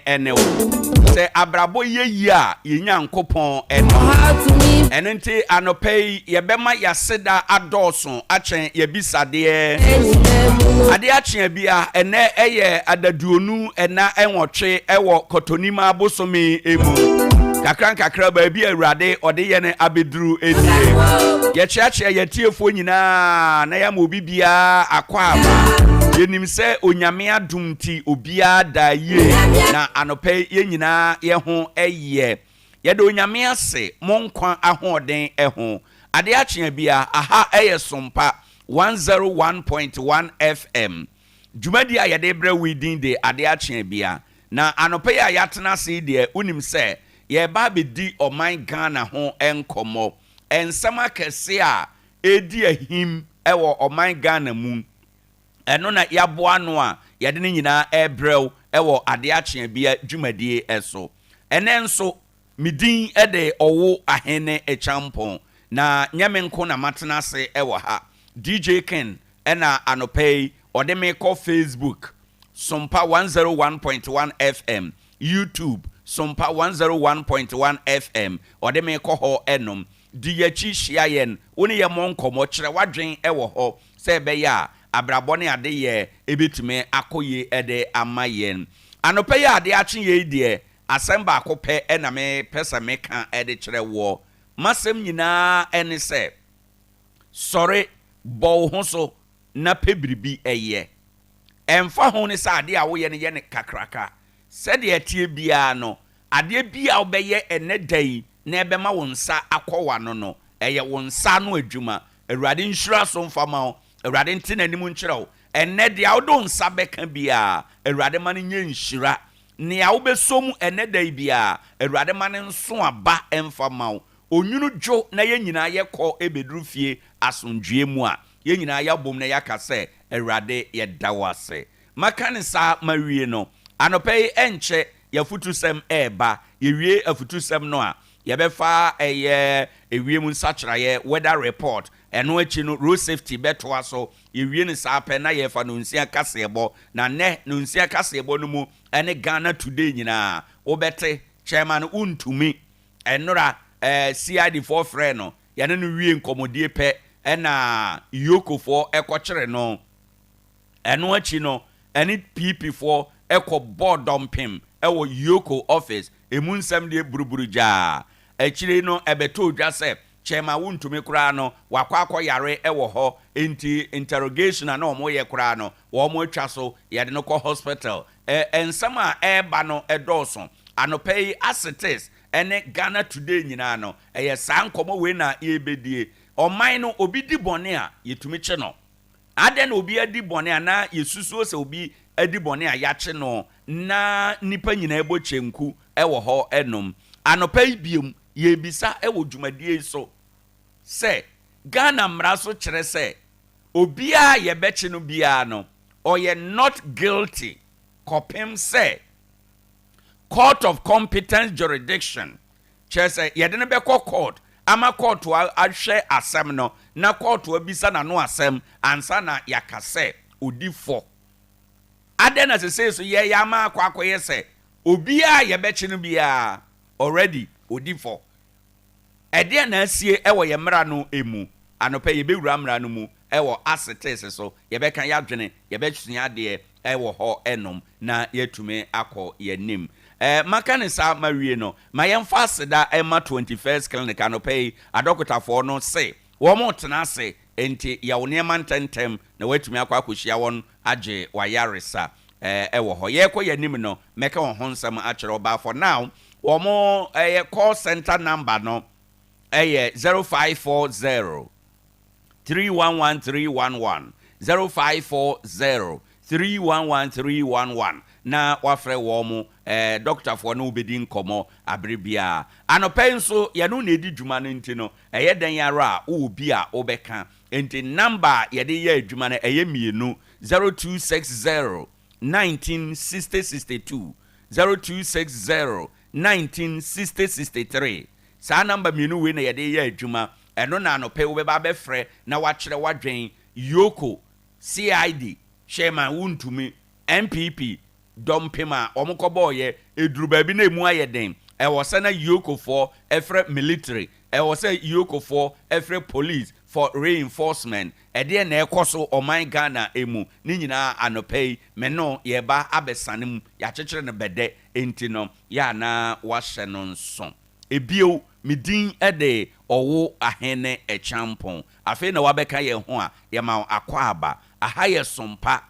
ene se abrabo ye a yenyankopon eno enenti anopei yebema yaseda adoso achen yebisade Adea Akye Abia ene eye adaduonu ena enwotwe ewo kotonima abosomi emu kakra ba bi awurade ode ye ne abeduru edie ye chiache ye tiefo nyina na ya mobi bia akwaba yenim se onyame adumti obia da ye na anope ye nyina ye ho eye ye de onyame ase monkwa ahoden eho Adea Akye Abia aha eye Sompa 101.1 FM Jumadi a yade bre within de Adea Akye Abia na anope ya yatena se de unim se ye ba be di oman Ghana ho enkomo ensama kese a edi ahim ewo oman Ghana mu eno na yaboa no a yade ne nyina ebrew ewo Adea Akye Abia dwumadie eso enenso midin ede Owoahene Acheampong na nyamenko na matena se ewo ha DJ Ken ena anopei ode me call Facebook Sompa 101.1 FM YouTube Sompa 101.1 FM ode me call ho enom di yachi hia yen woni ye monkomo kire wadwen ewo ho se be ya abrabo ne ade ye ebetime akoye ede amayen anopei ade achen ye die asemba akopɛ ena me pesa me kan ede kire wo masem nyina ene se sorry bo ho so na pebribi eye emfa ho ne sa ade a wo ye ne kakraka se de atie bia no ade bia wo beye ene dai na ebema wo nsa akɔwa no eye wo nsa no adwuma awurade nhyira so mfama wo awurade ntenanim nkyerɛw ene de a wo do nsa beka bia awurade ma ne nye nhyira ne a wo besom ene dai bia awurade ma ne nso aba emfama wo onyunu dwo na ye nyina ye kɔ ebeduru fie asondwie mu a ye nyina ya bom na yaka se awurade ye dawase makane sa mawie no anopei enche ya futusem eba ye wie afutusem no a ye befa ewie mu nsakyraye weather report eno achi no road safety beto aso ye wie ne sa pe na ye fa no nsia kasebo na ne no nsia kasebo no mu ene Ghana today nyina obete chairman untumi enora CID for friend no ya ne no wie nkomodie pe ena yoko for ekokyere no eno achi no eni PP for eko board dumping ewo yoko office emu nsem de buruburu ja akire no ebeto dwa se chema wuntumi kura no wakwa yare ewo ho enti interrogation na omo ye kura no wo mo atwa so ye de no ko hospital ensam a eba no edoso anopei asetes ene Ghana today nyina no eye sankomo we na ebedie oman no obi di bone a yetumi che no ade na obi adi bone a na yesusuo se obi adi bone a ya che no na nipa nyina ebo chenku ewo ho enom anopai biem ye bisa ewo dwumadie so se Ghana mra so kire se obi a ye beche no bia no oye not guilty kopem se court of competence jurisdiction chese ye de ne be court ama court ahwe asem no na court abisa na no asem ansa na yakase odifo ade na se so ye yama akwakoye se obi a ye beche no bia already odifo ede na asie ewo ye mra no emu anope ye bewura mra no mu ewo asetes so ye beka ya dwene ye betwunya de ewo ho enom na yetume akọ yenim makane sa mawie no mayemfa aseda ema 21st clinic anope adokotafo no se wo mo tena se enti ya wone mantentem na watumi akọ akohia won age wayaresa ewo ho ye kọ yenim no meka won ho nsam akere oba for now wo mo call center number no 0540 311 0540 311 na wafre wo mu doctor for no obedi nkomo abrebia anopen so ye no na edi dwuma no ntino den yara obi a obeka enti number ye de ye adwuma no mienu 0260 196062 0260 196063 sa number mienu we na ye de ye adwuma eno na anope wo be ba be frɛ na wakere wadwen yoko CID Chairman Wuntumi MPP dompema omukobo ye eduru baabi na emu ayeden e wo se na yokofo efre military e wo se yokofo efre police for reinforcement e de na ekoso oman Ghana emu ni nyina anopei me no ye ba abesanem ya chekere ne bede enti no ya na wahye no nso ebio midin ede Owoahene Acheampong afi na wabeka ye ho a ye ma akwa aba aha ye Sompa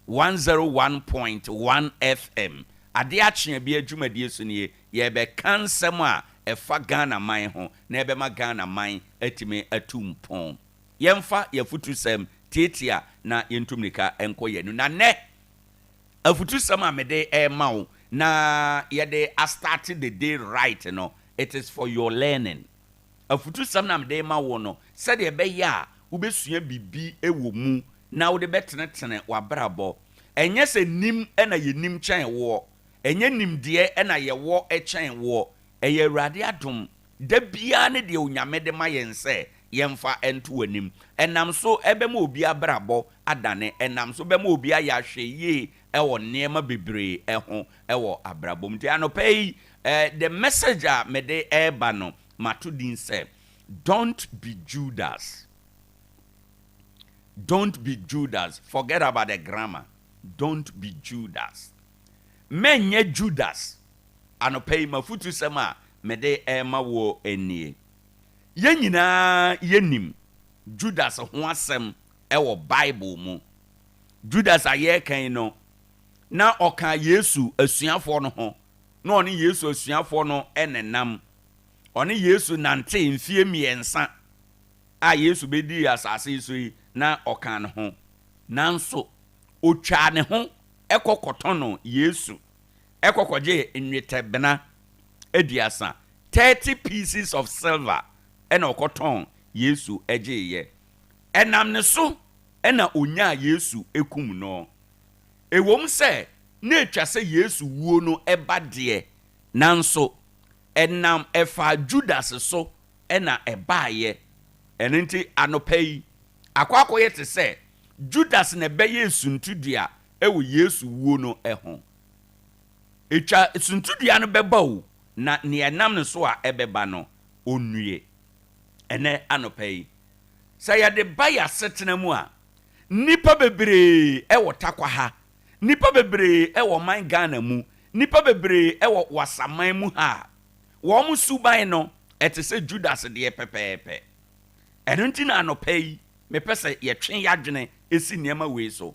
101.1 FM Adea Akye Abia dwumadie so ne ye be kansem a efa Ghana man ho na ebe ma Ghana man atime atumpon yemfa yefutusem tietia na yentumnika enko yenu na ne afutusem a mede ma wo na ye de start the day right no it is for your learning afutusem na mede ma wo no said ye be ya ubesua bibi ewo mu na wo de betenetene wabrabo enye se nim na ye nim chen wo enye nim de na ye wo chen wo eye Awurade adom da bia ne de onyame de ma yense yemfa ento anim enam so ebe ma obi abrabo adane enam so be ma obi ayahwe ewo niema bebre eho ewo abrabo mti anopei the message me de eba no matudin say don't be Judas. Don't be Judas. Forget about the grammar. Don't be Judas. Menye Judas. Anopei mafutu sema mede ema wo enie. Ye nyina yenim Judas ho asem ewo Bible mu. Judas aye kan no na oka Yesu asuafo no ho. Na oni Yesu asuafo no enenam. Oni Yesu nante mfie miensa. A Yesu bedi asase so yi na okan ho nanso otwa ne ho ekokotono Yesu ekokoje nwetebena ediasa 30 pieces of silver ena okoton Yesu ejeye enam ne so ena onya Yesu ekum no ewom se na etwa se Yesu wuo no eba de nanso enam efa Judas so ena ebaaye enenti anopei akwa yete se Judas ne be Yesu ntudua ewo Yesu wuo no eho etwa suntudua no beba wo na ne enam ne so a ebeba no onue ene anopei se ya de ba ya setena mu a nipa bebre ewo takwa ha nipa bebre ewo man Ghana mu nipa bebre ewo wasaman mu ha wo mu suban no etese Judas de pepepe enenti na anopei me pese ye twen yadwene esi niema we so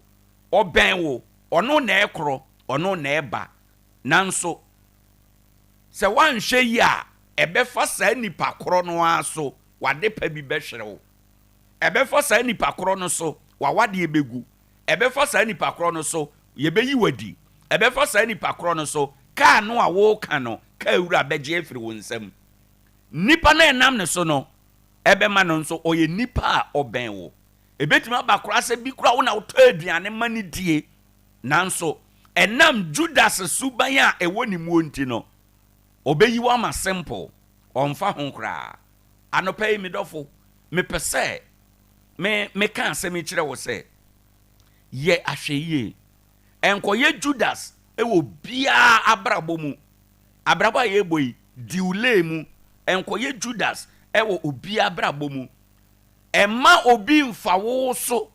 oben wo ono na ekro ono na eba nanso se wanhwe yi a ebefa sa nipa kro no aso wade pa bi behwerewo ebefa sa nipa kro no so wawade ebegu ebefa sa nipa kro no so yebeyi wadi ebefa sa nipa kro no so ka no a wo ka no ka ewura beje afiri wo nsam nipa na enam ne so no ebe ma no nso oye nipa a oben wo ebetima bakura se bi kura wo na woto aduane mani die nanso enam Judas suban a ewo ni mu onti no obeyi wa ma simple onfa ho kra anopei midofo me pese me kan se me kire wo se ye ahweye enkoye Judas ewo bia abrabo mu abrabo ye boyi diule mu enkoye Judas ewo obi abrabo mu emma obi mfawo so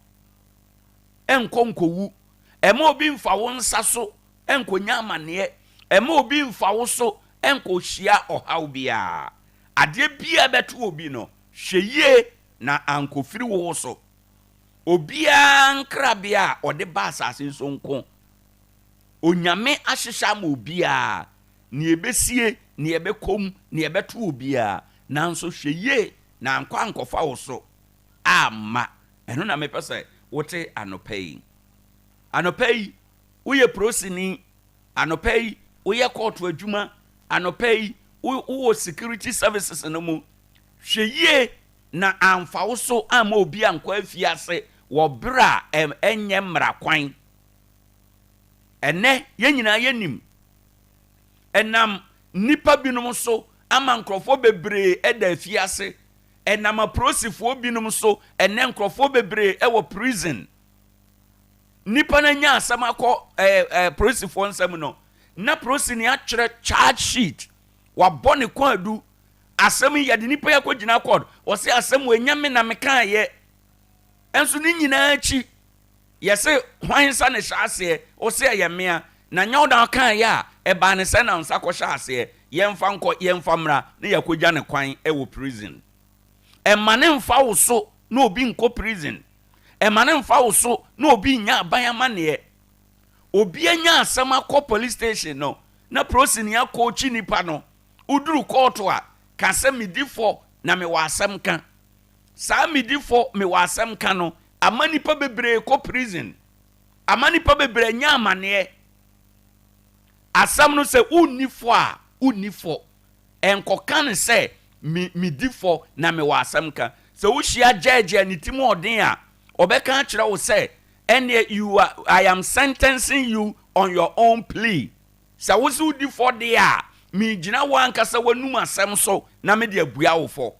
enkonkowu emma obi mfawo nsa so enkonya amane emma obi mfawo so enkohia ohaw bia ade bia beto obi no hweye na ankofiri wo so obi ankra bia ode ba asase so nko onyame ahyehya ma obi a ne ebesie ne ebekom ne ebeto obi a nanso hweye na ankwa ankofa wo so ama eno na me pese wote anopei uye prosini anopei uye court adwuma anopei wo security services no mu hweye na amfa wo so ama obi ankwa afiase wo bra enye mra kwan ene yenyina yenim enam nipa binom so ama nkrofo bebre eda afiase enam aprosifo binom so ene nkrofo bebre ewo prison nipa na nya asam akọ police for nsam no na police ni atwere charge sheet wa bone ko adu asam ye de nipa yakọ gina court o se asam we nya me na me kan ye enso ni nyina achi ye se hwan sa ne hyase o se ye mea na nya odan kan ye a e ba ne se na nsa kọ hyase ye mfa nkọ ye mfa mra ne yakọ gya ne kwan e wo prison e mane mfa wo so na obi nko prison e mane mfa wo so na obi nya aban amane obi anya asam akọ police station no na prosin ya coach nipa no uduru court a ka se midifo na me wasam kan sa midifo me wasam kan no amani pa bebre ko prison amani pa bebre nya amane asam no se unifo enko kan se midifo na me wasam kan se wo hia judge ani tim odin a obeka kire wo se ene I am sentencing you on your own plea sa wo su di for there mi gina wan kasa wanum asem so na me de abua wo for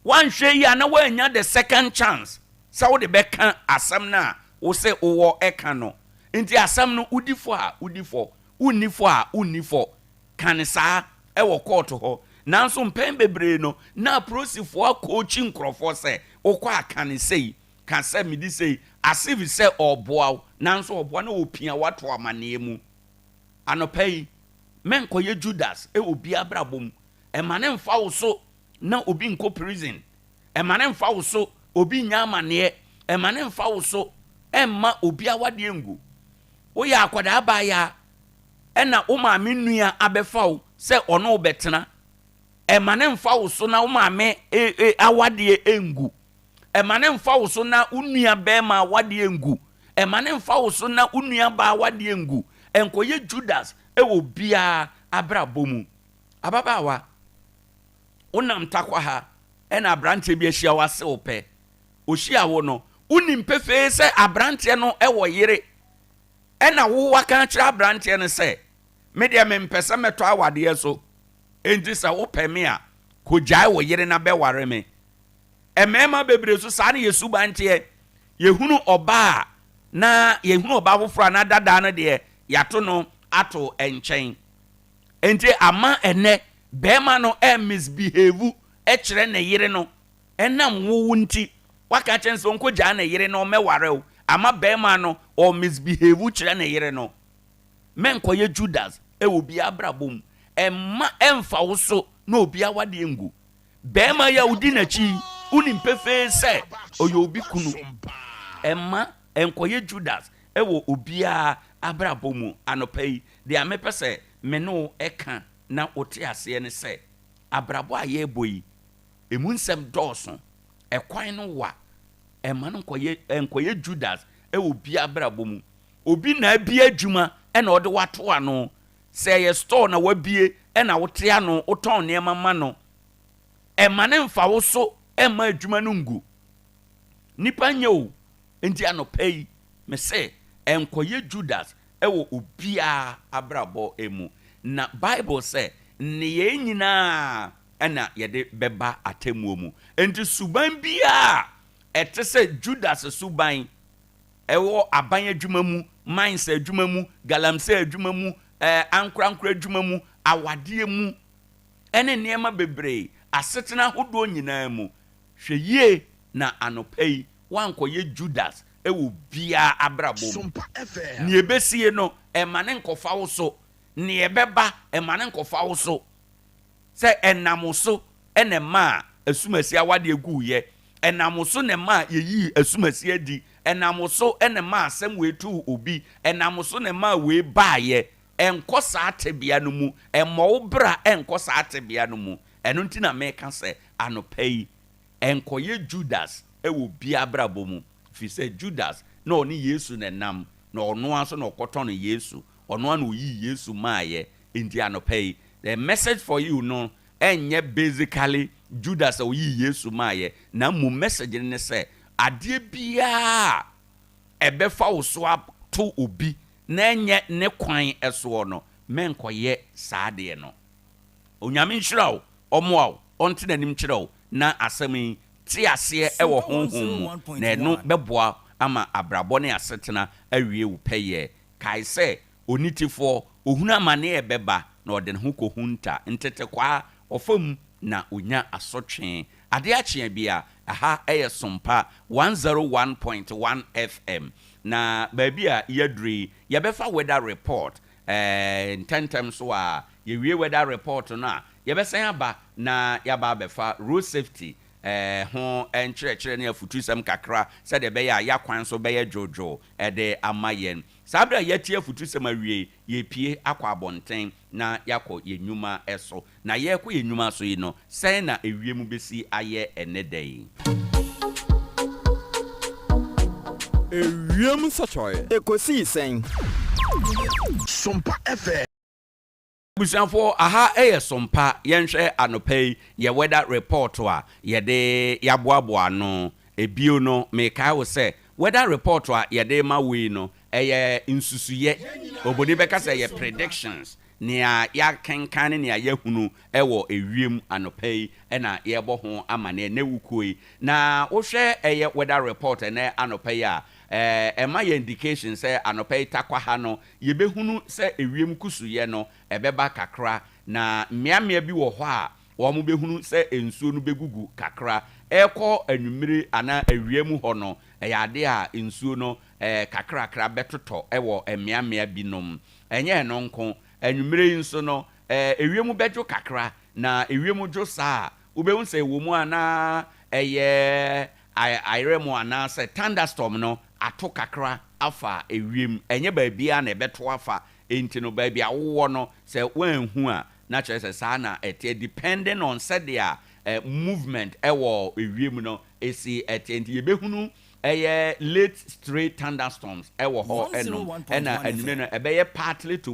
wan hwe ya na wanya the second chance sa wo de beka asem na wo se wo eka no nti asem no udifo unifo kan sa e wo court ho nanso mpem bebre no na prosifo akọchi nkrofo se okọ akane sei ka se mi di sei asivi se oboa nanso oboa na opia wato amane mu anopai menkoye Judas e obi abrabom e mane mfa wo so na obi nko prison e mane mfa wo so obi nya amane e mane mfa wo so emma obi awade ngu wo ya akwada abaya e na wo ma menua abefa wo se ono obetena e mane mfa wo so na wo ma me awade engu e mane mfa wo so na unua be ma awade engu e mane mfa wo so na unua ba awade engu enkoye Judas e wo bia abrabomu ababawa onam takwa ha e na abrante bi ahia wase ope ohia wo no unim pefe se abrante no e wo yere e na wo waka kira abrante no se me de me mpese meto awade so enti se wo pe me a ko jai wo yere na be ware me emema bebre so sa na Yesu bante yehunu oba na yehunu oba foforo na dada no de yato no ato enchen enti ama ene bema no misbehave kire ne yere no enam wo nti waka chense onko ja na yere no meware ama bema no o misbehave kire ne yere no menkoye Judas e obi abrabom emma emfa wo so na obi awade engu bema ya udi na chi uni mpefe se oyo obi kunu emma enkoye Judas e wo obi abrabom anopai de amepese me no eka na ote ase ne se abrabo aye boyi emunsem dawson ekwan no wa ema no enkoye Judas e obi abrabom obi na abia adwuma e na ode wato ano se ye store na wabie e na wote ano woton ne mama no ema ne mfa wo so ema adwuma no ngu nipa nyew enti anopai me se enkoye Judas ewo obia abrabo emu na Bible say ne ye nyina ena yede beba atemu mu enti suban bia etese Judas suban ewo aban adwuma mu mines adwuma mu galamse adwuma mu ankrankra adwuma mu awade mu ene niema bebre asetena hodo nyina mu hweye na anopai wankoye Judas ewo bia abrabo ni ebesie no emane nkofa wo so ni ebeba emane nkofa wo so se enamuso enema asumasi awade egu ye enamuso ne ma yeyi asumasi adi enamuso enema asem wetu obi enamuso ne ma we baaye enkosa atebia no mu emmo bra enkosa atebia no mu eno ntina meka se anopai enkoye Judas ewo bia abrabo mu fi se Judas na oni Yesu ne nam na ono aso na okoto no Yesu ono an oyi Yesu maaye enti anopai the message for you no enye basically Judas oyi Yesu maaye na mu message ne se ade bia ebefa wo so to obi na enye ne kwan eso no menkoye saade no onyame nhyirawo omoawo onte nanim kyerɛw na asɛm ti ase ewo honhom na eno beboa ama abrabɔ ne asetena awie wo pɛyɛ kae sɛ onitifo ohuna mane ebeba na ɔde ne ho kohunta ntete kwa ɔfam na onya asotwe Adea Akye Abia aha ɛyɛ Sompa 101.1 FM na baabi a yɛduri yɛbɛfa weather report ntentem so a yɛwie weather report no a yɛbɛsan aba na yɛaba abɛfa road safety ho enkyerɛkyerɛ ne afutusɛm kakra sɛ de bɛyɛ a yakwan so bɛyɛ jojo ɛde amayen sabra yɛtie afutusɛm awie yɛpie akɔ abɔnten na yakɔ yɛnwuma ɛso na yɛkɔ yɛnwuma so yi no sɛn na ewie mu besi ayɛ ɛnɛdɛ ewiem sɔtɔe ekosi sɛn Sompa FM busanfo aha ɛyɛ Sompa yɛnhwɛ anɔpɛ yɛ weather report a yɛde yaboaboa no ebio no mekae wo sɛ weather report a yɛde ma wei no ɛyɛ nsusuyɛ obodi bɛka sɛ yɛ predictions nea yɛakenkan ne nea yɛhunu ɛwɔ ewiem anɔpɛ ɛna yɛbɔ ho ama ne wukoi na wohwɛ ɛyɛ weather report ɛnɛ anɔpɛ a ɛma yɛ indication sɛ anɔpɛ takwa ha no yɛbɛhunu sɛ ewiem kusuyɛ no ɛbɛba kakra na mmeamea bi wɔ hɔ a wɔn bɛhunu sɛ ensuo no bɛgugu kakra ɛkɔ anwumire ana ewiem hɔ no ɛyɛ ade a ensuo no kakrakra bɛtotɔ ɛwɔ mmeamea binom ɛnyɛ no nko anwumire nso no ewiem bɛdwo kakra na ewiem dwo saa wobɛhu sɛ wɔ mu ana ɛyɛ ayeremu ana sɛ thunderstorm no ato kakra afa ewiem enye baabia na ebeto afa enti no baabia wo no sɛ wanhu a na kyerɛ sɛ saa na ɛte depending on said their movement ɛwɔ ewiem no esi ɛte enti yebehunu ɛyɛ late straight thunderstorms ɛwɔ hɔ ɛno ɛna anwune no ɛbɛyɛ partly to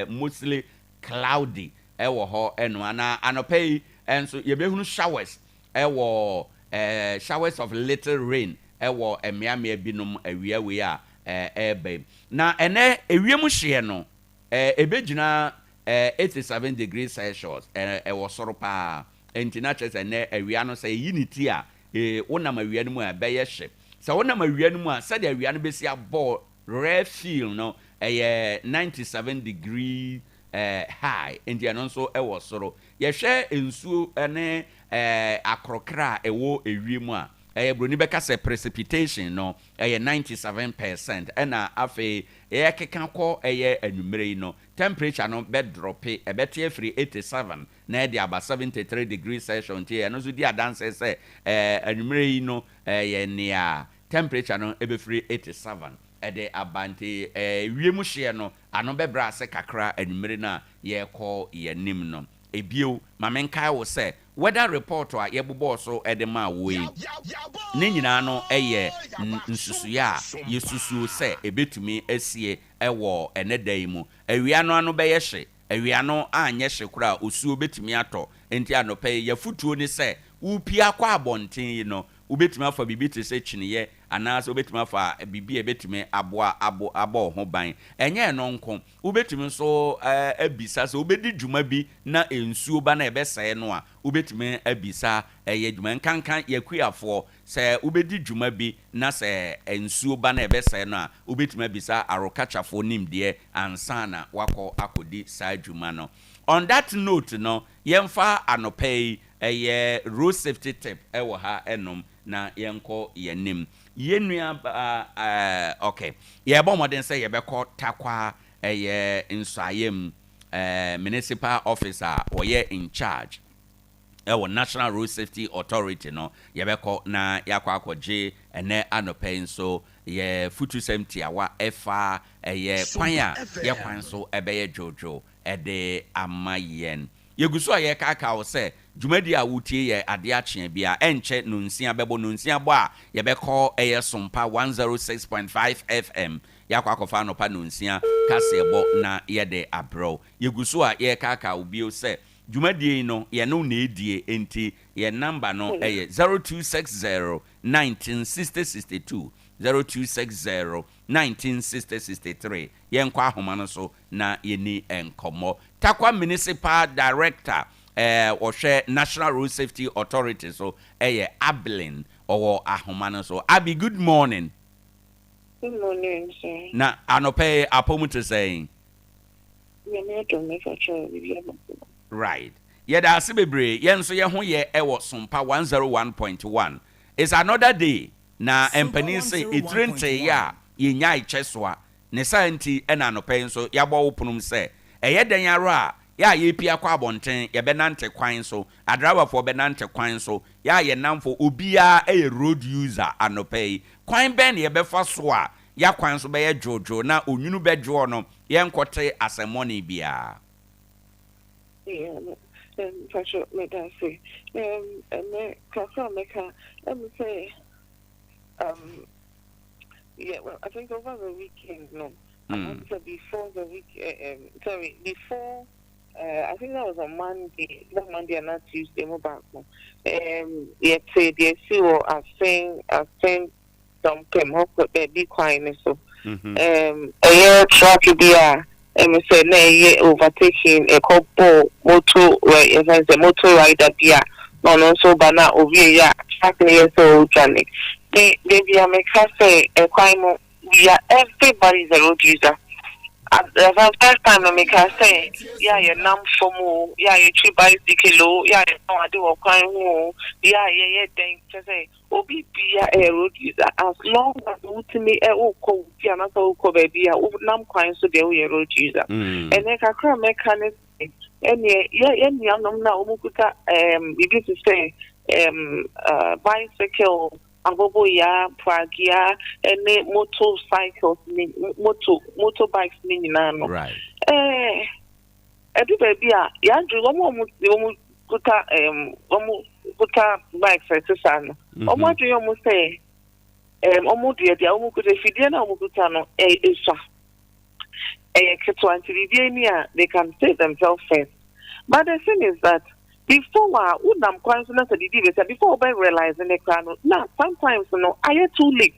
mostly cloudy ɛwɔ hɔ ɛno ana anɔpɛ enso yebehunu showers ɛwɔ showers of little rain ewo emiamia binom awiawe a ebe na ene ewiem hye no ebegyina 87 degrees Celsius ewo soro pa entina chese ne awia no se yiniti a wonam awia no mu a beye hye se wonam awia no mu a se de awia no besi abɔ rare feel no 97 degree high enti no nso ewo soro ye hwe ensuo ene akrokra ewo ewiem a broni beka se precipitation no 97% ena afi keka kɔ anwumere no temperature no be drop ebete free 87 na de aba 73 degrees Celsius nti eno so di adanse se anwumere no nea temperature no ebe free 87 ede abante wiem hye no ano be bra se kakra anwumere na ye kɔ yanim no ebio mamenkai wo se weather report a yebobɔ so edema woi ne nyina no nsusuya yesusu se ebetumi asie ewo enedai mu awia no ano bɛyɛ hye awia no anyɛ hye kora osuo betumi atɔ enti anɔpɛ yafutuo ne se upia kwa abɔnten no ubetumi afa bibi te se kyiniye anaasɛ ubetumi afa bibi ebetumi abo ho ban enye no nko ubetumi so abisa sɛ ubedi dwuma bi na ensuo ba na ebɛsɛe no a ubetumi abisa dwuma nkankan yakuafo sɛ ubedi dwuma bi na sɛ ensuo ba na ebɛsɛe no a ubetumi abisa arokachafo nimdeɛ ansa na wakɔ akodi saa dwuma no. On that note no yemfa anɔpɛ road safety tip ewo ha enom na yenko yenim yenua okay yebo moden say yebekɔ takwa nsayem municipal officer oye in charge ewo National Road Safety Authority no yebekɔ na yakɔ akɔgye ene anɔpɛ nso ye futusɛm tiawa efa kwan a ye kwan so ebɛyɛ jojo ede amayen yeguso aye kaka wo se dwumadi a wutie ye Adea Akye Abia enche nunsia bebo nunsia bo a yebekɔ Sompa 106.5 FM yakwa akɔfa no pa nunsia kasebo na yede abro yeguso a ye kaka obio se dwumadi no ye no na edie enti ye number no 0260 196062 0260 196063 yenkwa ahoma no so na yeni enkomo takwa municipal director ohwe National Road Safety Authority so Abilene owo ahoma no so. Abi, good morning. Good morning, sir. Na anope apomu to saying. Right. Yeda ase bebre yen so ye ho ye ewo Sompa 101.1. It's another day na empanin say itrinte ya ye nya ichesoa ne santi e na anope nso yabo opunum say eye dan yaro ya ye pia kwa abonten ye benante kwan so adrawa for benante kwan so ya ye namfo obia e road user anope kwan ben ye befa so a ya kwan so be ye jojo na onwunu bedwo no ye nkote asemoni bia. Yeah, Patrick, let us say, let me say, yeah, well, I think over the weekend, no, before the week, before, I think that was on Monday, not Monday and not Tuesday, more back, yeah, say, the CEO, I've seen some came up with big quietness, so, a year track be say na overtaking a couple motor if the motor rider bia no so bana obi ya tracking so journey they be make say a crime yeah everybody is a road user at the first time I make say yeah you nam fomo yeah you tree bicycle yeah you know I do a crime yeah then say obi bia a road user as long as ultimately e o ko bia na so ko baby a nam kwan so de we road user and then kakra mechanic any yeah nom na omukuta bibi to say bicycle agobo ya pragia any motorcycles motorbikes ni nyina no Right. Edu baby a ya ndru omo kuta kuta bikes sesa no omo adwe omo say omo de omo kuta fidie na omo kuta no esa ketwa ntibie ni a they can save themselves first. But the thing is that before unam kwan so na say before we realize the crowd now sometimes no I too late.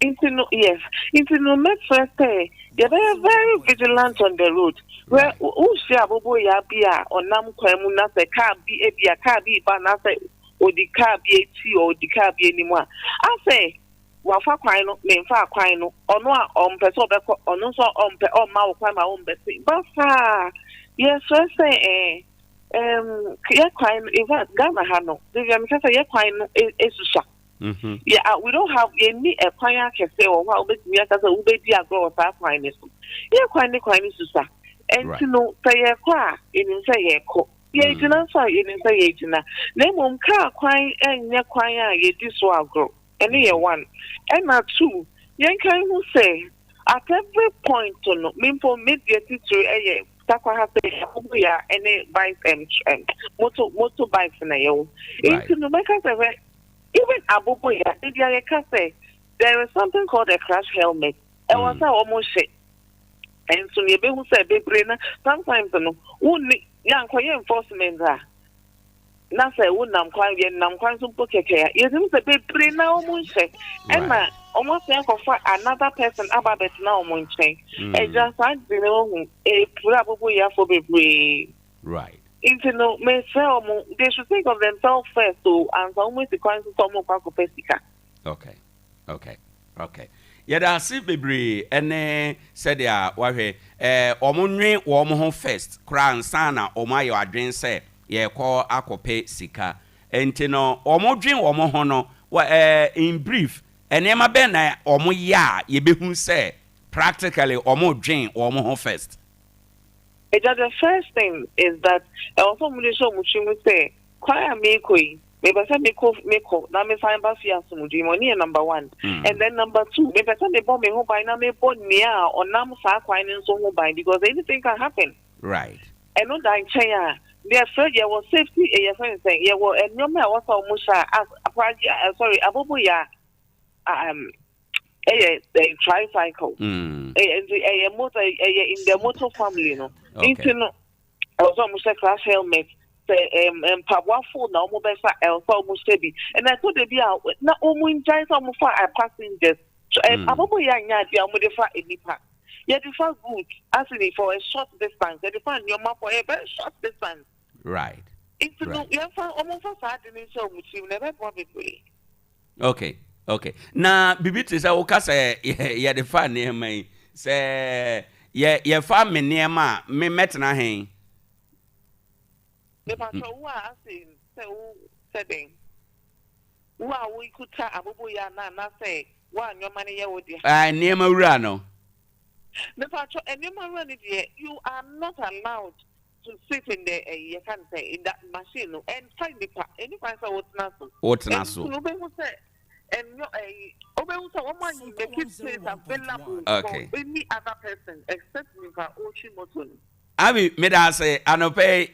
Into no make first say they are very vigilant on the road. Where who say abobo ya bia onam kwan mu na say car be ba na say o di car be eti o di car be anymore. I say wafa kwan no me fa kwan no ono a ompe so obekọ ono so ompe o ma kwan ma ombe say ba fa yes so say ye kwan in fact Ghana ha no the me say ye kwan no esusa. Yeah, we don't have any a kwan can say or how bet me aka say we be agro of that kwan so ye kwan susa and to know say ye kwa in say ye ko ye jina so ye say ye jina na mom ka kwan enye kwan a ye di so agro any ye one and na two yen kan who say at every point no me for media to takwa ha say ya any bike and motorbikes na ye into no make say even abobo ya they can say there is something called a crash helmet. I was almost shit. And so you be who say be brain sometimes no wouldn't young enforcement na say nam kwan so pokeke you think say be brain na almost shit and almost think of another person about bet na almost chen e just you know e pura abobo ya for be brain right. Into no me say they should think of themselves first so and so almost the coins to some kwa ko pesika. Okay. Yeda si bebre ene said ya wahwe omonwe wo mo ho first kra nsa na omayo adwen se ye ko akope sika enti no omodwen wo mo ho no in brief enema ben na omo ya ye behu se practically omodwen wo mo ho first. The first thing is that also Mulisho Mushimu say, Kwaya Mekoi, maybe some Meko, now me find Bafia Sumudimoni, number one. And then number two, maybe some they bomb me home by now, me born near or Namusa Quine and so by because anything can happen. Right. And no dying China. They are afraid there was safety, a friend saying, yeah, well, and no matter what Musha as sorry, Abubuya, a tricycle, a motor, in the motor family, no. Into no, also almost a crash helmet. Say, powerful now, mobile almost heavy. And I thought they be out not almost giant almost for passengers. And Abubuya, yeah, modify a nipa. Yeah, the far good, asking for a short distance. They find your map for a very short distance. Right. Into no, you have almost a sad in so much you never probably. Okay. Okay. Na bibiti say o ka say ye de fa ne mai say ye fa me ne ma me metna hen. Me pa so wa say setting. Wa we kuta abobo ya na say wa nyoma ne ye wo dia. Ne ma wura no. Me pa so enema wura ne dia you are not allowed to sit in the you can say in that machine and find the any kind of what's not so. And make it place available for any other person except me for Ochimoton. Abi me da say anope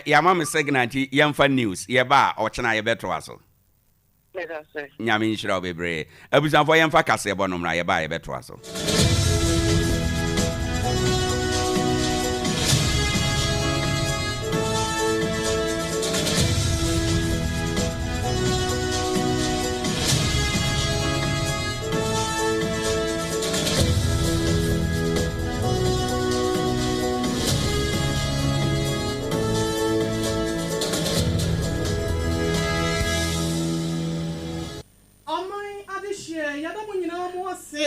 yama me signati yemfa news ye ba ochena ye beto aso. Me da say. Nyame nshira obebre. Abusanfo yemfa kase bonomra ye ba ye beto aso.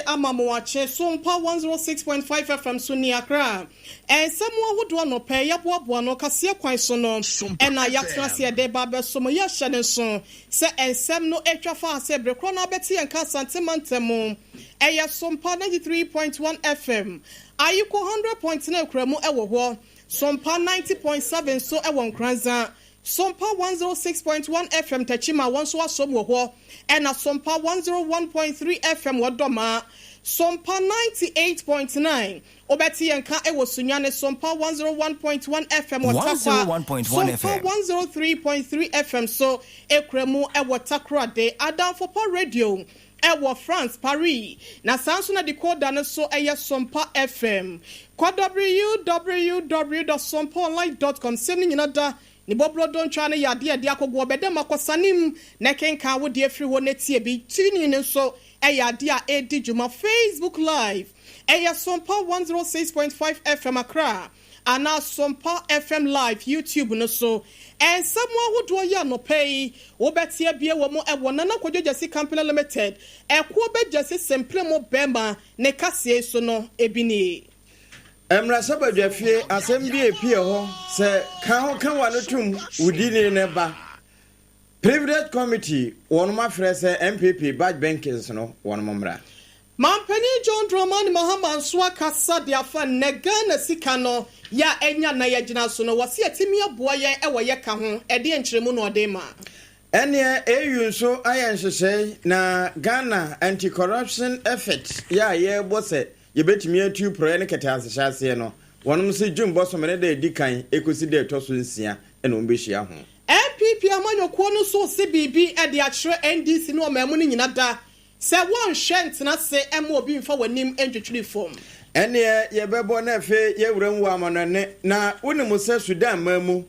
Amamoache Sompa 106.5 FM Sunni Accra. And someone would want to pay up what one or Cassia Quaisono and I yatrasia de Baba Somoya Shannon. Say and some no extra fast, say Brecona Betty and Casantemantemo. Aya Sompa 93.1 FM. Ayuko 100.9 Cremo Ewo. Sompa 90.7 so Ewon Kranza. Sompa 106.1 FM Tachima once was some and a Sompa 101.3 FM Wadoma. Sompa 98.9 Obeti and Ka Ewo Sunyane Sompa 101.1 FM Watakwa 101.1 FM 103.3 FM so Ekremu Ewatakra de Adam for Radio Ewa France Paris na Sansuna decoder na so Eya Sompa FM kwa www.sompaonline.com sending another ni boblo don twane yade akogwo obedema kwasanim na kenka wo de afri wo netie bi tuni ne so yade a edi juma Facebook live Sompa 106.5 FM Accra and Sompa FM live YouTube no so and someone would do ya no pay obetie bia wo mo na kwadwojasi company limited ekwo be jasi simple mo bema ne kase so no ebini Emra sabadwafie asem bi epie ho se kan wanotum udini ne ba Privilege Committee wonma frese MPP badge bankers no wonmomra Mampeni John Dramani Mahama Swaka Sadia fan negana sikano ya enya na yagina so no wase atimi aboa ye ewo ye ka ho ede enkyeremu no odema ene eyu so ayenhyehyɛ na Ghana anti-corruption effort ya ye bose yebetimi atu pro ne kete asehase no wonom se dwumbo so mene da edikan ekosi da etoso nsia ene ombehia ho MPP amanyoko no so se bibi e de akyerɛ NDC no mamu no nyina da se won hwentena se ema obi mfa wanim entwetwiri fom ene yebebo na fe yewuram amanone na wonimu se Sudan mamu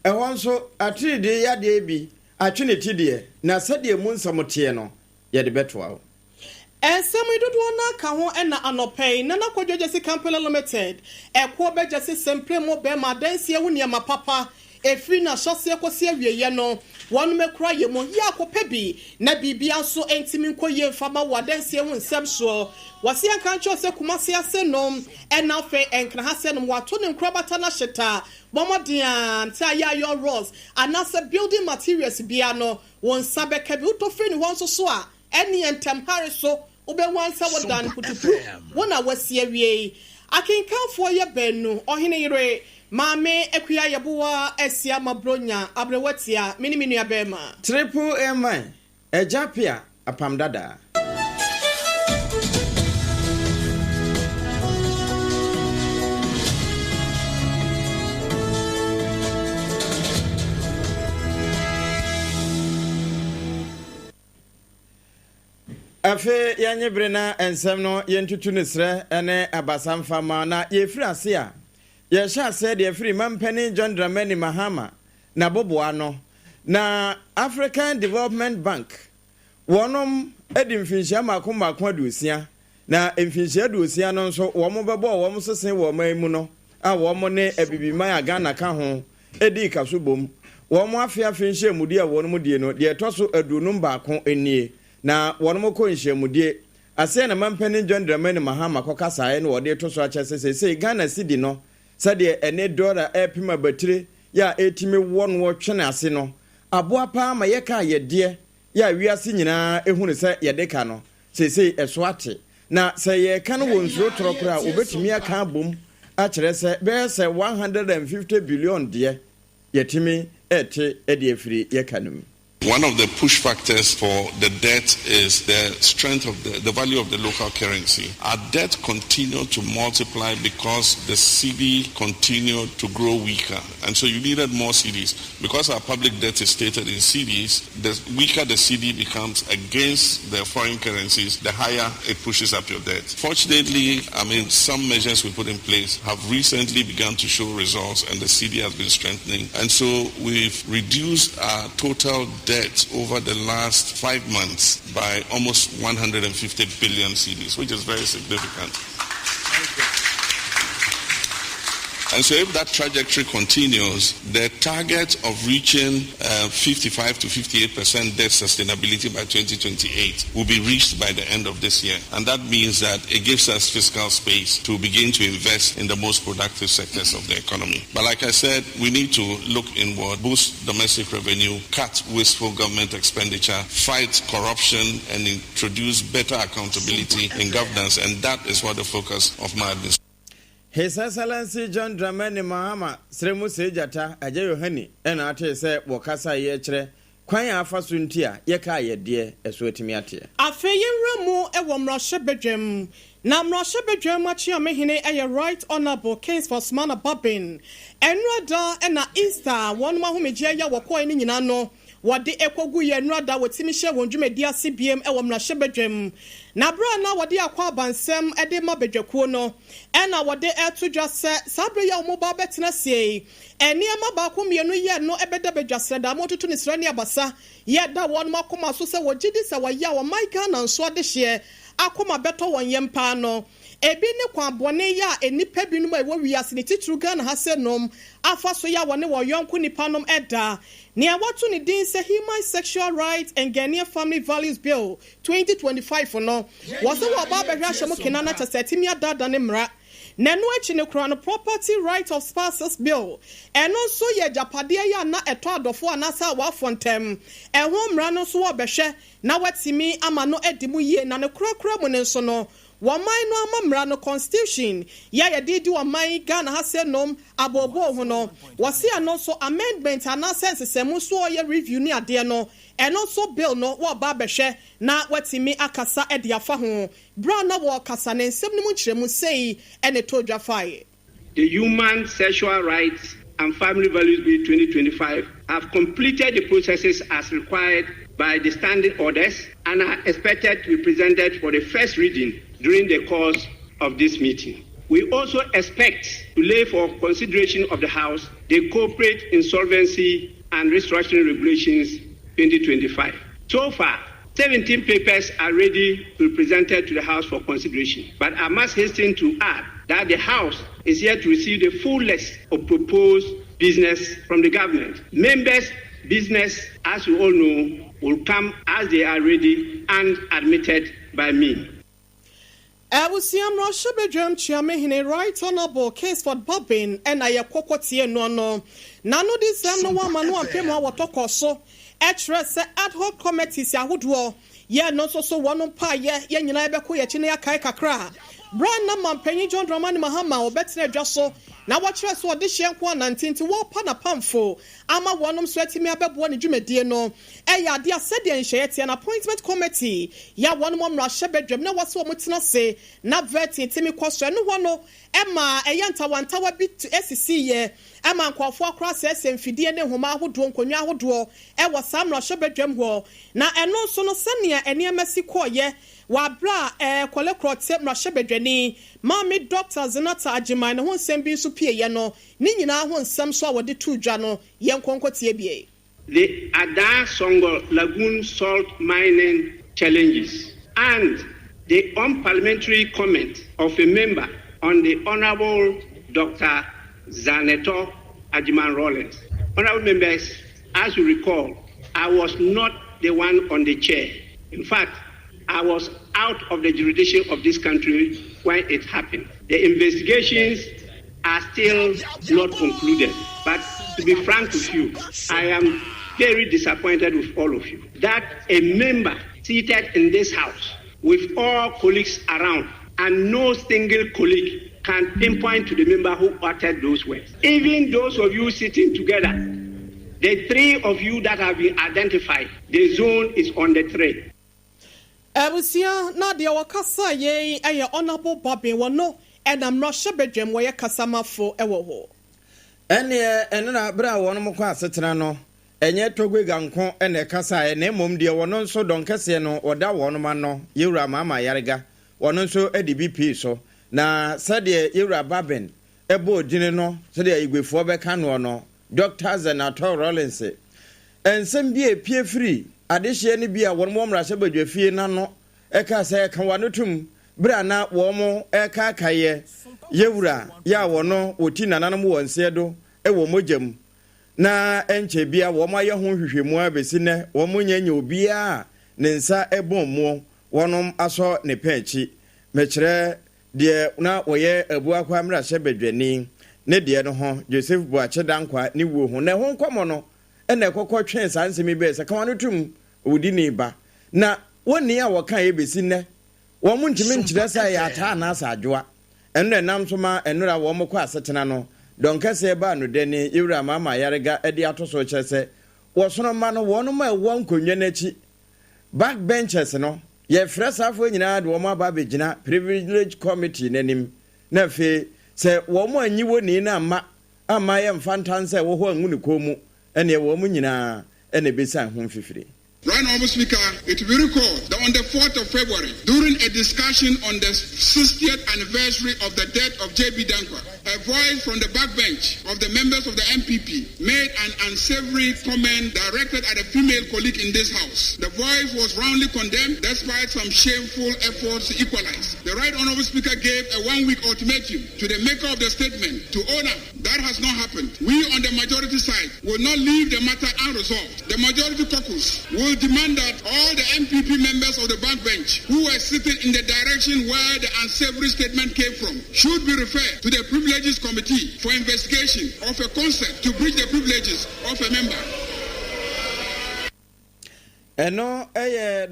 ɛhɔ nso atride yade bi atweneti de na sade mu nsamote no yede betoa Semi dodo na ka ho na anopei na kwadwojesi company limited ekwo bejesi simple mo be madansie wunia mapapa efri na hyose ekosi awieye no wonu mekura ye mo ya akopa bi na bibia so entimi nkoye mfama wadansie hu nsem so wase anka ncho se kumase ase nom na fe enkra ha se nom wato ne nkrabata na hyeta bomodian ta ya your rolls anase building materials bia no won sabeka bi utofri ni won so a eni entem hare so ube wansa wadan kutupu wona wasia wie akinkanfo ye benu ohene yire mame ekuya yeboa esia mabronya abrewatia miniminu abema triple mi ejapia apamdada afe yanyebre na ensem no yentutu ne sre ene abasamfa ma na yefiri ase a ye sha ase de yefiri mampani John Dramani Mahama na boboa no na African Development Bank wonom edi mfinhia makoma adusia na mfinhia adusia no nso wo mo bebo wo mo sesen wo man mu no a wo mo ne abibiman agana ka ho edi kaso bom wo mo afia finhia mudi a wo no mudie no de toso adunum baako enie na wɔn mo kɔ nhyiamudie ase na mampani John Dramani Mahama kɔ kasae no wɔde to so akyɛ sɛ Ghana cedi no sɛdeɛ ɛne dollar ɛpima batire ya etimi won wo twene ase no aboa pa ma yɛka yɛdeɛ ya wiase nyinaa ehunu sɛ yɛdeka no sesei ɛso ate na sɛ yɛka no wɔ nsuro torokora obetumi aka bom akyerɛ sɛ bɛyɛ sɛ 150 billion deɛ yɛtimi ɛte ɛde afiri yɛka no mu. One of the push factors for the debt is the strength of the value of the local currency. Our debt continued to multiply because the CD continued to grow weaker. And so you needed more CDs. Because our public debt is stated in CDs, the weaker the CD becomes against the foreign currencies, the higher it pushes up your debt. Fortunately, some measures we put in place have recently begun to show results and the CD has been strengthening. And so we've reduced our total debt over the last 5 months by almost 150 billion cedis, which is very significant. And so if that trajectory continues, the target of reaching 55 to 58% debt sustainability by 2028 will be reached by the end of this year. And that means that it gives us fiscal space to begin to invest in the most productive sectors of the economy. But like I said, we need to look inward, boost domestic revenue, cut wasteful government expenditure, fight corruption, and introduce better accountability in governance. And that is what the focus of my administration. His Excellency John Dramani Mahama Sremu Sejata Owoahene ena ate se wokasa ye kire kwan afa so ntia ye ka ye de eso etimi ate afeyenra mu ewo mrahye bedwam na mrahye bedwam Acheampong eye right honorable case for Smana Babin enrada ena Easter won ma homegye ya wokoi ni nyina no wode ekogu ye enrada wotimi hye won dwumadi ase biem ewo mrahye bedwam na bra na wode akwa bansem ede ma bedwakuo no ena wode etudwa se sabre ya omoba betena sei eni ama ba ko mienu ye no ebeda bedwasre da motutu ni srani abasa ye da won makoma so se wogidi se waya wo maika na nso ade hye akoma beto won yempa no ebi ne kwa bone ya enipa binum ewo wiase ne titru Ghana ha se nom afa so ya wone wo yonko nipa nom eda ne awatu ne din se Human Sexual Rights and Ghanaian Family Values Bill 2025 no was wo ba behwa hyemo kenana chasetimi adada ne mra nenu echi ne kura no Property Right of Spouses Bill eno so ye japade ya na eto adofo anasa wa fontem eho mra no so wo behwe na watimi ama no edimu ye na ne kura mu ne nso no Wamai no amamra no constitution ya yedi wamai Ghana ha se nom abobo ho no wase ano so amendment ana sense semu so ye review ni ade no eno so bill no wo ba behwe na watimi akasa ede afa ho bra na wo kasa ne nsem ni mu kiremu sei ene todwa fae. The Human Sexual Rights and Family Values Bill 2025 have completed the processes as required by the standing orders and are expected to be presented for the first reading during the course of this meeting. We also expect to lay for consideration of the House the Corporate Insolvency and Restructuring Regulations 2025. So far, 17 papers are ready to be presented to the House for consideration. But I must hasten to add that the House is yet to receive the full list of proposed business from the government. Members' business, as you all know, will come as they are ready and admitted by me. Awusiam Russia bedroom Acheampong right honorable case for Babin and I kokotie no nano this no one man one pema watoko so etre ad hoc committees yahodo ye no so one pa ye nyina ebeko ye chine akai kakra brand na mampanyi John Dramani Mahama obetene dwaso na watchre so de hyenko 19 wo pa na pamfo ama wonom so atimi abebo ne dwumadie no eya de asede nhyetie na appointment committee ya wonom mrahye bedwam na wase wo mutena se na vet timi kwaso no ho no ema eya ntawantawa bi esisi ye ema nkofo akra se semfidie ne homa ahodo nkonwa ahodo e wasa mrahye bedwam ho na eno so no sene ene amasi koye wabra kolekrote mrahye bedwani mami Dr. Zenata Agyeman ho nsem bi so pie ye no ni nyina ho nsem so awode tu dwa no ye nkonkotie bie. The Adea Songo Lagoon salt mining challenges and the unparliamentary comment of a member on the Honorable Dr. Zaneto Agyeman Rollins. Honorable members, as you recall, I was not the one on the chair In fact, I was out of the jurisdiction of this country when it happened. The investigations are still not concluded. But to be frank with you, I am very disappointed with all of you that a member seated in this house with all colleagues around and no single colleague can pinpoint to the member who uttered those words. Even those of you sitting together, the three of you that have been identified, the zone is on the thread. Ebusia na de wakasa ye eye honorable Bobby wono and I'm not sure bedroom where kasama for ewo ho. Ene na bra wono mo kwa setena no enye togwe ganko ene kasa e na mom de wono nso don kase no oda wono ma no yewura mama yarega wono nso edbp so na sade yewura baben ebo odine no sade igwefo be kanu no Dr. Zenator Rollins ensem bi epie free adehye ne bia wono mo mra badwa fie na no eka se ka wano tum bra na wo mo eka kaye yewura ya wono oti nananom wonse do ewo mojam na enche bia wo mo aye ho hwehwemu abesi ne wo mo nyanya obia ne nsa ebon mo wonom aso ne pechi mekire de na woye abu akwa mra badwani ne de no ho Joseph Boache dankwa ni wo ho ne ho nkomo no ene kokko twen sansemi be se ka wano tum odi ni ba na woni a woka ebesi ne wo mo ntime nkyire sa ya ata na asa adwoa eno enam so ma enura wo mo kwa asetena no donkase ba no de ni yewura mama yarega ede atoso kyese wo sono ma no wono ma ewo nkonwa nachi back benches no ye fresafo nyina de wo ma ba begina privilege committee nanim na fe se wo mo anyiwo ni na ama ye mfantanse wo ho angu ne komu ene wo mo nyina ene besa ho mfifire. Right, Honorable Speaker, it will be recalled that on the 4th of February, during a discussion on the 60th anniversary of the death of J.B. Dankwa, a voice from the backbench of the members of the MPP made an unsavory comment directed at a female colleague in this House. The voice was roundly condemned despite some shameful efforts to equalize. The Right Honorable Speaker gave a 1-week ultimatum to the maker of the statement to honor. That has not happened. We on the majority side will not leave the matter unresolved. The majority caucus will demand that all the MPP members of the backbench who were sitting in the direction where the unsavory statement came from should be referred to the Privileges Committee for investigation of a concept to breach the privileges of a member. Eno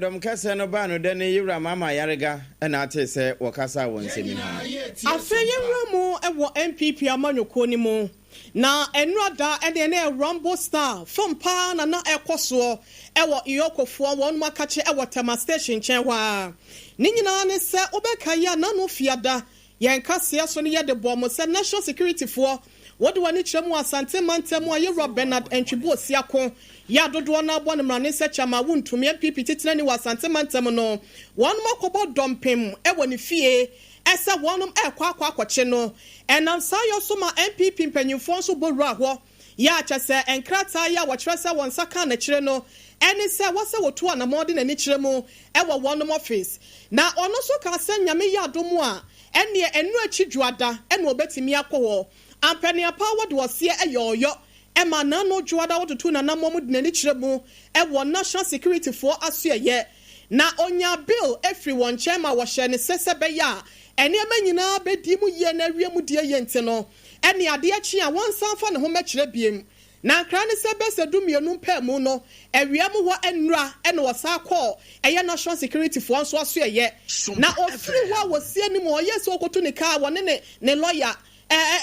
dom kase no ba no de ne yewura mama yarega na ate se wakasa won semi ha afa yewura mu ewo MPP amanyoko ni mu na enrada ede na Rumble Star Sompa na ekoso ewo iyokofo won makache ewo Tema station chenwa ni nyina ne se obeka ya na no fiada yen kase so ne ye de bom se national security for what do wani chemu asante mantemu ayewura Bernard Entwibo Siako ya dodo na abo ne mrane se chama wuntumi MPP titena ni wasante mantemu no won makobo dompem ewo ne fie esa wonum ekwa akwache no enansa yo so ma MPP mpanyimfo so borua ho ya chese enkrata ya wachirese won saka na kire no eni se wose wotu ana mode na ni kire mu ewo wonum office na ono so ka se nyame ya domu a eni enu achiduada eni obetimi akwo ampania power do se eyoyo ema na no juada wotutu na namom de na ni kire mu ewo national security for asuye na onya bill everyone chairman wo hye ne sesebe ya ene amanyina bedi mu ye na wie mu die ye nte no ene ade achi a wonsan fa ne ho mekire biem na nkra ne se bese dumienu mpa mu no ewie mu ho enura ene wo sa call eye national security for so aso ye na ofiri ho wosie ni mo ye so okoto ne ka wone ne lawyer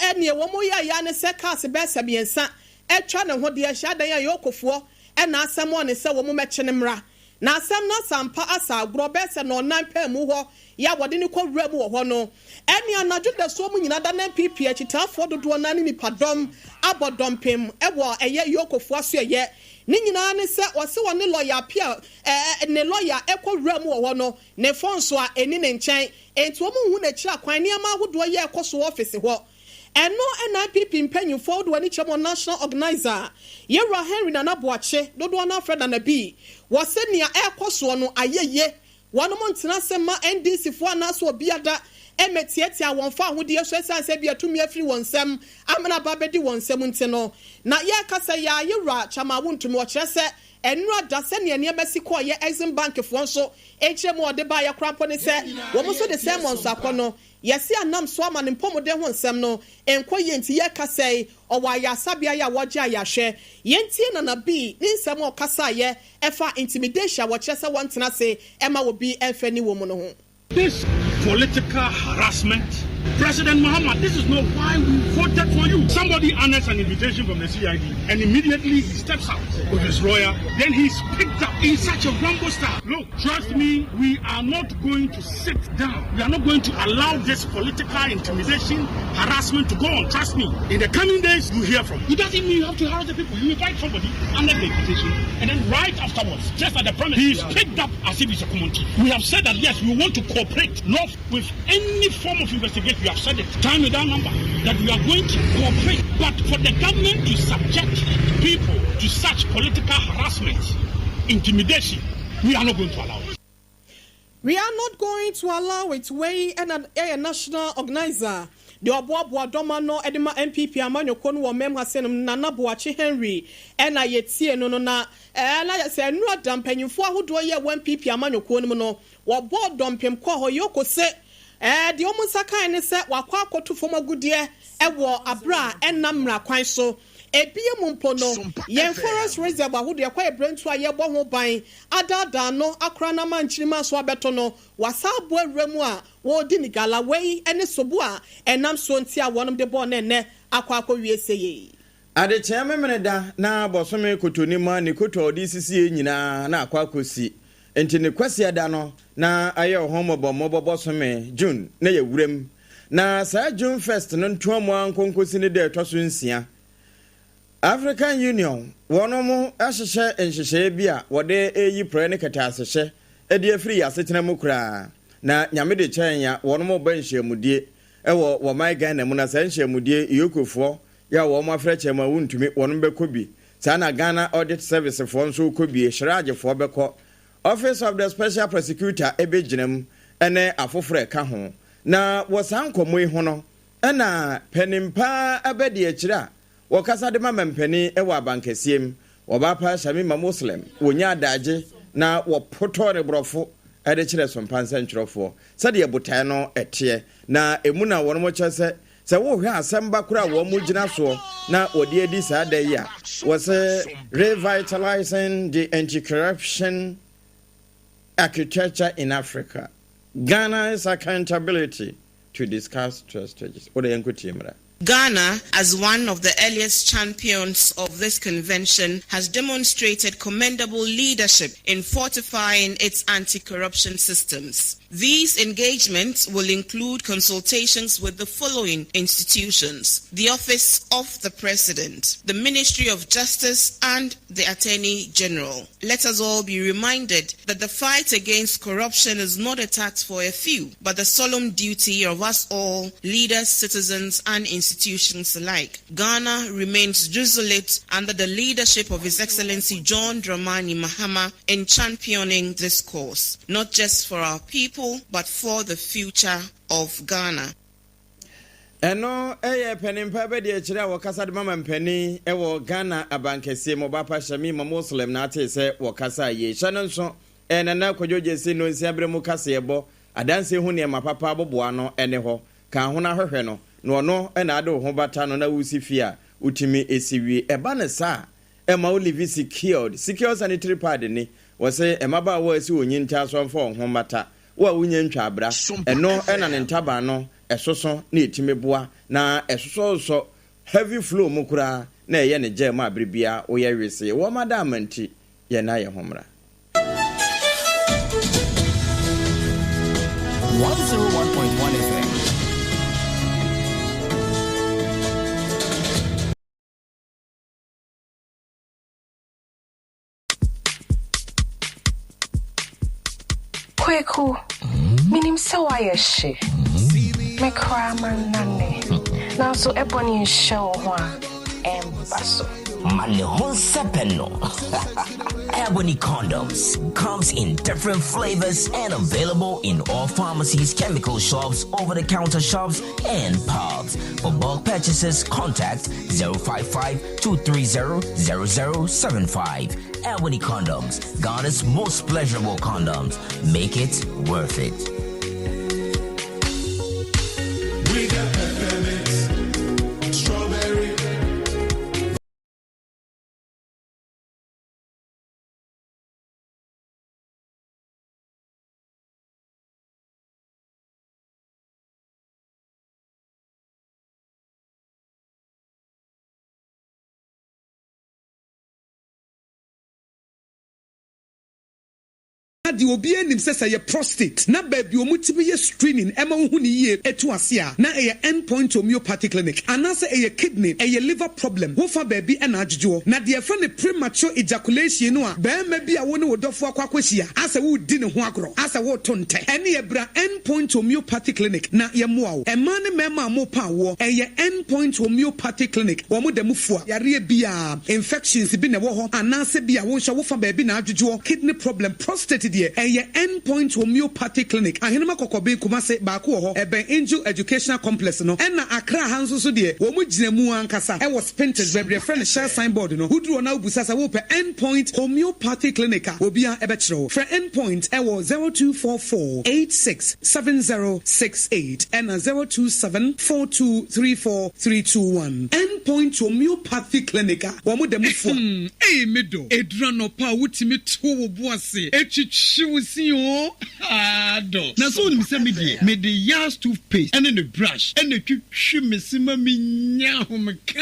ene wo mo ya ne se case bese biensa etwa ne ho de hya dan ya yokofo ena asem one se wo mo meche ne mra na asem na sampa asa agro bese no nan pa mu ho ya wode ni ko wura mu wo ho no eni anadwo da so mu nyina da na MPP achitafo dodo na ni nipadom abodompem ewo eye yokofo aso eye ni nyina ne se wose wone lawyer pia ne lawyer ekọ wura mu wo ho no ne fonso a eni ne nchen enti wo mu hu na kira kwan ni ama ahodo ye ekoso office ho eno NPP mpanyimfo do ani chemo national organizer Yewura Henry Nana Boache dodo na Fred na bi wose nia ekoso no ayeye wano montena sema NDC fo anaso obiada emetiatia wonfa ahode so esanse bia tumi afiri wonsem amana babedi wonsem nteno na ye kasa ya Yewura chama wontumi o kyerese enura da se ne ne besi ko ye Exim Bank fo nso eche mo de ba ye krampo ne se wo mo so de sermons akono yesi anam so ama ne mpomode ho nsem no enkoye nti ye kasai owa ya sabia ya woja ya hwe yentie na bi ne nsem o kasa ye efa intimidation wo chese wontena se ema wo bi enfani wo mu no ho. This political harassment, President Muhammad, this is not why we voted for you. Somebody honors an invitation from the CID and immediately he steps out with his lawyer. Then he's picked up in such a rumble style. Look, trust me, we are not going to sit down. We are not going to allow this political intimidation, harassment to go on. Trust me. In the coming days, you hear from. It doesn't mean you have to harass the people. You invite somebody under the invitation and then right afterwards, just at the premise, he's picked up as if it's a common thief. We have said that yes, we want to cooperate, not with any form of investigation. We have said it time without number that we are going to cooperate, but for the government to subject people to such political harassment, intimidation, we are not going to allow it. We are not going to allow it. We and a national organizer. The Owoahene Domano Edema MPP Amanyo Kono wo mem hasenum Nana Boachi Henry na yetie no na say no dampanyimfo ahodo ye MPP Amanyo Kono no wo board dompem kwa ho yokose the omusa kan ne se wakwa akoto fom agudie ewo abra enamra kwan so ebie mumpo no yen forest reserve ahodo yakwa ebrentu aye bo ho ban adada no akra na manchirima so abeto no wasabo awremu a wo di ni gala wei ene sobu a enam so ntia wonom de bo ne akwa wie seye ade cheme meneda na bosome kotoni ma ni koto odi sisi nyina na akwa kosi enti ne kwasi ada no na aye homobo bosome June na ye wurem na sa June 1st no ntoamu ankonkosi ne de toso nsia African Union wonomo ahyehyɛ nhyehyɛ bi a wode eyi pre ne kata ahyehyɛ edi afiri asetena mu kura na nyame de kyɛn ya wonomo ba nhyiamudie ɛwɔ wo mai Ghana mu na sa nhyiamudie yokofo ya wo mo afrɛ kyɛma wuntumi wonom bɛkɔ bi sa na Ghana Audit Service fo nso kɔ bi hyiraagefo bɛkɔ Office of the Special Prosecutor ebegyinam ene afoforo ka ho na wosan komo ho no na penimpa abedi akira wakasa de mamampani ewa abankasiem wabapa Shamima Muslim wonya adaje na wopoto rebrofo ede kire Sompa nsentrofo sade ebutan no ete na emuna wono mo kyese se wo hwe asamba kura wo mo gina so na odi edi sa da yi a was revitalizing the anti-corruption architecture in Africa. Ghana's accountability to discuss trust strategies. Ghana, as one of the earliest champions of this convention, has demonstrated commendable leadership in fortifying its anti-corruption systems. These engagements will include consultations with the following institutions: the Office of the President, the Ministry of Justice, and the Attorney General. Let us all be reminded that the fight against corruption is not a task for a few, but the solemn duty of us all, leaders, citizens, and institutions alike. Ghana remains resolute under the leadership of His Excellency John Dramani Mahama in championing this cause, not just for our people, but for the future of Ghana. Eno penimpa be de akira wakasa de mama mpani ewo Ghana abankese mobapa Shamima Muslim na ate se wakasa ye hye nso na kwadwoje si no nsiabre mu kase ebo adanse hu ne mapapa boboa no ene ho ka ho na hwehwe no no no na ade ho bata no na wusi fia utimi esiwie eba ne sa ema olivi secured sanitary pad ni wose emaba wa esi onyinta so mfa ho mata wa wunye ntwa abra eno na ne ntaba no esoso na etimeboa na esoso so heavy flow mukura na eye ne je ma abribia wo ye wese wo madam anti ye na ye homra 101.1 FM. Kweku, minim sawa yeshe. Me kraman nane. Now so ebony show one embasso. Malehon Sepeno. Ebony condoms comes in different flavors and available in all pharmacies, chemical shops, over-the-counter shops, and pubs. For bulk purchases, contact 055-230-0075. Ebony Condoms, Ghana's most pleasurable condoms. Make it worth it. We got peppermint, strawberry. The obia nim says a prostate na baby omutimi ye screening ema hu ni ye etu ase a na a endpoint homeopathic clinic anase a kidney a liver problem wo fa baby e na adwo na de fa ne premature ejaculation no a ba ma bi a wo ne wodofo akwakwahia asa wo di ne ho agro asa wo to nte ene ye bra endpoint homeopathic clinic na ye moa wo ema ne mema mo pa wo ye endpoint homeopathic clinic wo mo dem fua yare bia infections bi ne wo ho anase bia wo hwa wo fa baby na adwo kidney problem prostate a endpoint homeopathic clinic ahenema kokobe kumase ba ko ho eben angel educational complex no na akra hanso so de wo mu gina mu ankasa e was painted bebre friend share signboard no huduro na obusasa wo pe endpoint homeopathic clinic obia ebe kire for endpoint e wo 0244867068 and 0274234321 endpoint homeopathic clinic wo mu dem fo medo edura no pa wutimi to wo boase she was see do. Na so ni say me the Yas toothpaste and the brush and the twitwi mesima me nya homka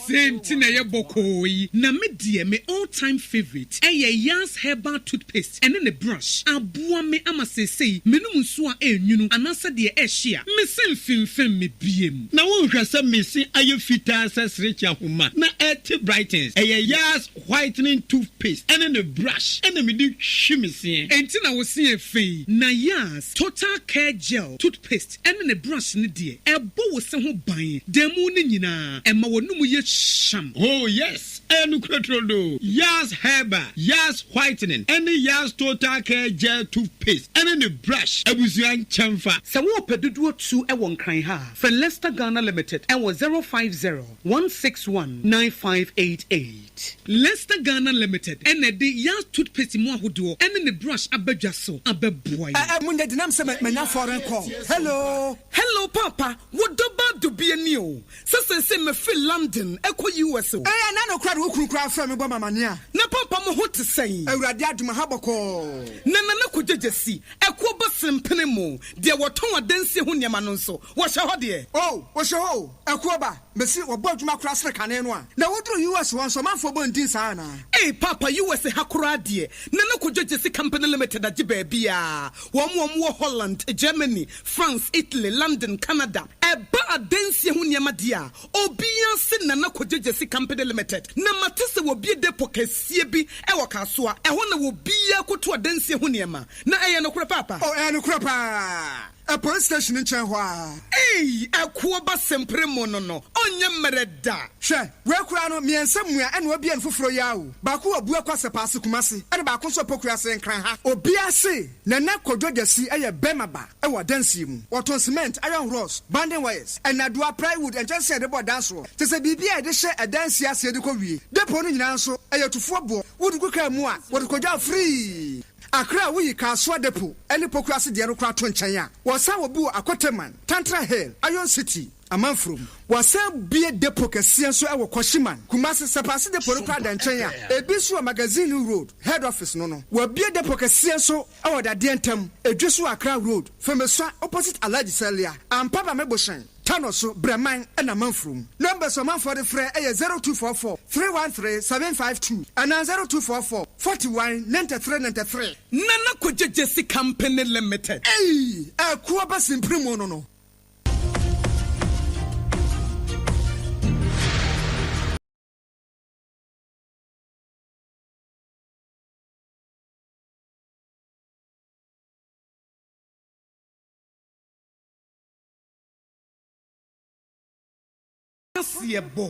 senti na ye bokoi na me die me all time favorite Yas herbal toothpaste and the brush aboa me ama sesei menum so a enwunu anasa de ehia me semfimfem me biem na wo hwa say me si aye fita sesrechi ahoma na et brightens Yas whitening toothpaste and the brush and me di hwimese enti na wo see efe na Yas total care gel toothpaste and the brush ni de ebo wo se ho ban demu ni nyina ema wonum ye sham. Oh yes, Enukratrodo, Yas Herbal, Yas Whitening, and the Yas Total Care Gel Toothpaste, and the brush, Abusian Chamfa. Sawo Pedudu 2 Ewon Kran ha. For Leicester Ghana Limited, and was 050-161-9588. Leicester Ghana Limited, and the Yas Toothpaste mo ahudo, and the brush abejaso, abeboy. Munde dinam se menya foreign call. Hello. Hello, Papa. What do bad to be a new? Say me feel London, Echo US. Eh, no crowd who cry from me, Mamania. Na Papa mo what to say. Awurade aduma habako. Na ko jejesi. Echo basim penemo. There were ton adense hu nyama no so. Wo hwe ho de. Oh, wo hwe ho. Echo ba. Mesi wo boduma kra sre kane no a. Na wodru US won so manfo bo ndin sa na. Eh, Papa US hakura de. Na ko jejesi company limited agi ba bia. Wo Holland, Germany, France, Italy, London, Canada. Eba adense hu nyama dia. Obia se na ko jejesi company limited. Na matese wo bie depo kasie bi e wo kasoa. E ho na wo bia koto adense hu nyama. Na eye no kura papa. Oh, no kura pa. A police station in Chenhua. Hey, a kuoba sempre monono. Onye mereda. She, where crano me and somewhere and will be and for yao. Baku a buakwa pass kumasi, and Bakuso Pocras and Kranha. Obiase, Nana Kodoja see a bemaba, our dancing, what on cement, iron rods, banding wires, and I do a plywood and just said about dance roll. To say BB, they share a dance yes, the Kobe. The pony in answer, a to football, would go come more, what could you free? Akra we ka so depo ene pokrasi de no kra to nchen a wasa wobu akoteman Tantra Hill Iron City amanfrom wasa bie depo kese so e wo Koshiman Kumasi sepase depo no kra da nchen a ebi so magazine road head office no wa bie depo kese so e wo da de ntam edweso Akra road Femeswa opposite Alhaji Celia ampaba meboshen Tanoso Breman and Amanfrum. Numbers of man for the fray 0244 313 752 and 0244 41 93 93. Nana Kujesi Company Limited. Hey, a Kuabas in Primono.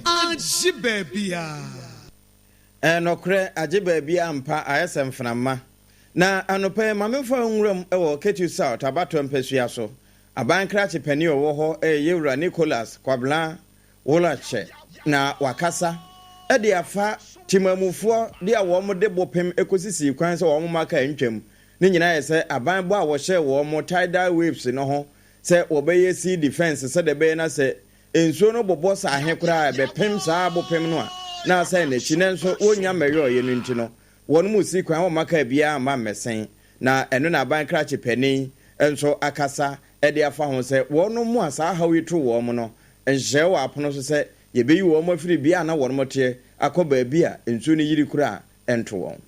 Ajibebia enokre ajibebia ampa ayesem fnama na anope mamefo nwuram ewo Ketu South abato mpesua so abankra chepani owo ho yewura Nicholas Kwabla Wolache na wakasa ɛde afa timamufoɔ de a wɔn de bopem ekosisi kwan sɛ wɔn maka ntwam ne nyinaa yɛ sɛ aban bɔ a wɔhyɛ wɔn tidal waves no ho sɛ wɔbɛyɛ sea defense sɛ de bɛyɛ na sɛ nsuo no bɔbɔ saa ahe koraa bɛpem saa bopem no a na sɛ n'akyi ne nso wɔnya mɛyɛ ɔyɛ no nti no wɔn mu si kwan wɔn maka biara ama mmɛsɛn na ɛno na aban krakye panin nso akasa ɛde afa ho sɛ wɔn mu a saa ahaw yi to wɔn no nhyɛ wɔ apono so sɛ yɛbɛyi wɔn afiri bia na wɔn teɛ akɔ baabi a nsuo no yiri kura ɛnto wɔn.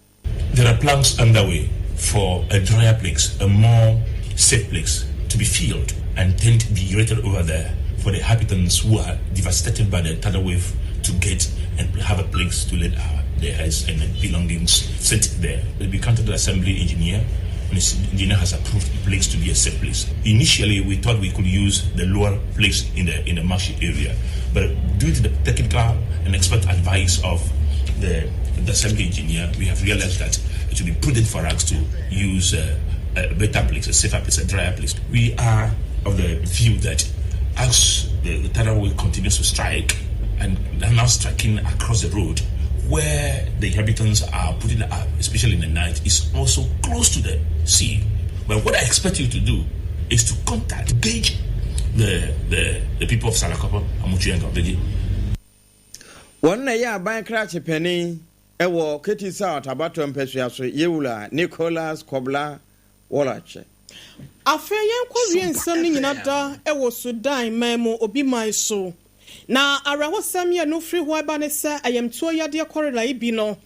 There are plans underway for a drier place, a more safe place to be filled and tent be erected over there for the inhabitants who are devastated by the tidal wave to get and have a place to let their heads and belongings sit there. The county assembly engineer, and the engineer has approved the place to be a safe place. Initially, we thought we could use the lower place in the marshy area, but due to the technical and expert advice of the assembly engineer, we have realized that it would be prudent for us to use a better place, a safer place, a drier place. We are of the view that as the tidal wave continues to strike and now striking across the road, where the inhabitants are putting up, especially in the night, is also close to the sea. But what I expect you to do is to gauge the people of Salakopo, Amuchi and Obegi. One year by Cratch Penny, Ewo, Kitty South, Abato and Pesuaso, Yewula, Nicholas, Kobla, Wolache. Afeyen Korean Sunning in Ada, Ewo Sudan, Memo, Obi my so. Na arawo samia no free ho aba ne se ayem to ya de korela ibino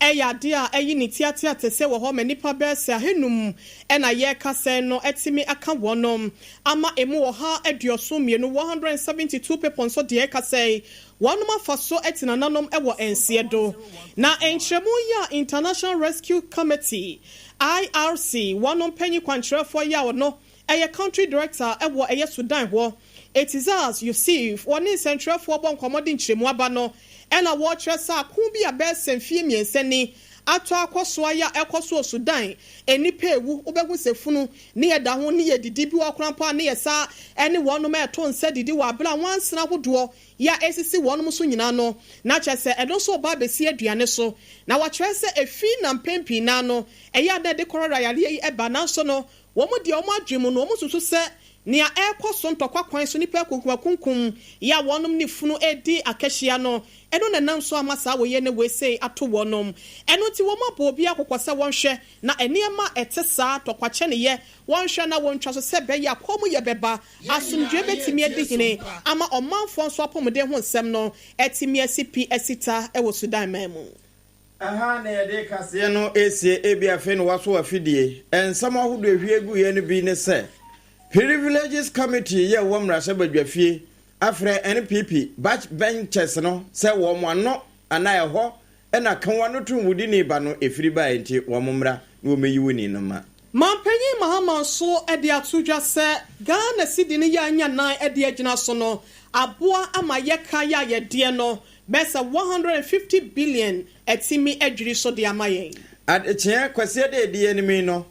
eya de a eyi ni tiatia te se wo ho manipa be se ahenum e na ye kase no etimi aka wonom ama emu wo ha aduoso mienu 172 people so de kase wonom afaso etina nanom e wo ense do na enhremu ya International Rescue Committee IRC wonom panyi kwantrefo ya wo no eye country director e wo eye Sudan wo. It is as you see, one in central for one commoding Chimwabano, and a watcher sa kumbi a best and female sending atwa kwaswaya ekoso Sudan, any pay wu obeguse funu near da ho near the dibu akrampa near sa any one no me ton said di wa bla once na wodo ya esisi one muso nyina no na chese edo so ba be si aduane so na wa chese efi na mpempi na no eya de korora yale e ba na so no wo mu de o mu adwemu no wo mu susu se Nia ekwaso ntokwa kwan so nipa kunkum ya wonom ni funu edi akehia no eno na nam so amasa wo ye ne we say ato wonom eno ti wo mabo obi akokwasa wonhwe na eniema etesa tokwache ne ye wonhwe na wontwa so se be ya komu ye beba asumdwe betimi edi hine ama omanfo so apomde ho nsem no etimi asipi esita e wo Sudan mamu aha na ye de kase no esie ebi afe no waso afidie ensam ahodo ehwiegu ye no bi ne se Privileges Committee ye womra se badwafie afre NPP batch benches no se wo mo ano ana eho na kanwa no tun wudi ni ba no efiri ba enti wo momra na wo meyi woni no ma Mampenyi Mahama so ede atudwa se Ghana sidi ne ya anya nan ede agina so no aboa ama ye ka ya ye de no besa 150 billion etimi adwiri so de amaye at eche kwase de de enimi no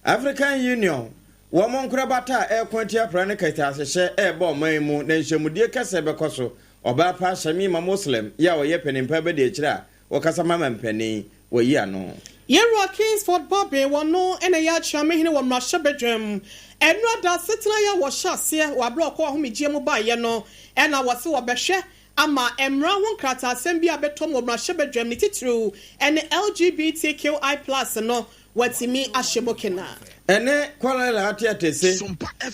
African Union Woman Krabata air quantia pranicata ashe air bomb maimu, then shemudie casebecoso, or bapa shamima Muslim, ya or yepen in pebe de chra, or casamam penny, or yano. Yero Kingsford Bobby, one no, and a yard shamin one masha bedroom, and rather Sitnaya was shassia, or block or me jemu by yano, and I was so a beshe. Ama emra won krata sembia betom of masha bedroom niti true, and LGBTQI plus no. Watimi ashebokena ene kwala atia tese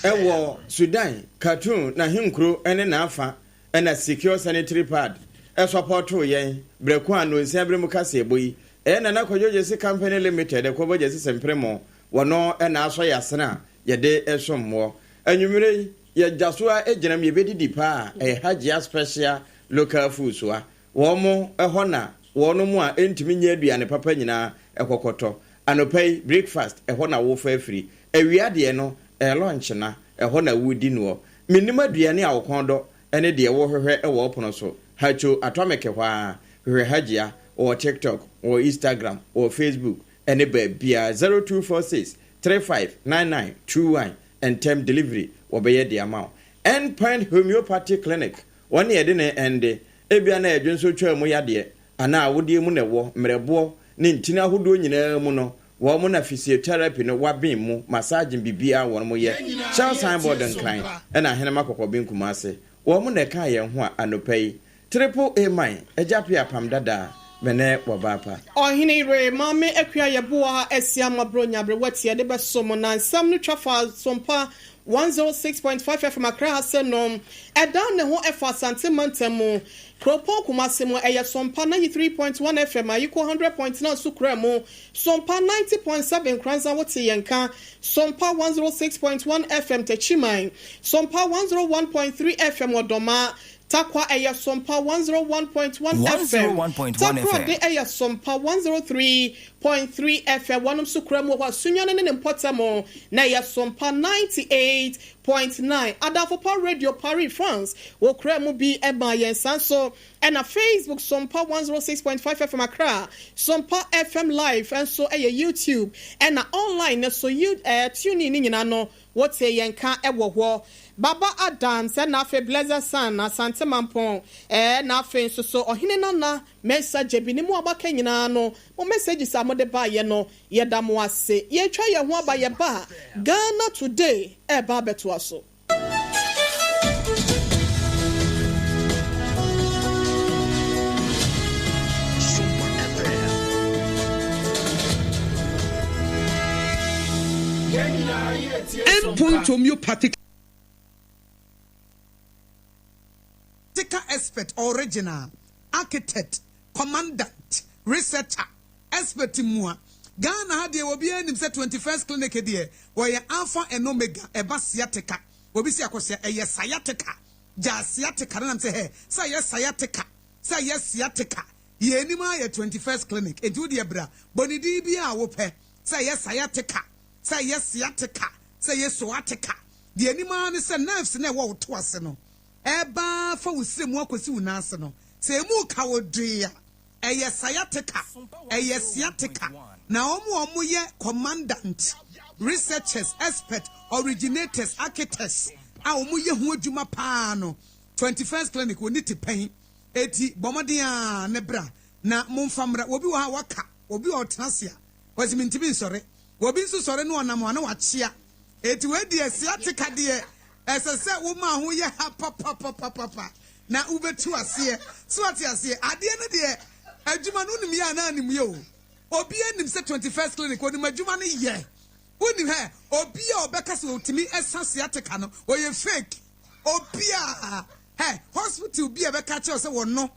ewo Sudan cartoon na hinkro ene na afa ena secure sanitary pad e support yen breku anu nsia bremu kase boyi ena na kojoje si company limited e koboje si sempremo wono ena aso yasena yede esommo anwumire ye jasoa eginam ye bedidi pa e hajia special local foods wa wo mo ehona wono mu a entimi nya aduane papa nyina ekokoto anopay breakfast ehona na wo fa free ewiade no lunch na ehona wudi no minima duane a wokondo ene de wo hwehwe e wo opono so hacho atomeke hwa hwehwe hajia or TikTok or Instagram or Facebook ene ba bia 0246 359921 and term delivery obeye the amount Endpoint Homeopathy Clinic one ye de ne ende ebia na edwonso twa mu yade ana wodie mu na wo mrebo ne ntina ahodo nyinaa mu no wo mo na physiotherapy no wabin mu massaging bibia wo mo ye Charles signboard nkran na henema kokobin kuma ase wo mo na ka ye ho anopai triple A mine ejapia pam dada mene wabapa Owoahene re mame akua yeboa asia mabronya brewati de besomo na nsam no twafa Sompa 106.5 FM Accra Hasenom edan ne ho efa santimantemu Kropo Kumasimo eya Sompa 93.1 FM ayiko 100.9 sukra mu Sompa 90.7 Kranza wote yenka Sompa 106.1 FM Techimai Sompa 101.3 FM Odoma Takwa eya Sompa 101.1 FM. Takwa de eya Sompa 103.3 FM. Wanum sukremo wa sunyane ne mpotamo na eya Sompa 98.9. Adafopa Radio Paris France. Wo kremo bi eba yensanso. And a Facebook Sompa 106.5 FM Accra. Sompa FM Live and so eya YouTube. And a online so you tune in nyinano wote yenka ewo Baba Adam said na fe blazer san na sante mampon na fe so ohine nana message bi ni mu abaka nyina no mo message sa mo de ba ye no ye da mo ase ye twa ye ho aba ye ba Ghana today ba beto aso Endpoint homeopathic expert, original, architect, commandant, researcher, expert mua. Ghana had the Obian 21st clinic here, where Alpha and Omega, a basiatica, Obisia Cosia, a yes sciatica, Jasiatica, and I'm saying, say yes sciatica, say yes sciatica, Yenima, a 21st clinic, a Judia bra, Bonidibia wope, say yes sciatica, say yes sciatica, say yes soatica. The animal is a nerves in a wall to us. Eba for we see more kwesi unase no se mu ka wodria eye sciatica eye sciatica na omo ye commandant researchers expert originators architects a omo ye ho adwuma pa no 21st clinic woni te pen eti bomodia ne bra na momfamra obi wo ha waka obi otenasia wazimintimi nsore obi nso sore no onam na wachia eti we die sciatica die Ese woman who ye ha papa na ubetu ase so ati ase ade ne de adwuma no nim ya na anim ye o obi anim se 21st clinic onim adwuma no ye wonim he obi a obeka se otimi esase ateka no oye fake obi a he hospital bi a beka che se wonno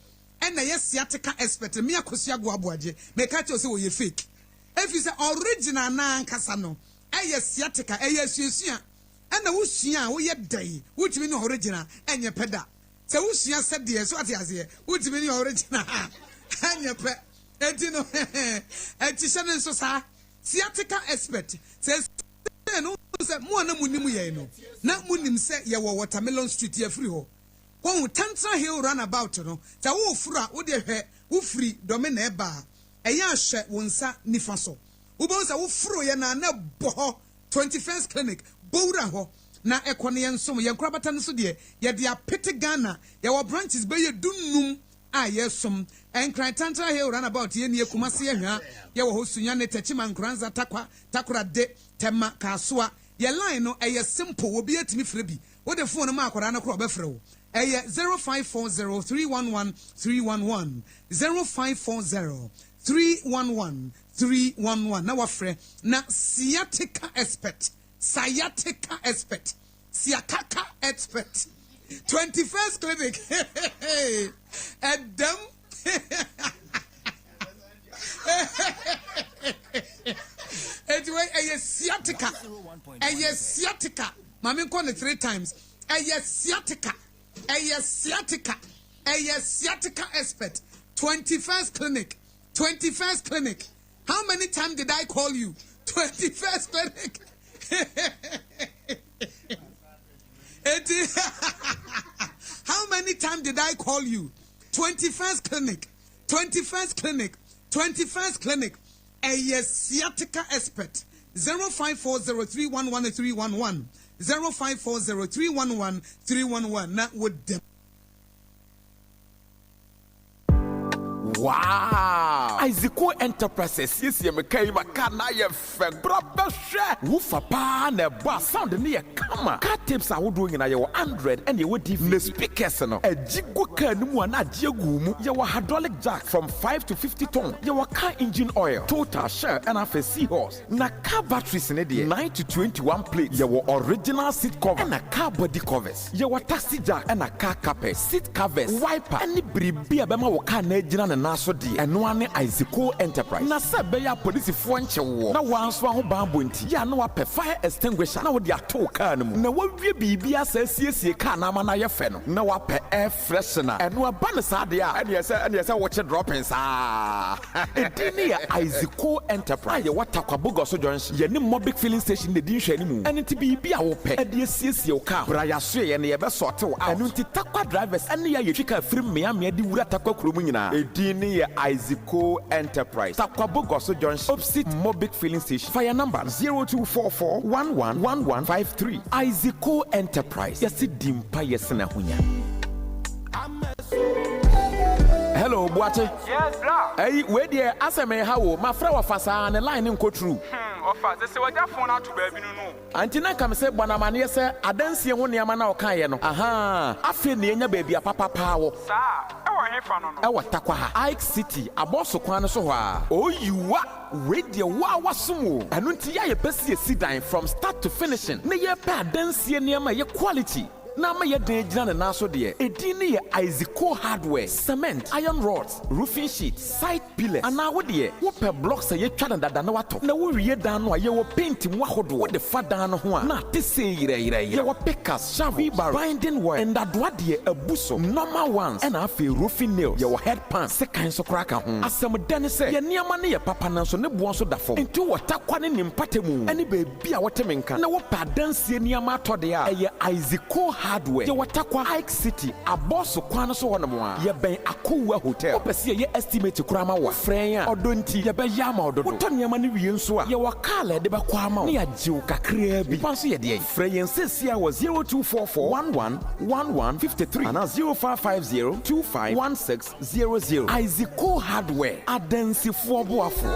na ye siateka expert me akosua go aboaje me ka che se oye fake efi se original na ankasa no eye siateka eye suesua and the Wusia, we yet day, which mean original, and your peda. So Wusia said, dear, so what is here, which mean original, and your pet, and you know, and Tishan so sa, Siatica expert says, no, more no munimueno, not munim set ya watermelon street ye free ho. One Tantra Hill run about, no, the wolf would your hair, who free domine bar, a yash wonsa nifaso. Ubos a wolf ya na boho 21st clinic. Bowra ho na ekwane yensom yenkrabata no so de ye de apete Ghana ye wo branches be ye dunnum a yesom enkran tantra here run about ye ne kumase ye hwa ye wo hosunya ne techima nkranza takora de tema kasoa ye line no eye simple obi atimi frɛ bi wo de phone ma akora na kro obɛfrɛ wo eye 0540311311 0540311311 na wafrɛ na sciatica expert Sciatica expert, Siakaka expert, 21st clinic, and them. Anyway, a sciatica, Mammy called it 3 times. A sciatica expert, 21st clinic. How many times did I call you? 21st clinic. How many times did I call you? 21st clinic. A sciatica expert. 0540311311. 0540311311. Not with them. Wow! Isaac Enterprises, yes, you make a kana ye feg brother share. Woofa pa ne bass sound near kama. Car tapes are doing in your 100 and you would give the speakers no. A jigu kanu na jigumu. Your hydraulic jack from 5 to 50 ton. Your car engine oil, total share and a seahorse. Na car batteries in the 9 to 21 plates. Your original seat cover and a car body covers. Your taxi jack and a car carpet, seat covers, wiper, and the bribi abema waka nejina na naso di. And one Isaac Enterprise. Na sebe ya police fwanche wo. Na wanswa ho bambo nti. Ya no wape fire extinguisher. Na wodi ato car no mu. Na wawie bibi asiesie car na ma na ye fe no. Na wape air freshener. And wa ban sa de a. And yesa watch dropping sa. Edini ya Isaac Enterprise. Ya watakwa bogo so junction. Ye ni Mobic filling station de din hwe ni mu. And nti bibi a wo pe. E de asiesie car. Bra ya so ye ne ye be sort wo. And nti takwa drivers ene ya ye twika free me di wura takwa kuro mu nyina. Edini ya Isaac Enterprise. Takwabogoso Junction. Opposite Mobic filling station. Fire number 0244111153. Isaac Enterprise. Yesi dimpa yesina hunya. Hello, Boate. Yes, bra. Hey, where dear asame hawo ma fra wa fasa na line nko true. Ofa, ze se waja phone out to baby no. Antina kam se bwana mane se adansie ho niama na okan ye no. Aha, afi ne nya baby apapa pawo. Sa, e wo hefa no no. E watakwa ha. Ike City, aboso kwan so ho a. Oyiwa, we dear wa wasomo. Anu nti ya ye pesi sidan from start to finishing. Ne ye pa adansie niama ye quality. Na ma ye den gina na naso de edini ye Isaac hardware, cement, iron rods, roofing sheets, side pillars. Ana wo de wo pe blocks ye twa na dada na wato. Na wo wie dan no ye wo paint mu ahodo wo de fa dan no ho a. Na te se yire ye wo pickers, shovel, binding wire, and adwa de abuso, normal ones, and afi roofing nails. Ye wo head pan, sekan so kraka ho. Asem dan se ye niama ne ye papa nan so ne buon so da fo. Enti wo takwa ne nimpatemu. Ani be bia wo temenka. Na wo pa dansie niama to de a ye Isaac hardware. Ye watakwa Ike City aboso kwan so wono mo a ye ben Akowa hotel opese ye estimate kurama wo frenya odonti ye be yama ododo wotoniama ne wie nso a ye wakala de ba kwa ma ne ya jiw kakra bi panso ye de frenya sesia wo 0244111153 and 0550251600 Isaac hardware adansi boafo.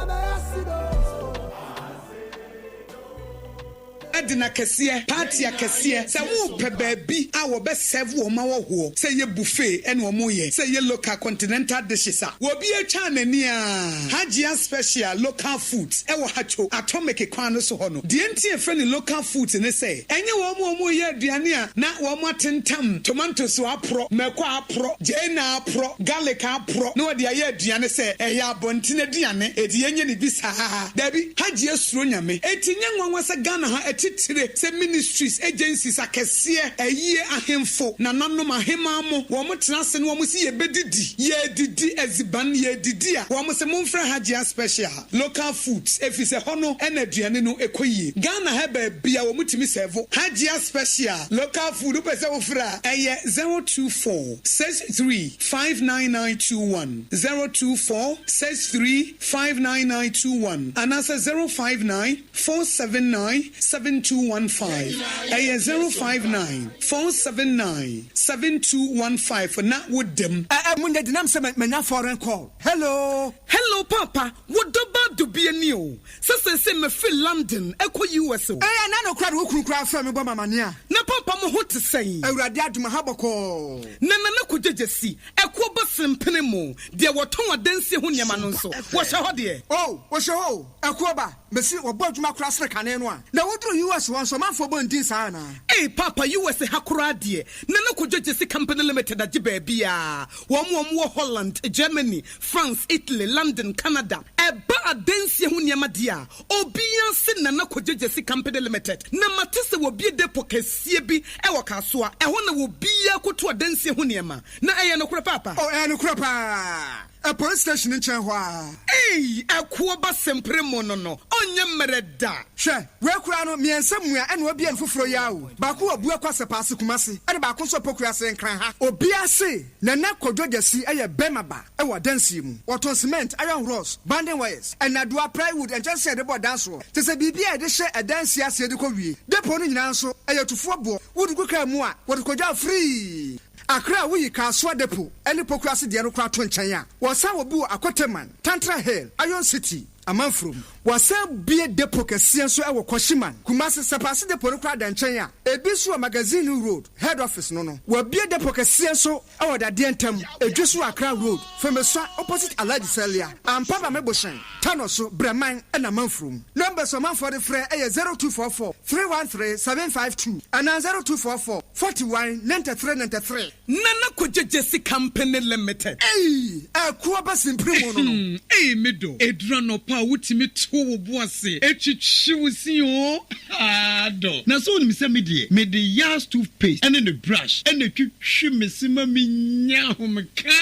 Edina kesiye party akesiye se wo pe baabi a wo be serve wo ma wo ho se ye buffet ene wo mo ye se ye local continental dishes a wo bi atwa nani a Hajia special local foods e wo hacho atomic kwan no so ho no de enti e friend local foods ne se enye wo mo ye aduane a na wo mo atentam tomatoes apro meko apro jena apro garlic apro no de ye aduane se e ya bontine aduane e de yenye ne bi sa dabi Hajia suro nyame etinye nwanwa se Ghana ha tire se ministries agencies akese aye ahemfo na nanom ahema mo wo mo tenase no wo mo si ye bedidi ye didi eziban ye didi a wo mo se momfra Hajia special local foods efise hono ena aduane no ekoyie Ghana ha ba bia wo mo timi serve Hajia special local food pese wo fra eye 02463599921 02463599921 anasa 0594797 7215 059-479-7215 for not with them. Munde dinam se menya foreign call. Hello papa, what do be a new? Se me feel London, echo US. Na no crowd who cry from me by mania. Na papa mo what to say. Awurade aduma habako. Na ko jejesi, echo basem penemo. There were tongue dance ho nyama no so. What sha de? Oh, what sha ho? Echo ba, mesi oboduma kra sre kane no a. Na wodro US one so man for bondin sa na. Hey papa, US hakura de. Na ko jejesi company limited agi ba bia. Wo Holland, Germany, France, Italy, London, Canada. Eba adansi ho nyama dia. Obia se na ko jejesi company limited. Na matese wo bie depo kesie bi e wo kasoa. E ho na wo bia ko to adansi ho nyama. Na eye no kura papa. Oh, eye no kura pa. A police station in Chenhua. Hey, a kuoba sempre monono. Onye mereda. She, we kurano mi ensemua and wobi en fufuro yawo. Baku obua kwase pass kumase. And baku so pokua se nkran ha. Obia se na na kodwogesi eye bemaba. E wo dansi mu. Waton cement, iron rods, banding wires. And adua plywood and just said about dance wo. Te se bibia e de hye e dansi ase de ko wie. Depo no nyina nso eye tufo bo. Wodu kuka mu a, wodu kodwa free. Accra we Kaswa Depo, any Pokrasi de Anokra Tonchaya, was our boo Akoteman, Tantra Hill, Iron City. Amanfrom wasa bie depo kɛseɛ so ɛwɔ Koshiman Kumasi sapase depo no kra dankyɛn a ebi so a magazine road head office no wabie depo kɛseɛ so ɛwɔ dadeɛ ntam edwe so Accra road femesa opposite Alhaji Celia ampaba meboshen tano so Breman ɛna Amanfrom numbers of man for the frɛ ɛyɛ 0244 313 752 and 0244 41 93 Nana Kojesi Company Limited. Kuwa basi mprimo no. Medo Edrano pa wutimi to boase echichiwusi o ado na so ni se me de yas toothpaste and the brush and the twitwi mesima minya homka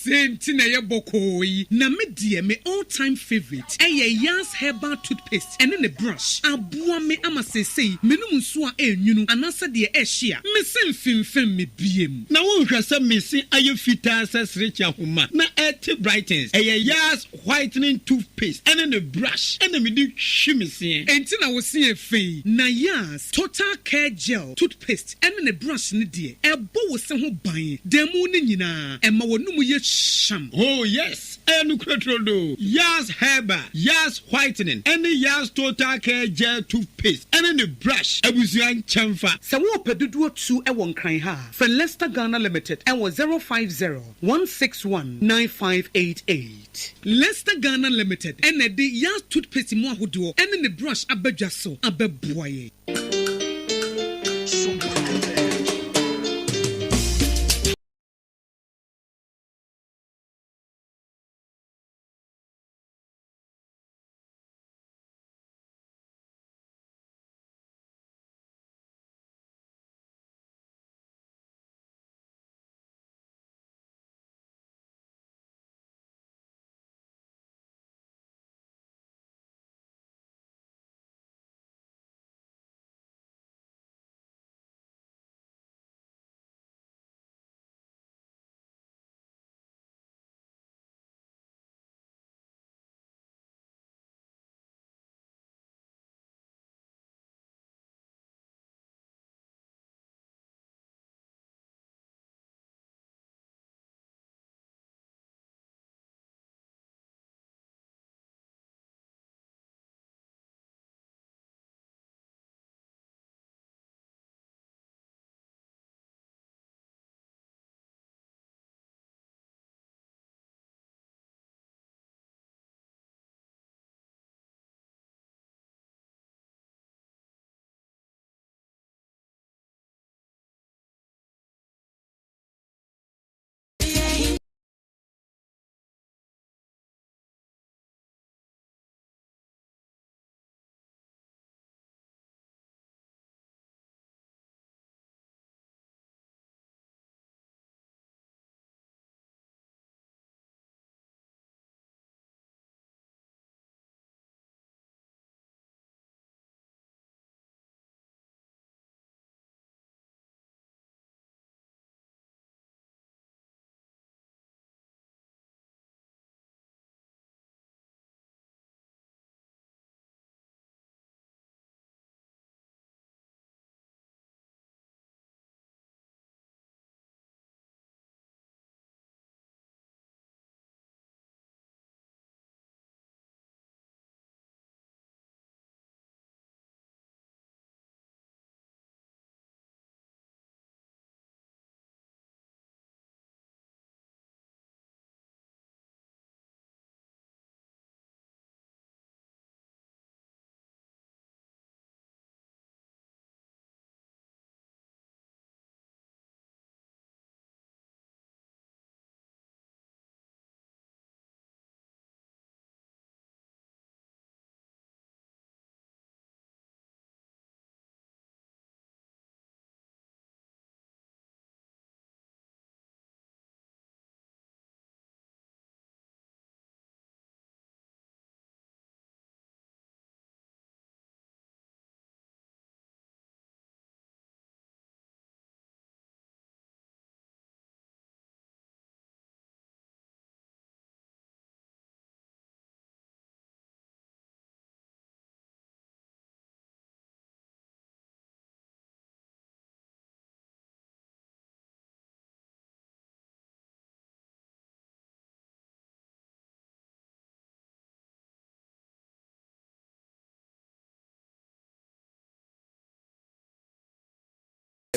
senti na ye bokoi na me de me all time favorite yas herbal toothpaste and the brush aboa me amasesei menum nso a enwunu anasa de ehia me semfimfem me biem na wo hwese me se ayefita sesrecha homa na et brightens yas whitening toothpaste and the brush and the midi shimisi enti na wo se efei na yas total care gel toothpaste and the brush ne de ebo wo se ho ban demu ne nyina ema wonum ye sham. Oh yes, and Crotrodo, Yas Herba, Yas Whitening, and the Yas Total Care Gel Toothpaste, and then the brush, Abusian Chamfa. Sawo Pedudu to a one crying ha. For Leicester Ghana Limited, and was 050 161 9588. Leicester Ghana Limited, and the Yas Toothpaste Moahudo, and then the brush Abejaso, Abeboye.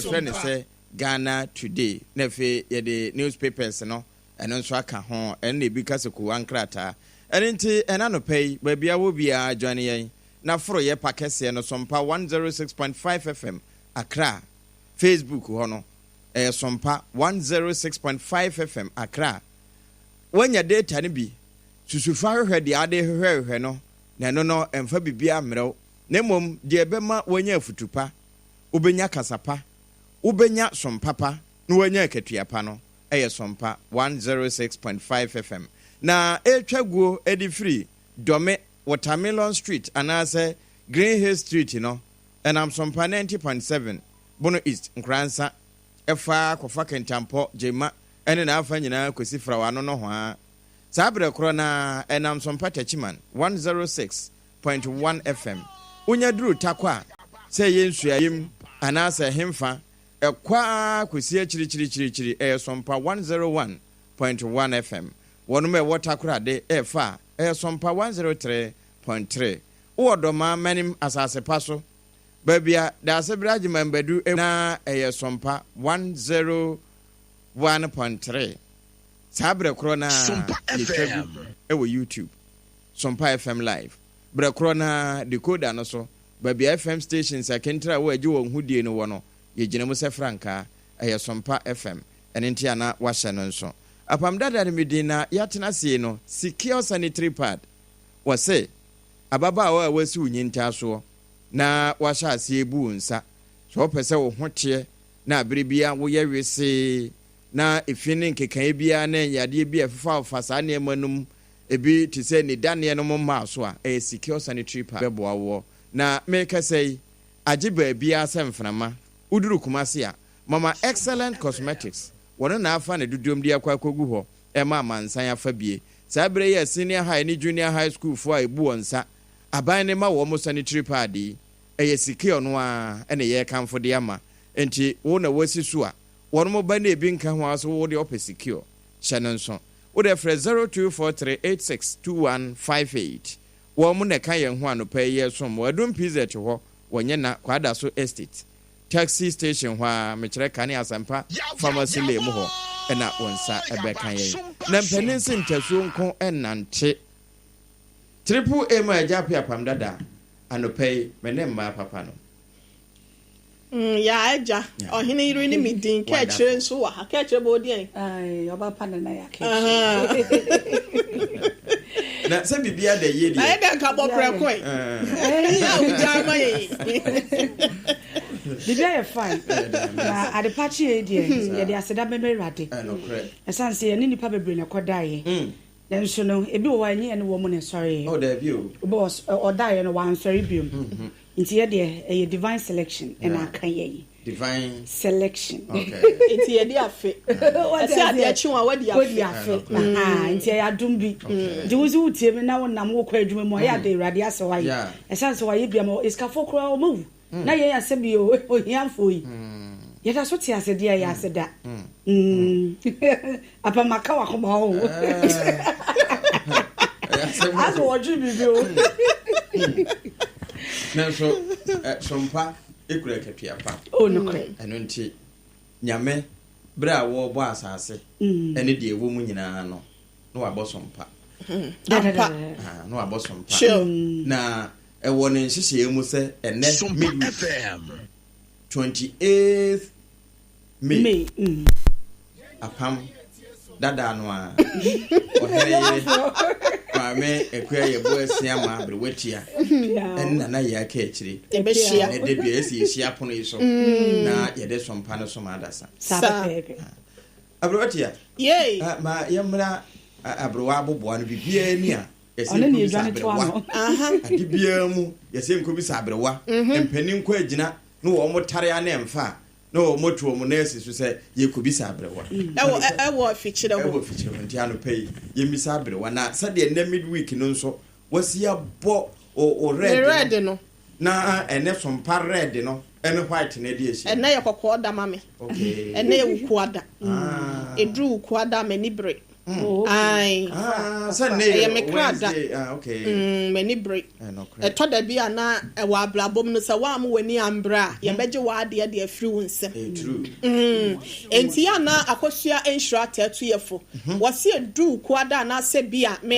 friend say Ghana Today. Nefe the newspapers no and nso aka ho and e bi kaseko ankrata. Enti enano pay baby will be a joining yen. Na fro ye pakese no Sompa 106.5 FM Accra. Facebook hono. Sompa 106.5 FM Accra. When your data ni bi susufa hwehwe de ade hwehwe no na no emfa bibia mrew. Nemom de bema wanya futupa. Ubenya kasapa. Ubenya sompapa. No wanya ketuapa no. Sompa 106.5 FM. Na etwaguo edi free Dome Watermelon Street anase Green Hill Street no enam Sompa 90.7 Bono East Nkransa efa kofa kentampo jema ene na afa nyina kosi frawa no ho a sabre kro na enam Sompa Tachiman 106.1 FM unya duru takwa se yensuayim anase hemfa ekwa kosi chiri Sompa 101.1 FM Wonume watakura de efa Sompa 103.3 Uodoma menim asase paso Babia da sebraji membedu na Sompa 101.3 Sabre krona Sompa FM ewo YouTube Sompa FM live Bre krona decoder no so Babia FM stations akentra wo agi won hudie no wono yegina mu se franka Sompa FM enenti ana wahye no nso Apam dada medina yatena sie no secure sanitary pad wase ababa wa wasi unyinta so na washa asie bu nsa so pese wo hote na abribia wo ye wese na efini nkekan bia na yade bia fefa fasa na emanum ebi ti se ni dane no mma so a secure sanitary pad bebo awo na make say agiba bia semframa uduru kumase a mama excellent cosmetics One na afa na dudum dia kwa kogu ho ema mansan afa bie sabre ye senior high ni junior high school fo a ebu onsa aban ne ma wo mo sanitary pad eye sikio no a ene ye kanfo de ama enti wo na wasi so a won mo ba na ebi nka ho aso wo de opesikio hyenenso wo de fre 0243862158 wo mo na kan ye ho anopa ye so mo adum pizza te ho wonye na kwada so estate taxi station wha mechire kane asampa pharmacy le mu ho ena wonsa ebekan ye na mpeninsi ntasu nko enante triple a ma japi apam dada anopei menemma papa no ya aja ohine iru ni midin ka chire nso wa ka chire bo di ai oba pa na ya ka na se bibia da ye di ai da ka bo prekoi ya ujama ye Bibia ye fine. Na adepachi e die, ye de aseda memerade. No correct. Esanse ye ni nipa bebre na kodaye. Den so no, ebi wo anye ne wo mo ne sorry. Oh, there you. Boss, odaye no wan sorry biom. Nti ye de e divine selection e na kan ye. Divine selection. Okay. Nti ye de afe. Ase ade achiwa wadi afe. Nti ye adum bi. Nti wo zu tie me na wo nam wo kwa adwuma mu ya de rade ase wa ye. Esanse wa ye bia mo iskafo kro o mu. Na ye asebi o hiamfo yi ye da so ti asede ya aseda apa maka wa koma o aso waju bibi o na so Sompa ekura kapia pa o no kre eno nti nyame bra wo bo asase ene de ewo mu nyina no no wa bo Sompa no wa bo Sompa na ewo ne nhihye emu se ene FM 28th May apam dada no a ohere mame ekua ye bo asia ma brewatia enna na ye aka akire ebehia ne de bia esi ehia pono yi so na ye de Sompa no so ma adasa abrewatia ye ma yemra abrewa aboboa no bibia ni a Ona ni edwane to ano. Adibia mu yese nkobi sabrewa empani nko agina no wo motare ana emfa no moto mu nesi so se ye kobi sabrewa ewo fichire wo nti ano pay ye mi sabrewa na sade na midweek no nso wasi abo o red no na ene Sompa red no ene white na de esi ene ye kokko da mame okay ene ye wuku ada edru wuku ada mani bre Aye. Sunday. Me krada. Okay. Many break. E to da bia na e wa ablabom no se wa am wani ambra ye beje wa ade de afiri wonsem. True. Enti ya na akosua enhura tatu yefo. Wo se edu kwada na se bia me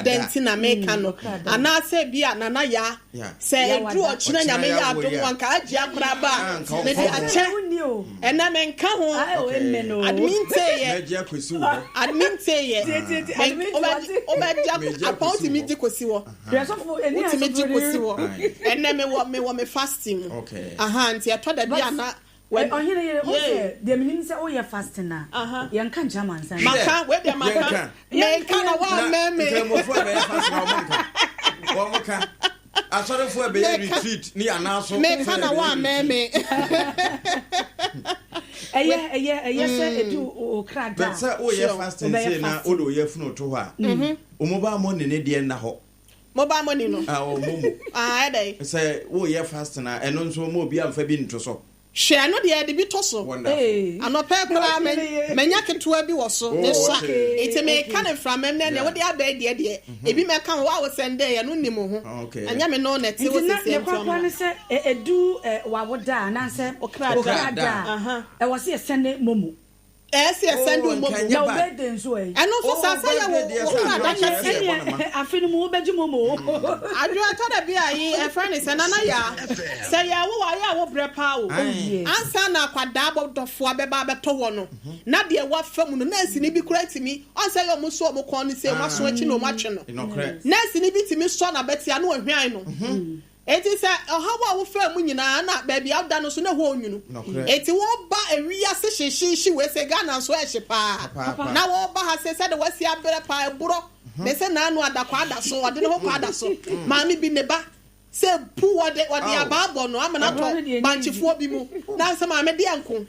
denti na me ka no. Ana se bia na na ya. Se edu ochina nya me ya adom wanka agi akra ba. Me de ache. Ena me nka ho. Admin say ye. Admin say ye. Obadia about me di kosi wo. Me di kosi wo. Ena me fasting. Okay. Nti ato da bia na Owoahene ye o se de menim se o ye fasting na. Ye nka German san. Maka we de maka. Me nka na wa meme. Nkemofo be fasting o monka. Wo monka. Asorefo be retreat ni anaso. Me nka na wa meme. Eye se edu o krada. But say o ye fasting say na o do ye funu to ho a. O mobile money ne de na ho. Mobile money no. O momo. Dey. Say o ye fasting na eno nso mo obi amfa bi nto so. Share no de bi to so. Anope kura menya ketewa bi wo so. Ne so. Iti me ka ne from em na wo de abai de. Ebi me ka wa wo send ye no nim ho. Anya me no na te wo sese from. Ne kwa se edu wa woda na seokrada. E wo se send momo. Ese send momo. Na obede nso e. Eno so sasa ya wo da afini mu obeji momo. Adu atada bi ayi e friend se nana ya. Se ya wo wa ya wo brepa o. Ansa na kwada bodofo abeba beto wo no. Na de wa fam no na asini bi kura timi. Ansa ya mo so mo kon ni se ma so achi no ma twe no. Na asini bi timi so na betia na ohwan no. Eti se ohawa wo fa mu nyina na baby awda no so na ho onwunu. Eti wo ba ewia se hyehyehye we se Ghana so ehye pa. Na wo ba ha se de wasi abere pa eburo. Me se na anu adakwa adaso ode ne ho kwa adaso. Maami bi ne ba se pu wode ababo no amana to banchifo bi mu. Na se maame de anko.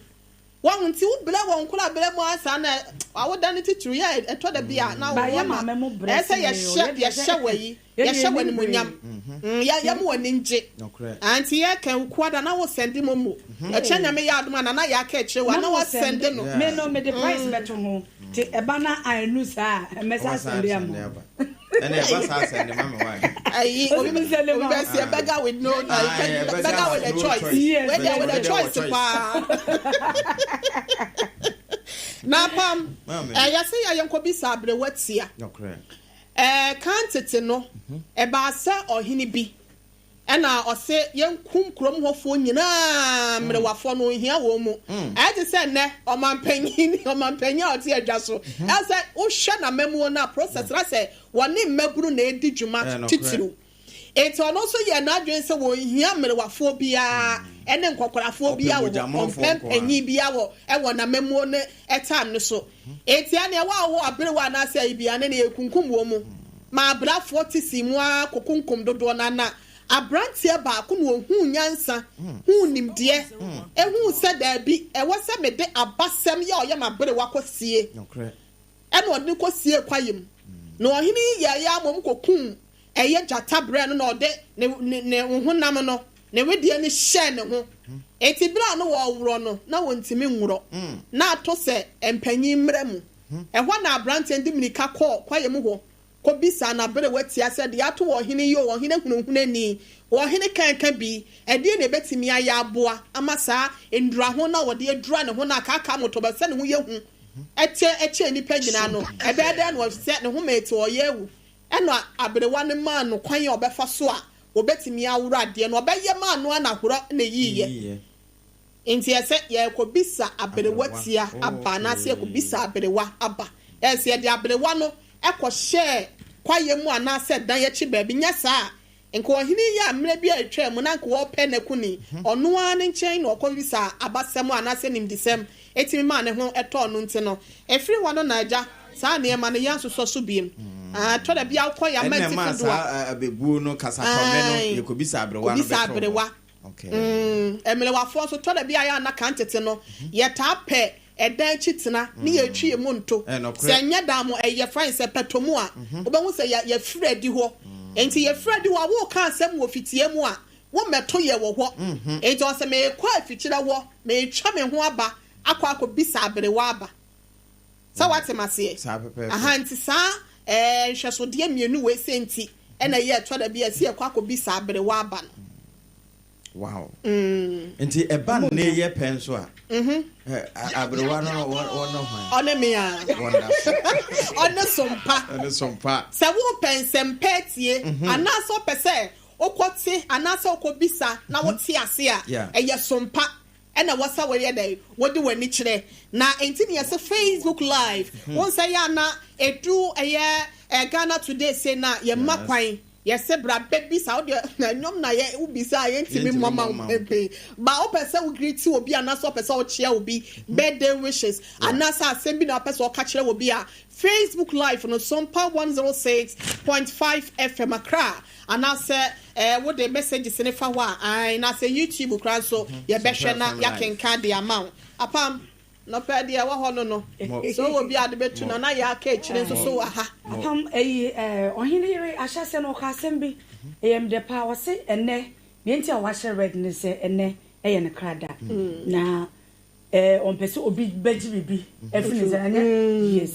Won nti wo bele won kula bele mu asa na awoda ne tituru ya eto da bia na wo ma. Ese ye hye wayi. Ye hye wani munyam. Ya mu wani nje. Anti ye kan kwada na wo send momo. E chanya me ya aduma na ya ka eche wa na wo send no. Me no me the price beto ho. Ti eba na anu sa me sa send am. And I send the mama why. Ayi obi me send mo. Be se beggar with no beggar with a choice. Where there with a choice pa. Na pam. Ya say ya yenko bi sa abre watia. Kantete no eba sa ohini bi ena ose yenkum krom hofo nyina mrewafo no hia wo mu ate se ne omampanyi oti adwaso ase wo hwe na memu na process ra se woni mmaburu na edi dwuma titiru eto no so ye na adwen se wo hia mrewafo bia ene nkokorafo bia wo ompanyi bia wo ewo na memu ne etam ne so etia ne wa aberewa na ase bia ne ekunkum wo mu ma brafo tisi mu akokunkum dodo na abrantie ba ko no hu nyansa hu nimde ehu se da bi ewo se me de abasem ya oya ma bere wakosie ene odi kosie kwayem no ohini ya mom kokun eye jata bre no ode ne hu nam no ne wedie ne hye ne ho eti bra no wo woro no na wontimi nworo na ato se empanyi mremu ehwa na abrantie ndimnika kwayem ho ko bisa na bere wati ase de ato wo hene yo wo hene hunhuna ni wo hene kanka bi ede ne betimi aya aboa amasa endura ho na wo de edura ne ho na aka moto ba se ne ho yehu eche ni pagina no ebe de no se ne ho meti wo yewu eno aberewa ne ma no kwan ya obefa so a wo betimi awura de no obeye ma no na horo na yiye enti ese ye ko bisa aberewati aba na se ko bisa aberewa aba ese de aberewa no ekọ share kwaye mu anase dan yechi baabi nya saa enko ohini ya mre bi atwa mu na nko ope na kuni ono an nchen na okọ bisa abasem anase nimdisem etimi ma ne ho eto no nti no efiri wano na aja saa ne ma ne ya soso so biem to da bia akọ ya mati fudua abebu no kasa tome no yekobisa abrewa no beto okay emele wafo so to da bia ya na kantete no yeta pe edan chitena ni ye twie mu nto se nya da mo eye fine se petomu a obehu se ye fredi ho enti ye fredi ho wo ka asem wo fitie mu a wo meto ye wo ho enti o se me kwa afikira wo me twa me ho aba akwa bisa aberewa aba So what am I say? Aha nti sa hwesode mienu we senti ena ye atwa da bia se yakwa bi sa abere wa aba no. Wow. Nti eba ne ye pen so a. Abere wa no no hwan. One me a. Wonderful. One sompa. Se wo pen sempetie ana so pese okote ana so okobisa na wote ase a eye sompa ena wasa we ye dey wodi wani kire na enti ne yese Facebook live won say ya na edu eye Ghana today say na ye makwan yese bra baby sa o de na nyom na ye ubisa ye ntimi mama pepe ba o pese wo greet obi ana so pese o chia obi birthday wishes ana sa asem bi na pese o ka kire obi a Facebook live on Sompa 106.5 FM Accra and I say what the messages in fa wa and I say YouTube kra so ye behwe na ya kenka the amount apam no pe dia wa ho no so obi ade betu na ya ka kire so aha apam ohene yere ahyase no ka asem bi em de pa wo se enne me ntia wa hye red ne se enne eye ne krada na on pese obi beji bibi efini zanya yes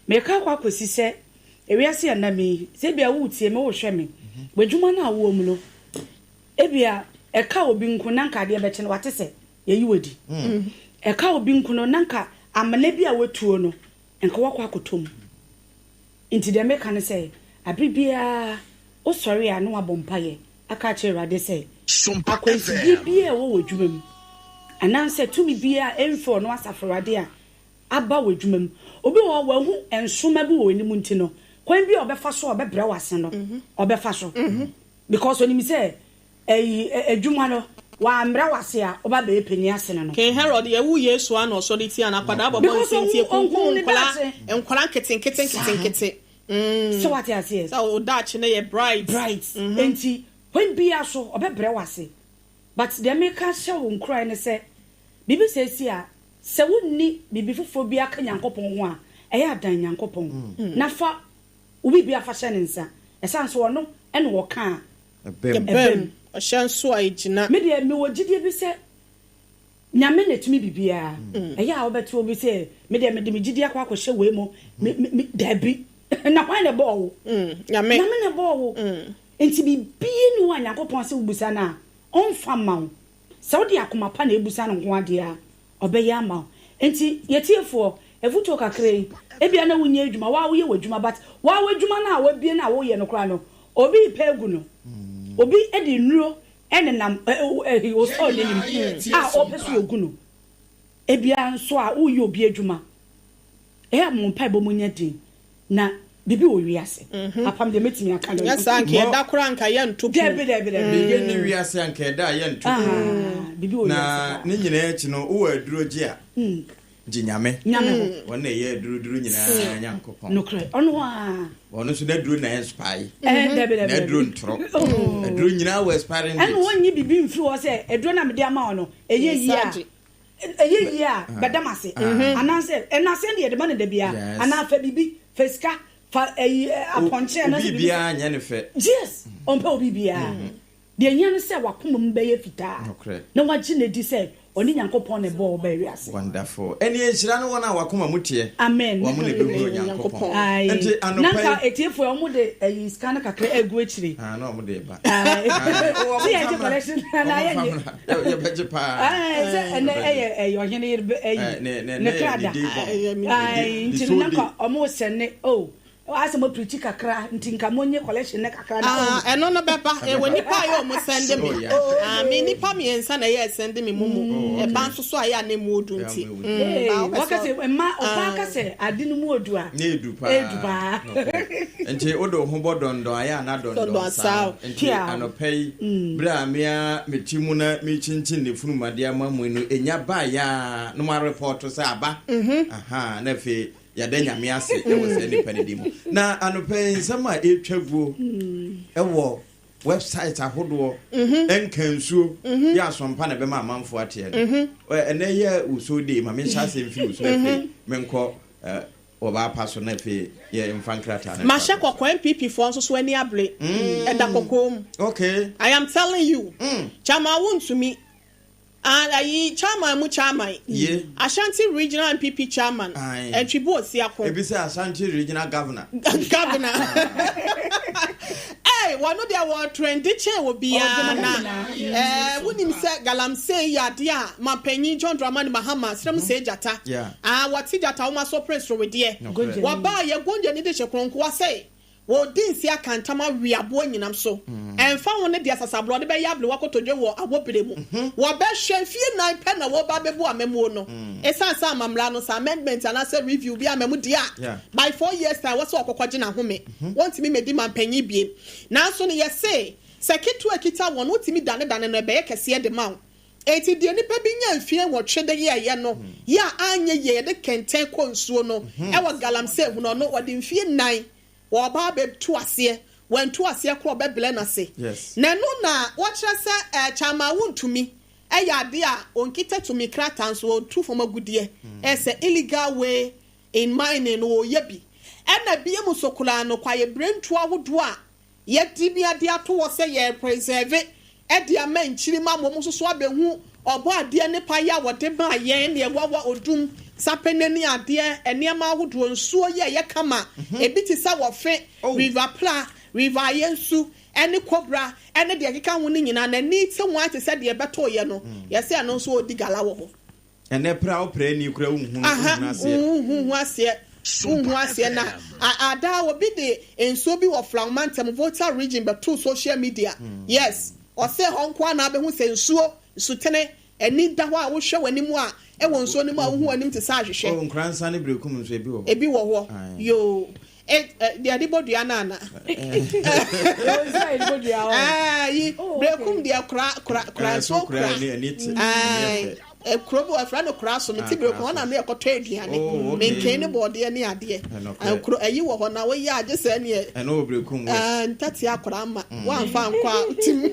me ka kwa kosi se ewiase ya na me se bia wo tie me wo hwe me badwuma na wo mu no ebia eka obi nko nanka de beche no wate se yeyi wodi eka obi nko no nanka amana bia watuo no enka wakwa akotom inti de me kan se abibia o sorry a no abompaye aka che rade se Sompa bibia wo wodwuma mu ananse tumi bia emfo no asafrade a aba wodwuma mu obi wo wahu ensoma bi wo enimu nti no kwan bi obefa so obebra wase no obefa so because oni mi say adwuma no wa mra wase a oba be peni ase no King Herod ye wu Yesu an authority an akwada bobo senti ekun nkwala keten so what you say so dachi na ye bright enti when bi aso obebra wase but the maker show nkrai ne say bibi say si a se wonni bibi fofo bi aka Nyankopon ho a eya adan Nyankopon na fa ubi bia fa hye nsa esanso wono ene wo ka ebem o hyanso a igina me de me wogide bi se nyame na tumi bibia eya a obeto obi se me de gidi akwa akohye we mo dabi na kwa ne bo nyame ne bo enti bibie ni wa Nyankopon se ubusa na onfa mawo se wodi akoma pa na ebusa no ho ade a obeya mawo enti yetiefo evuto kakre ebia na wunye adwuma wa wo ye wadwuma but wa wo adwuma na wa bie na wo ye no kra no obi pegu no obi edi nuro enenam o so nenim a opeso ogu no ebia nso a wo ye obi adwuma mo mpa bo munya din na bibi wo wiase apam de metimi aka no yes anke da kra anka ye ntopu bibi ni wiase anke da ye ntopu bibi wo wiase na ne nyina echi no wo aduro gi a Jinyame wona ye duru nyina Nyankopon nokre ono a wono so na duru na spy na duru ntro duru nyina we aspiring eno wonyi bibi mfiri wo se eduro na mede ama ono eye yi a bedamase ananse enase de de bana de bia anafa bibi feska fa aponche na bibi bia nya ne fe yes onpa obi bia de nya no se wakoma mbeye fita na wagi na di se oni Nyankopon ne bo ba wiase wonderful eni enhira no wona wakoma mutie amen wo mo ne behu Nyankopon enti nanka etiefo o mo de scan kakra egu achiri no mo de ba ti e je collection na ye beje pa se ene ohene ne krada enti nanka o mo sene asa mo preach kakra nti nka monye collection ne kakra na eno no beba we nipa yo mo send me me nipa me ensa na ye send me mumu e ban so aya na mu odu nti wakase ma opaka se ade no mu odu a na edu pa nti odo ho bodondo aya na dondo sa nti anopai bra mea metimu na me chinchin ne funu made amamu no enya ba ya no ma report so aba aha na fe ya denya me ase e wo se ni panedimu na anopai nsama etwaguo e wo website ahodo enkansuo ya Sompa na be ma amanfo atie no ene ye usode ma me chase mfi usode fe menko oba paso na fe ye mfankrata na ma she kokko MPP fo nso so ani able e da kokko okay I am telling you chama won to me And I chairman. Yeah. Ashanti Regional MPP chairman. And Tribo Siako. If you say Ashanti Regional Governor. Governor. Hey, one of their trendy chair will be when him said Galam say Yadia, my penny John Dramani Mahama, some say Jata. Yeah. What's it that almost so press with dear? What by your Gonja Nidisha Kronqua say? Well, didn't see a cantama we are born in am so. And found one of the assassin by Yablu Wako to do what I will be. What best share fear 9 pen or what Babu Memono. It's some Mamlanos amendments and I said review be a memudia. By 4 years, I was walk Quajina Home. Want me made him penny beam. Now, so yes, say, second to a kita one would me done and a bear see the mount. 80 the any pebinya fear what shed the year no. Ya anya ye the can take on suono. Our galam said, no, no, what in fear 9. Waba be tuasie when tuasie kro be blenase yes na no na what say chama won to me Adea onkita to me kratan so tu from agudie as a illegal way in mining o yebi na bia musokula no kwaye brentu awodo a ye dibia de ato wo say ye preserve e dia man chirima mo so abehu obo ade ne pa ya wode ba ye ne wawa odum sapeneni ade eniama ahodo nsuo ye kama ebiti sa wo fe river pla river yensu ene kobra ene de keka ho ni nyina na ni te ho ate se de beto ye no ye se ano so odi gala wo ho ene pra o pra ni kura hu ase na ada wo bi de ensuo bi wo Fragmentum Volta region beto social media yes o se honko na be hu se nsuo sutene eni da ho a wo hwe wani mu a e won so ni mu a wo hu anim te sa hwehwe o nkransa ne brekum nso ebi wo ho yo the adibodua na brekum dia kra so kra krobo afra no kra so meti brekum na na ekoto aduane menkene bode ne ade kro ayi wo ho na wo ya age se ne no brekum ntati akra ma wan fa nkwa tim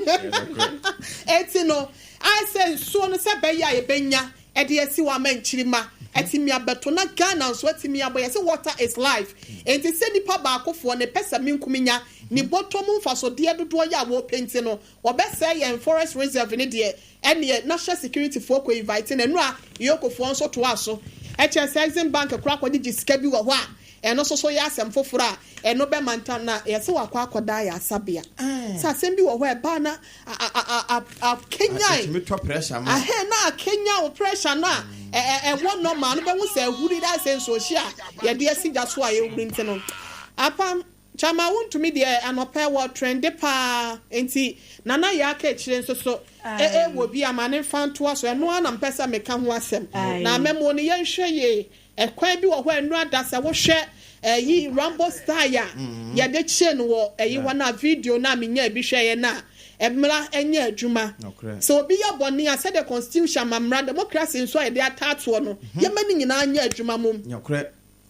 etino I say so no se be ya e benya e de asi wa manchirima etimi abeto na Ghana so etimi aboye se water is life enti se nipa ba akofo ne pesa minkuminya ni bottom mfaso de dodo ya wo penti no wo be say ye forest reserve ne de ene national security for ko invite na nu a yokofo nso to aso HSX bank kura kwadi gisika bi wo ho a eno so ya asem foforo a eno be mantan na ye se wakwa akoda ya asabia sa asem bi wo ho e ba na Kenya me to pressure ma na Kenya o pressure na one no man be hu se huri da sense so hia ye de asiga so a ye wurinte no apam chama won to me de anopa wo trend pa enti nana ya ka kire so wo bi amane fanto aso eno ana mpesa meka ho asem na memo ne ye hwe ye ekwan bi wo ho enu adasa wo hwe yi Rambo style ya de kire no wo yi ho na video na menya bi hwe ye na emra enye adwuma so obi ya boni a said the constitution mamra democracy nso e de atato no ye mani nyina anya adwuma mom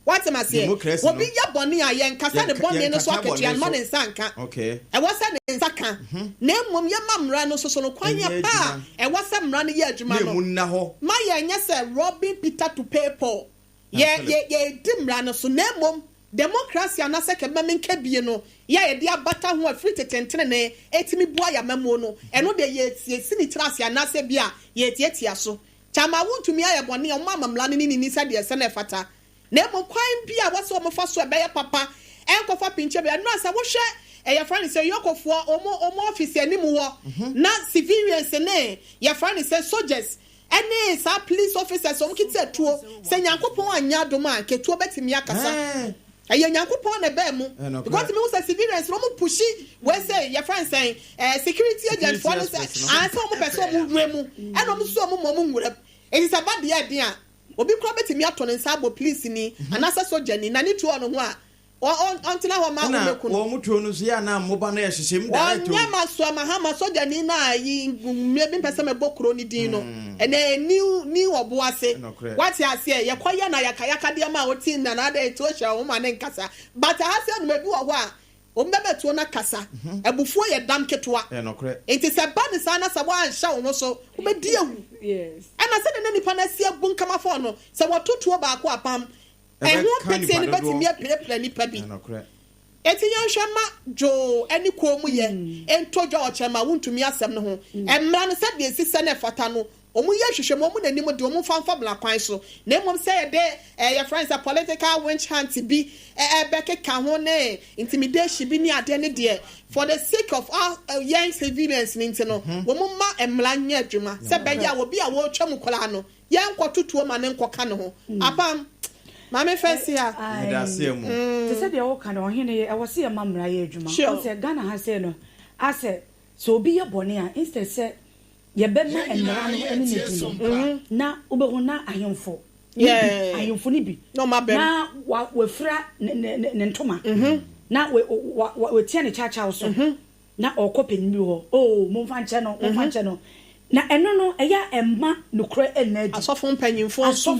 what am I saying obi ya boni a ye nkasa ne boni no so aketia no ne nsanka okay e wasa ne nsaka na mom ye mamra no so no kwanya pa e wasa mra ne ye adwuma no ma ye nya se robbing Peter to pay Paul ye dimra no so na mom democracy anase ke mamenka bie no ya ye dia bata ho afri tetentene ne etimi bua ya memo no eno de ye sini trase anase bia ye tietia so chama wuntumi aye bone o mama mla ne ni sa de se na fata na mo kwan bia wose o mo fa so e be ya papa enkofa pinche bia no asa wo hwe ye friend say yokofo omo office animu wo na civilians ne ye friend say soldiers ene sa police officers o mkite tuo se nyankopon anya doma ketuo betimi akasa aye nyankopon na ba mu because me say civilians no mu pushi we say your friend saying security agent for say answer mo person mu wremu eno mo so mo nwura it is about the idea obi kro betimi ato ne nsa abo police ni anasa soldier ni na ni tuo no ho a until ho ma wo wo mutuo no so ya na moba na yehyehyem direct o nyama so mahama soldier ni na yi mebi pese me bokro ni din no ene ni obo ase what you say ye kwaya na yakayaka de ma oti na na de to hwe wo ma ne nkasa but ha se no mebi wo ho a o mbebe to na kasa ebufuo ye dam ketwa it is a ban sana sa wa ansha wo so wo be di ewu yes ana se ne nipa na sie bunkama fo no se wo totuo ba ko apam and one person betting me a nipa bi. Eti yanhwema jo eni komu ye ento jo ochema wuntumi asem no ho. Emra no se de sise na fata no omu ye hwehwe mo na nim de omu fanfa bla kwan so na mom say de your friends a political winch hunt bi beke ka ho ne intimidation bi ni ade ne de for the sake of our young civilians ninti no wo mo ma emla nya adwuma se be ya wo bi a wo twam kola no ye nkototo ma ne nkoka ne ho apam mame fancy a te said you can on hene I was see a mamra ye adwuma o se Ghana ha say no ase so obi ye bone a instead say ye be ma emra no ene ne na obehu na ahemfo ahemfo ni bi no ma be na we fra ne ntoma na we tie ne chacha so na okopen bi ho oh mo fa nche no na eno no eya emma nokre enadi asofo mpanyimfo so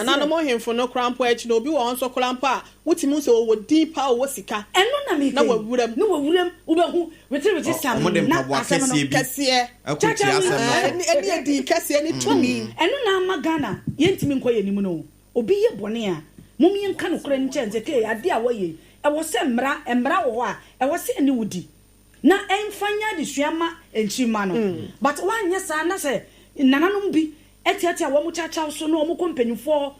na no mo hemfo no krampo echi no obi wo nso krampo a wutimu so wo deeper wo sika eno na me na wawuram ubehu wete sam na asem kase eni edi kase ni tumi eno na amagana yentimi nko yenimu no obi ye bone a momi nka nokre nchenze ke ade a woye e wo se emra wo ho a e wo se eni wudi na enfanya de suama enchima no but one yes na say nananom bi etiatia wo mu chacha so no mo kompanyufo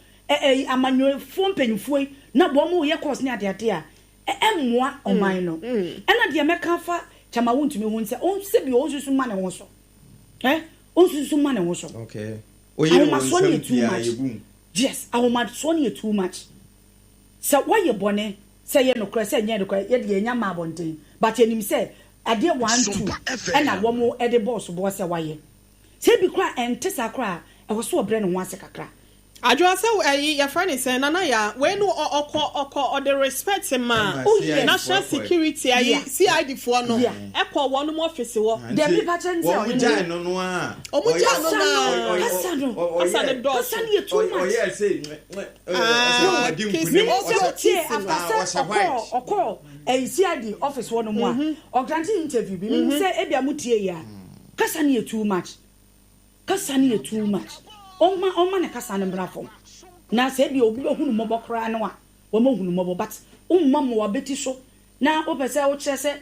amanyofo mpanyufo na bo mo ye course ni ade a emmoa oman no ena de meka fa chama wontumi hu nse on se bi o susu ma ne ho so on susu ma ne ho so okay oye mo nsem pia yebu yes awoma so ne too much so why you bone say ye no kra say nye no kra ye de nya ma bonten but enim say ade 1-2 and a woman at the boss say why say be cry and tesa cry I was so brand one kakra adwo say your friend is saying nana ya we no or the respect ma national security CID for no ekọ one more office wo dem be pattern say o jai no no a o mu jai no na asano do asano ye too much yeah say CID office one more or granting interview be say ebia mutie ya kasa na too much Oma na kasa na brafo na se bi obi ohunu mobo kra no a wo ma hunu mobo but umma mo wabeti so na opese wo kire se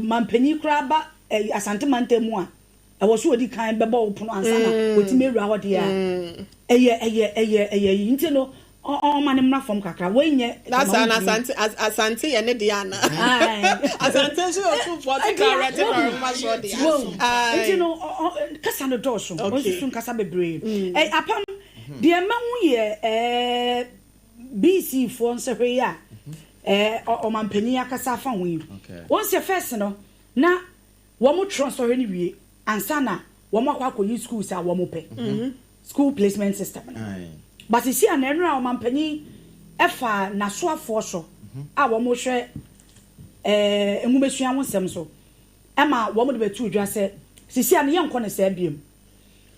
mampani kra ba asante mantemu a e wo so odi kan beba wo pono ansa na otime ewura ho de a eye nti no oma ne mrafom kakra wo nye asante ye ne de ana asante so otu for the direct ma so de nti no kasa no do so wo susun kasa bebre apam de ma hu ye BC for nsehwe ya o mampani akasa fa hu yi won se first no na wo mo transfer ni wie ansa na wo mo akwa school sa wo mo pe school placement system but you see an enra o mampani efa na so afo so a wo mo hwe enwumesua wonsem so ema wo mo de betu dwa se sisi an ye nko ne se biem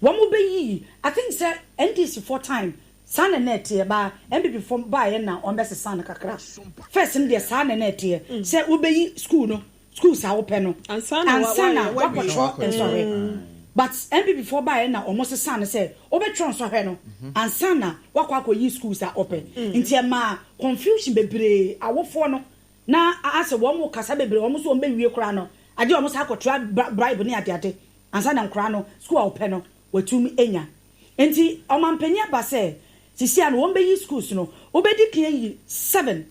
wo mo be yi I think say NDC for time sana net ye ba MPP for ba ye na on be se sana kakra first in the sana net ye say wo be yi school sa wo pe no ansana wa control sorry but MPP before by na almost son say obetron so hwe no ansa na wakwa yi schools are open nti e ma confusion bebre awofo no na ase wo mo kasa bebre wo mo so mbe wie kra no ade wo mo sa akotra bribe ni ade ansa na nkra no school open no watumi enya nti omampanya ba say sisi an wo mbe yi schools no obedi kan yi 7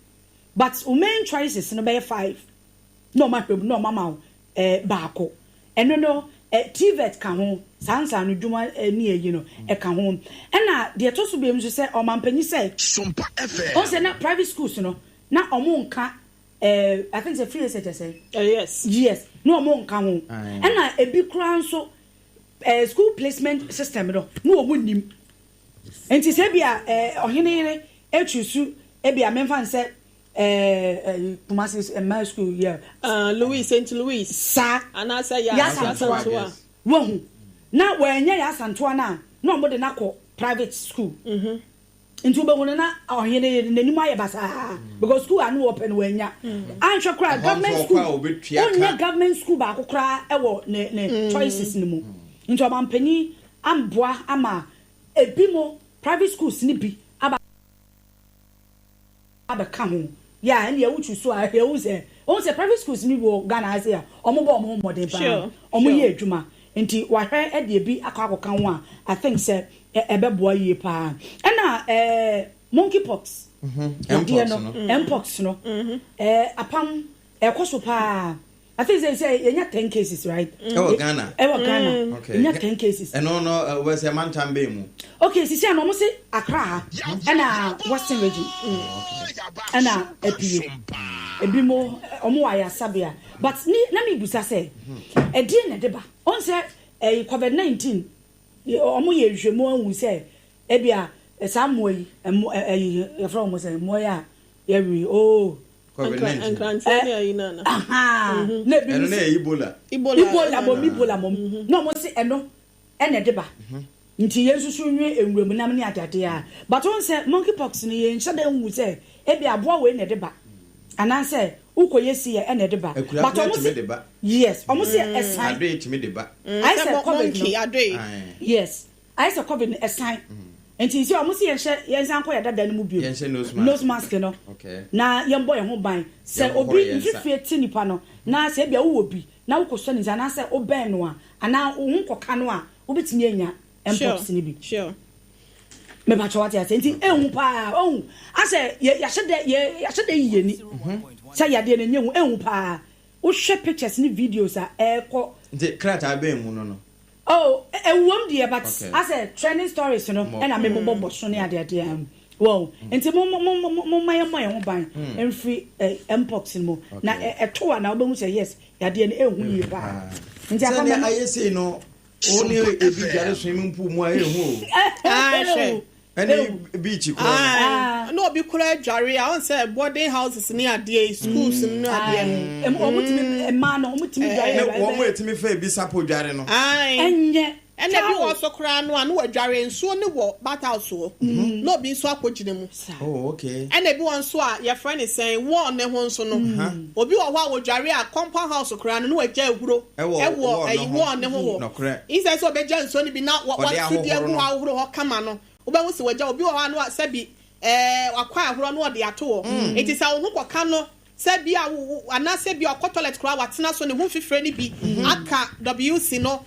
but o main choices no be 5 no mama baako eno no TVET ka ho sansa no dwuma ni eyi no e ka ho na de to so be mu se o mampanyi se Sompa FM o se na private schools no na omo nka I think say free say yes no omo nka ho na ebi kura nso school placement system no omo nim enti se bia ohene echusu e bia memfa nse Kumasi my school St. Louis sa anasa ya santoa wo na wanya ya santoa na mo de na ko private school nti obe wona na ohene nanim aye basa because school anu open wanya anhwe kra government school onya government school ba akokra e wo ne choices ni mu nti omampani amboa ama ebimo private schools ni bi aba kaho yeah and you choose so I say private schools ni wo Ghana say omo bo omo modern ba omo ye adwuma nti wahwe e de bi akwakoka ho a I think say ebeboa yie pa na monkeypox mpox no apam ekoso pa I think they say you 10 cases, right? Ghana. Ghana. Okay. You 10 cases. And no, where's a man tambe? Okay, see, I almost say Accra and Western region. And a bimo, Owoahene Sabia. But let me busa say, a dear Nedeba, on say a COVID-19, Omo ye more who say, Ebia, some way, a from was a moya, every COVID-19. Ebola no mo se eno ene deba nti yesusu nwe enwem nam ne adade a but on say monkeypox no ye nhyade hu say ebi aboa we ne deba anan say ukoyesi ye ene deba but on say yes on say esan ade timi deba I say monkey ade yes I say covid esan enti si omo se ye nsan ko ye dada no mu bio nose mask no okay na ye mbo ye ho ban se obi mfifie ti nipa no na se bia wo obi na wo koso ni na se oben no a ana wo nkoka no a wo betimi anya mpox ni bi sure me ba chwa tia enti ehun pa ohun ase ya hyede yiye ni se ya de na nyehu ehun pa wo hwe pictures ni videos a eko the krata ben mu no oh ewom de but ase trending stories no and I me bobo so ne ade wow enti mo maye ho ban emfri mpox mo na eto a na obehu say yes ya de na ehun yi pa nti akoma ayese no oni ebi jare swimming pool mu ayehu any beach ko no obi kura jare I want say boarding houses ni ade schools ni ade omutimi ma no omutimi jare wo mo etimi fa ebi sapo jare no enye and bi wo so kura no anu wadware nso ne wo battle so no bi nso akogine mu oh okay and bi won so a your friend is saying one ne ho nso no obi wo ho wadware a compound house kura no wagya ehuro ewo one ne ho he says so be jan so ne bi na what studio hu ahuro ho kama no obehu se wagya obi wo ho no sabi wakwa ahuro no de ato it is a wo koka no sebia ana sebia ko toilet kura watena so ne ho fifre ni bi aka WC no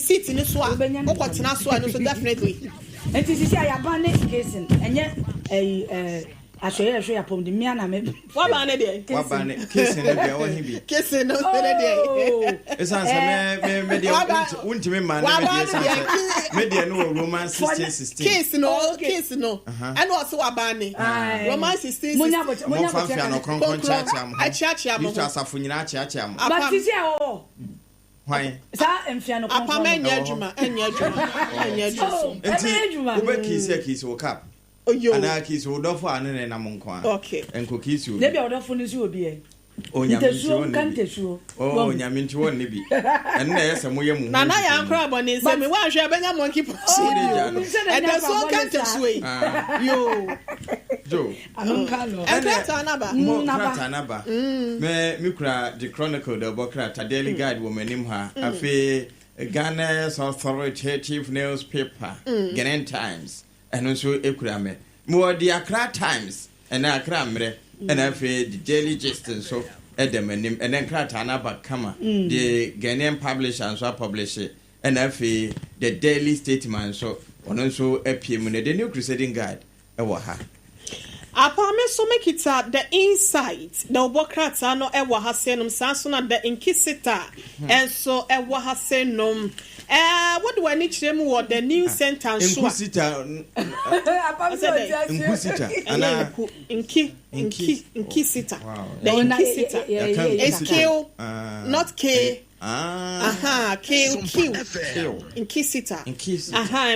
seat ni so a ko tena so no so definitely enti sisi ayaba ne case enye ahwe ya pom de mia na me wa ba ne de case ne bia wo hi bi case no se de esan se me de untimi ma na me de esan me de no romance 16 case no and also wa ba ne romance 16 munya fia no kronkron chiachia mo you asafo nyina chiachia mo but sisi o why sa emfia no kronkron apa enya adwuma enti ube kisi wo cap ana kisi odofo anene na monko a okay enko kisi ne bia odofo ni su obi e onyamintuo onyamintuo ne bi enne na yesa moye mu na ya ankra abone se me wa hwe abenya monkeypox e de so kantesuo yo jo anonkalo krata naba me kura the chronicle the bokrata daily guide wo manim ha afi Ghana's authoritative newspaper Ghanaian Times and also ekura me mo the Accra Times and Accra mre and afi the Daily Gist so edemanim and then krata naba kama the Ghanaian publisher so publish it and afi the Daily Statement so ono so epiem ne the New Crusading Guide ewo ha Apame so make it the insight the obokrata no ewa hasenum sanso na the inquisitor and so ewa hasenum what do I need them what the new sentence so inquisitor ana inquisitor the inquisitor is kill not K kill inquisitor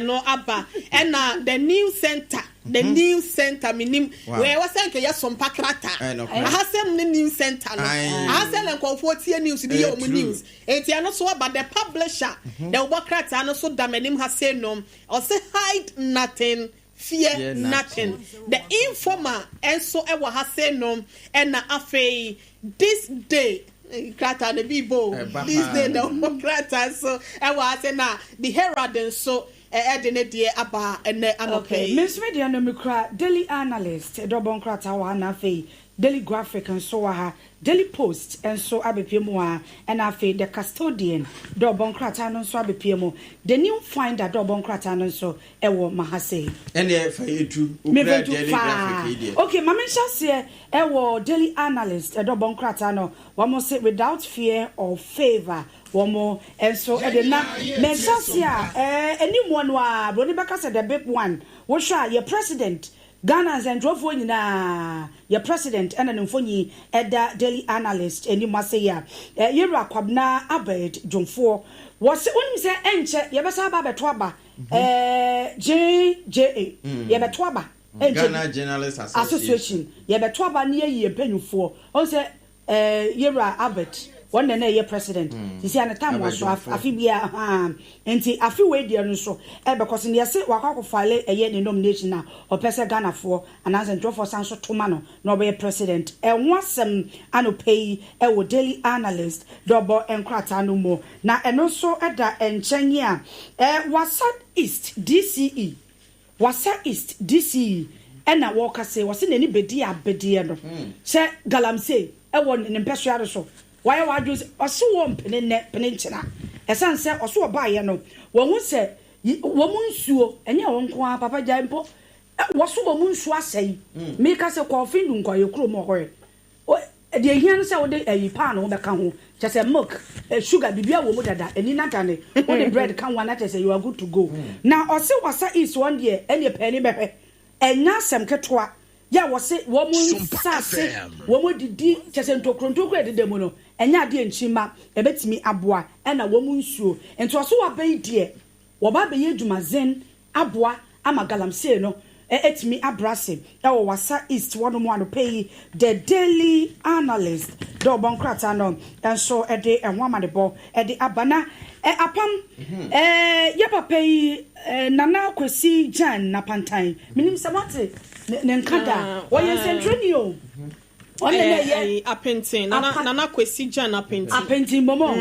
no abba and the new center minim where was say ya Sompa krata hasem the new center no hasem en comfortie news the your news enti ano so about the publisher the obokrata ano so damanim hasem no or say hide nothing fear nothing the informer and so e wa hasem no and na afei this day krata the bibo this day the obokrata so e wa say na the herald and so edene die aba ene anope Miss Media no mikra daily analyst dobon krata wa na fe Daily Graphic and so Daily Post and so abepimo and afi the custodian do bonkrata so abepimo the new finder do bonkrata so ewo mahase ene fa yetu ukra Daily Graphic idea. Okay, mama shase ewo Daily Analyst do bonkrata no wamo say without fear or favor womo and so edena me shase anyone wa broni baka say the big one wo sha your president Ghana's and drove when your president and an infoni Eda Daily Analyst and you must say Yera Kwabna Abed Jumfo was only say enche Yabasaba Betwaba JJA Yabetwaba Ghana Journalists Association Yabetwaba near ye penny for also Yera Abed one na ye president you see an time was afi bia enti afi we dia no so because ne yese wakwa file eye nomination na o pese Ghana for and as and for sanso toma no no be president e wasem anopei e wo Daily Analyst double enkrata no mo na eno so eda enchenye a wasa East DCE ena woka say wase nani bedi abedi no se galamse e won ne mpehwe so why wadus oso won penenchena esan se oso oba ye no won se won nsuo enye won ko papa jampo woso won nsuo asai me ka se ko findu nko ye kro mo hoye de hian se wo de ayi pan wo be ka ho se milk sugar bibia wo mu dada eni natane wo de bread kan wana say you are good to go na ose wasa is one day ene pani be enya sem ketwa ya wose wo mu sase wo mu didi chese ntokronto de demo no enya de enchima ebetimi aboa ena wo mu nsuo ento so wa bai de wo ba be yedumazen aboa ama galamsey no etimi abrase e wo wasa east one mo ano pay the Daily Analyst do bonkrata no enso e de enwa de bo e de abana apam ye papa yi nana kwesi jan na pantan minim samate ne nkada wo ye sentreni o one na ye apentin nana kwesi jan apentin momo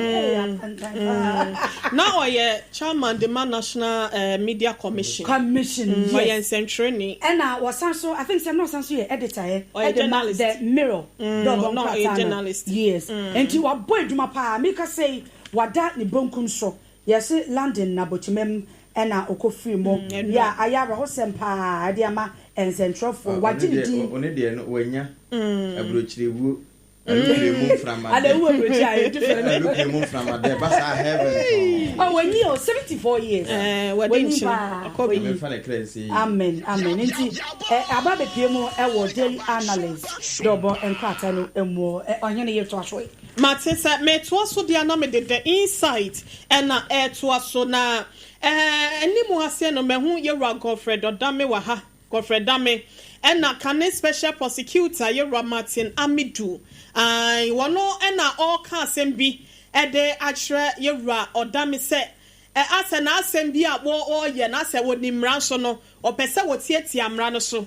na oye chairman the national media commission yes oye sentreni na wasanso I think say no sanso ye editor ye journalist the mirror no a journalist yes enti wa boy duma pa make say wada ni bonkum so yes London na bochimem ena okofiri mo ya ayara hosempa adiama encentrofo wajidi one de no wanya abrochirewu alukemu from adewu abrochi alukemu from the basa heaven oh when you 74 years when you amen nti ababe piemo e wo Daily Analyst double enkwata no emo onyene ye to aso matesa me to aso dia na me the insight na to aso na enimu ase no me hu ye Godfred Odame wa ha Godfred Dame ena kane special prosecutor ye Martin Amidu wono ena all ka assembi ede achre ye Odame se ase na assembi a wo ye na se woni mra so no opese wotietia mra no so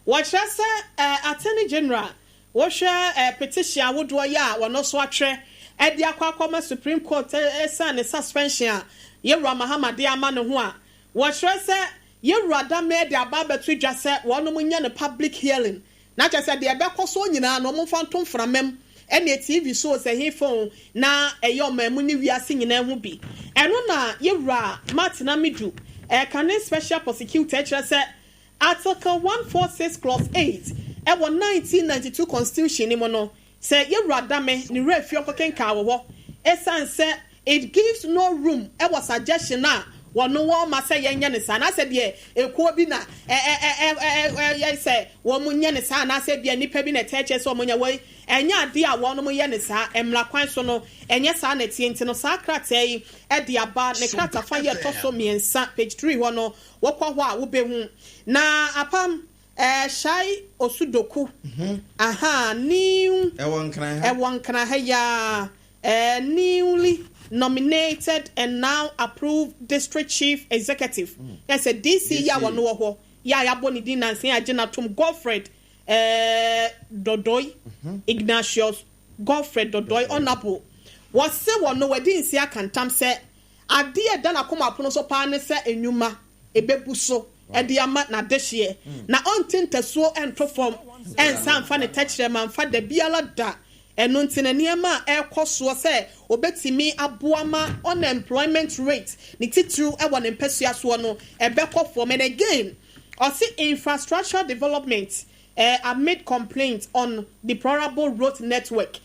wo chre se attorney general wo hwe petition awodo ya wono so atwe ede akwa Supreme Court esa suspension ye Muhammad ama ne ho a wo hwe se ye rada made ababetu dwa se wono munya ne public hearing na che se de ebekoso nyina no mo fantom framem ene TV so se he phone na eyo mamu ni wiase nyina hu bi eno na ye Martin Amidu can special prosecutor che se article 146 clause 8 e 1992 constitution ni mo no se ye rada me ni refio kokenka wo esan se it gives no room e was suggestion na wono wo ma se ye nya ne sa na se de ekuo bi na ye se wo mu nya ne sa na se bia nipa bi na teche so mo nya wei enya ade a wono mu ye ne sa emra kwan so no enye sa na tienti no sa krata yi e de aba ne krata fa ye to so miensa page 3 ho no wo kwa ho a wo be hu na apam shai osudoku new ewon kran ha ya newly nominated and now approved district chief executive. Yes, a DC ya wano ho ya boni din nanse agena tom Godfred Dodoi Ignatius Godfred Dodoi honorable was se wano wedi nsia kantam se ade da na koma pono so pa ne se enwuma ebebu so e de ama na dehye na ontentaso ento form ensan fa ne techre man fa da biala da eno ntine niema ekoso se obetimi aboama unemployment rate ni titru e won empesua so no ebekọ form and again or see infrastructure development amid complaints on deplorable road network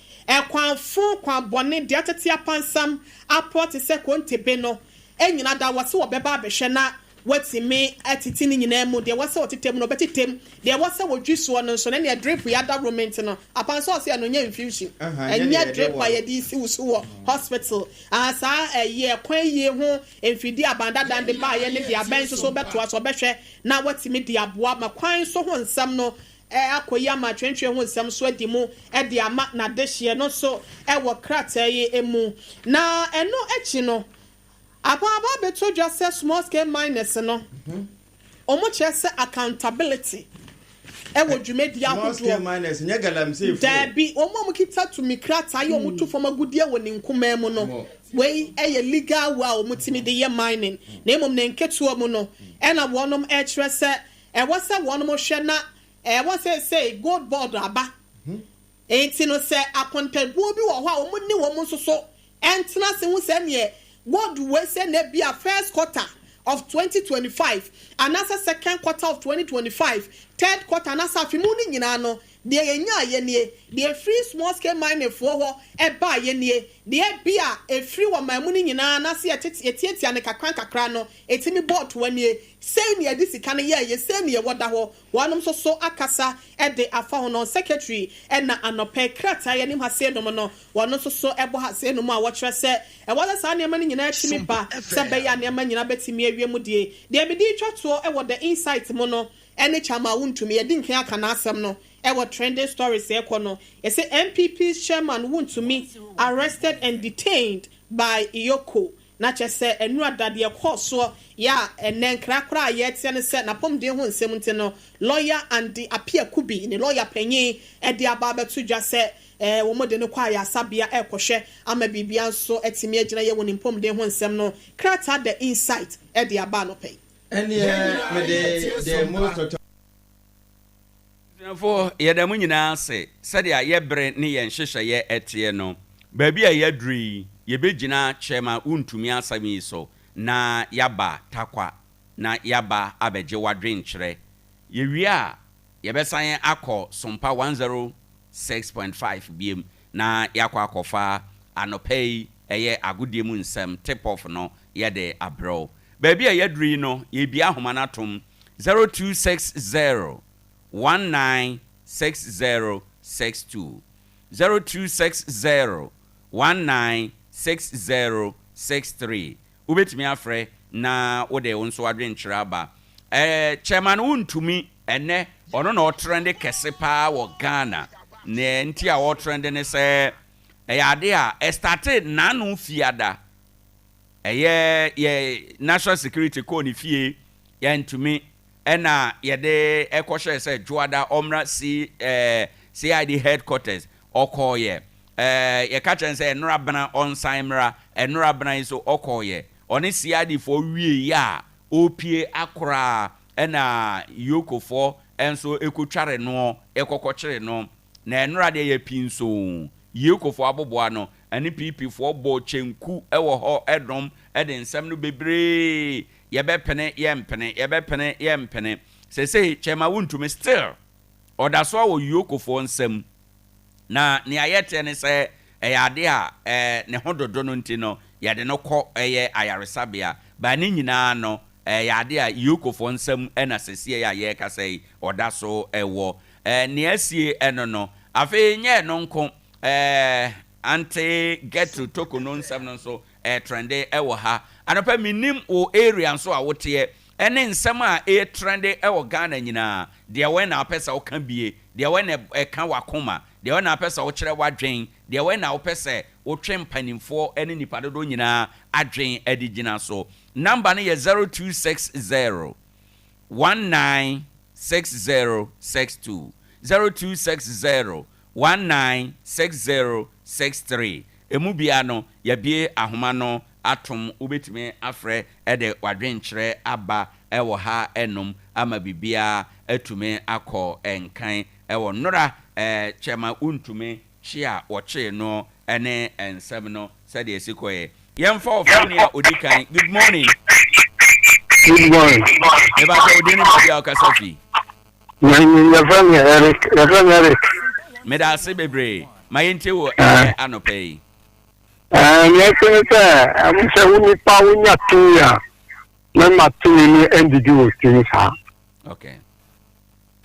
kwanfo kwabone de atetia pansam aport se kontebe no enyina da wase obeba abehwe na watimi atiti ni nyina mu de wase otetem no betitem de wase wodwiso no so na ne drip ya da roment no apanso se no nya infusion enya drip ya di si uso hospital asa ye kwan ye ho emfidi abanda dan de ba ye ne de aban so beto aso behwe na watimi de aboa makwan so ho nsam no akoya ma twentwe ho nsam so adi mu de ama na dehye no so wo krata ye emu na eno echi no Apa beto just say small scale miners no. Omo chese accountability. E wo dwumedi ahodo. Small scale miners nya galamsey fu. Dabi omo kita to mikrata ye omo to fama gudie woni nkoma mu no. Wei eye legal wa omo timi de ye mining. Na emom na nketu omo no. E na wonom e kire se e wo se wonom hwe na e wo say gold board aba. Enti no se akontabuo bi wo ho a omo ni wo mo soso. Entena se hu se ne what we say ne be a first quarter of 2025 and as a second quarter of 2025 third quarter and as a fimuni nyina no de enya ye nie de free small scale mine for ho e ba ye nie de be a free wa mamuni nyina na se etietia ne kakran no etimi board wanie say ne edi sika ne ye say ne woda ho wanom so akasa e de afa ho no secretary e na anope krata ye nim ha se no no wanom so e bo ha se no a wo kire se e wala sa ne mani nyina etimi ba se be ya ne mani nyina betimi awie mu de me di twato e wo the insight mo no ene chama wuntumi ye di nkan aka na asem no Our trending stories no. It say MPP's chairman Wontumi arrested and detained by Iyoko. Na just say enura dade ekwoso ya enen krakra ye tie se na pom de ho nsem nti no lawyer Adea Akye Abia ni lawyer panyin e de aba betu dwa se wo mode ne kwa ya sabia ekohwe ama bibia nso etimi agina ye woni pom de ho nsem no krata the insight e de aba no pay ene me de most for yedam nyina se said ya yebre ne yen hyehyɛ ye etie no baabi a yedri yebegina chema untumi asami so na yaba takwa na yaba abeje wadwen kyerɛ yewia yebesan akɔ Sompa 106.5 biem na yakɔ akɔfa anopei eye agodie mu nsɛm tip off no yede abro baabi a yedri no yebia homa na tom 0260 196062 0260 196063 ubetimi afre na wode wonso adwen kyeraba chairman Wontumi ene ono na otrende kese pa wo Ghana ne nti a otrende ne se ade a started nanu fiada ye national security ko ni fie ya ntumi ena yede ekoshe se juada omra CID headquarters okoye ye ka chen se enura bana onsaimra enura bana so okoye oni CID for wie ya opie akora ena yoko for enso ekotware no ekokokyere no na enura de ye pinso yoko for aboboa no ani PP for bo chenku ewo ho edom ede nsem no bebre yebepene yempene say chema Wontumi still odaso wo yoko for nsem na ne ayete ne se ade a ne hododo no nti no yade no kɔ ayaresabia ba ne nyina no ade a yoko for nsem na sesie ya ye ka sei odaso ewo ne asie eno no afi nye no nko anti get to toko no nsem no so trende ewo ha anopa minim o area so a wote ene nsem a trende ewo Ghana nyina de we na apesa wo kan bie de we na kan wakoma de we na apesa wo kyere wadwen de we na wo pese wo twem panimfo ene nipa dodo nyina adwen adigina so number ne ye 0260 196062 0260 196063 emu bia no ya bie ahoma no atom ubetime afre ede wadwen kyere aba ɛwɔ ha ɛnom ama bibia atume akɔ enkan ɛwɔ nora chema untume chia wɔche no ɛne ensɛm no sɛde esikoye yɛmfa ofania odikan. Good morning. Good morning. Eba ko odini bia okasafi. Your friend Eric. Meda se bebre. Mayente wo anopei. Yes, sir. I'm saying we pa unya tuya. Mama tuya ni NDD things ha. Okay.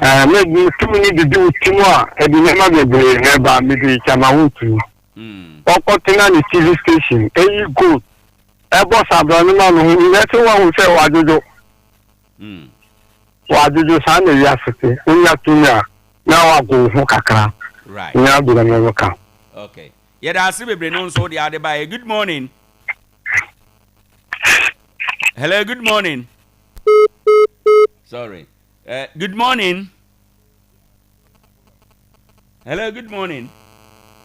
Maybe two need to do timwa e bi nema bebre neba me di chama wutu. Okotina ni TV station. E go. E boss abranu ma no neti wa hu se wajojo. Wajojo sa na ya fete. Unya tuya na wa go hu kakra. Right. Nya do na no ka. Okay. Yeda ase bebre no so de ade bae. Good morning. Hello, good morning. Sorry. Good morning. Hello, good morning.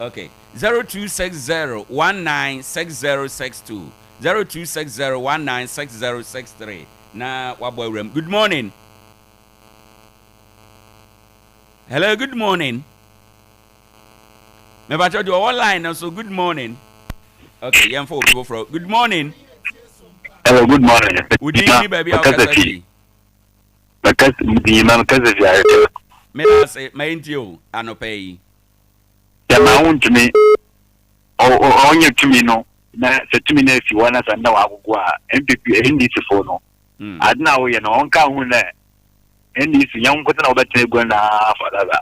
Okay. 0260196062. 0260196063. Na wabo rem. Good morning. Hello, good morning. Me ba do online so good morning. Okay, yam for people from. Good morning. Hello, good morning. Would you baby okasafi? Because the man kasafi I. Me say my intio anopei. Ya ma won't me. Onye tumi no. Na se tumi na fi wana sanda wa agugwa MPP ndi se fo no. Adna wo ye no onka hu na. Ndi si yan kwata na obete go na fadaba.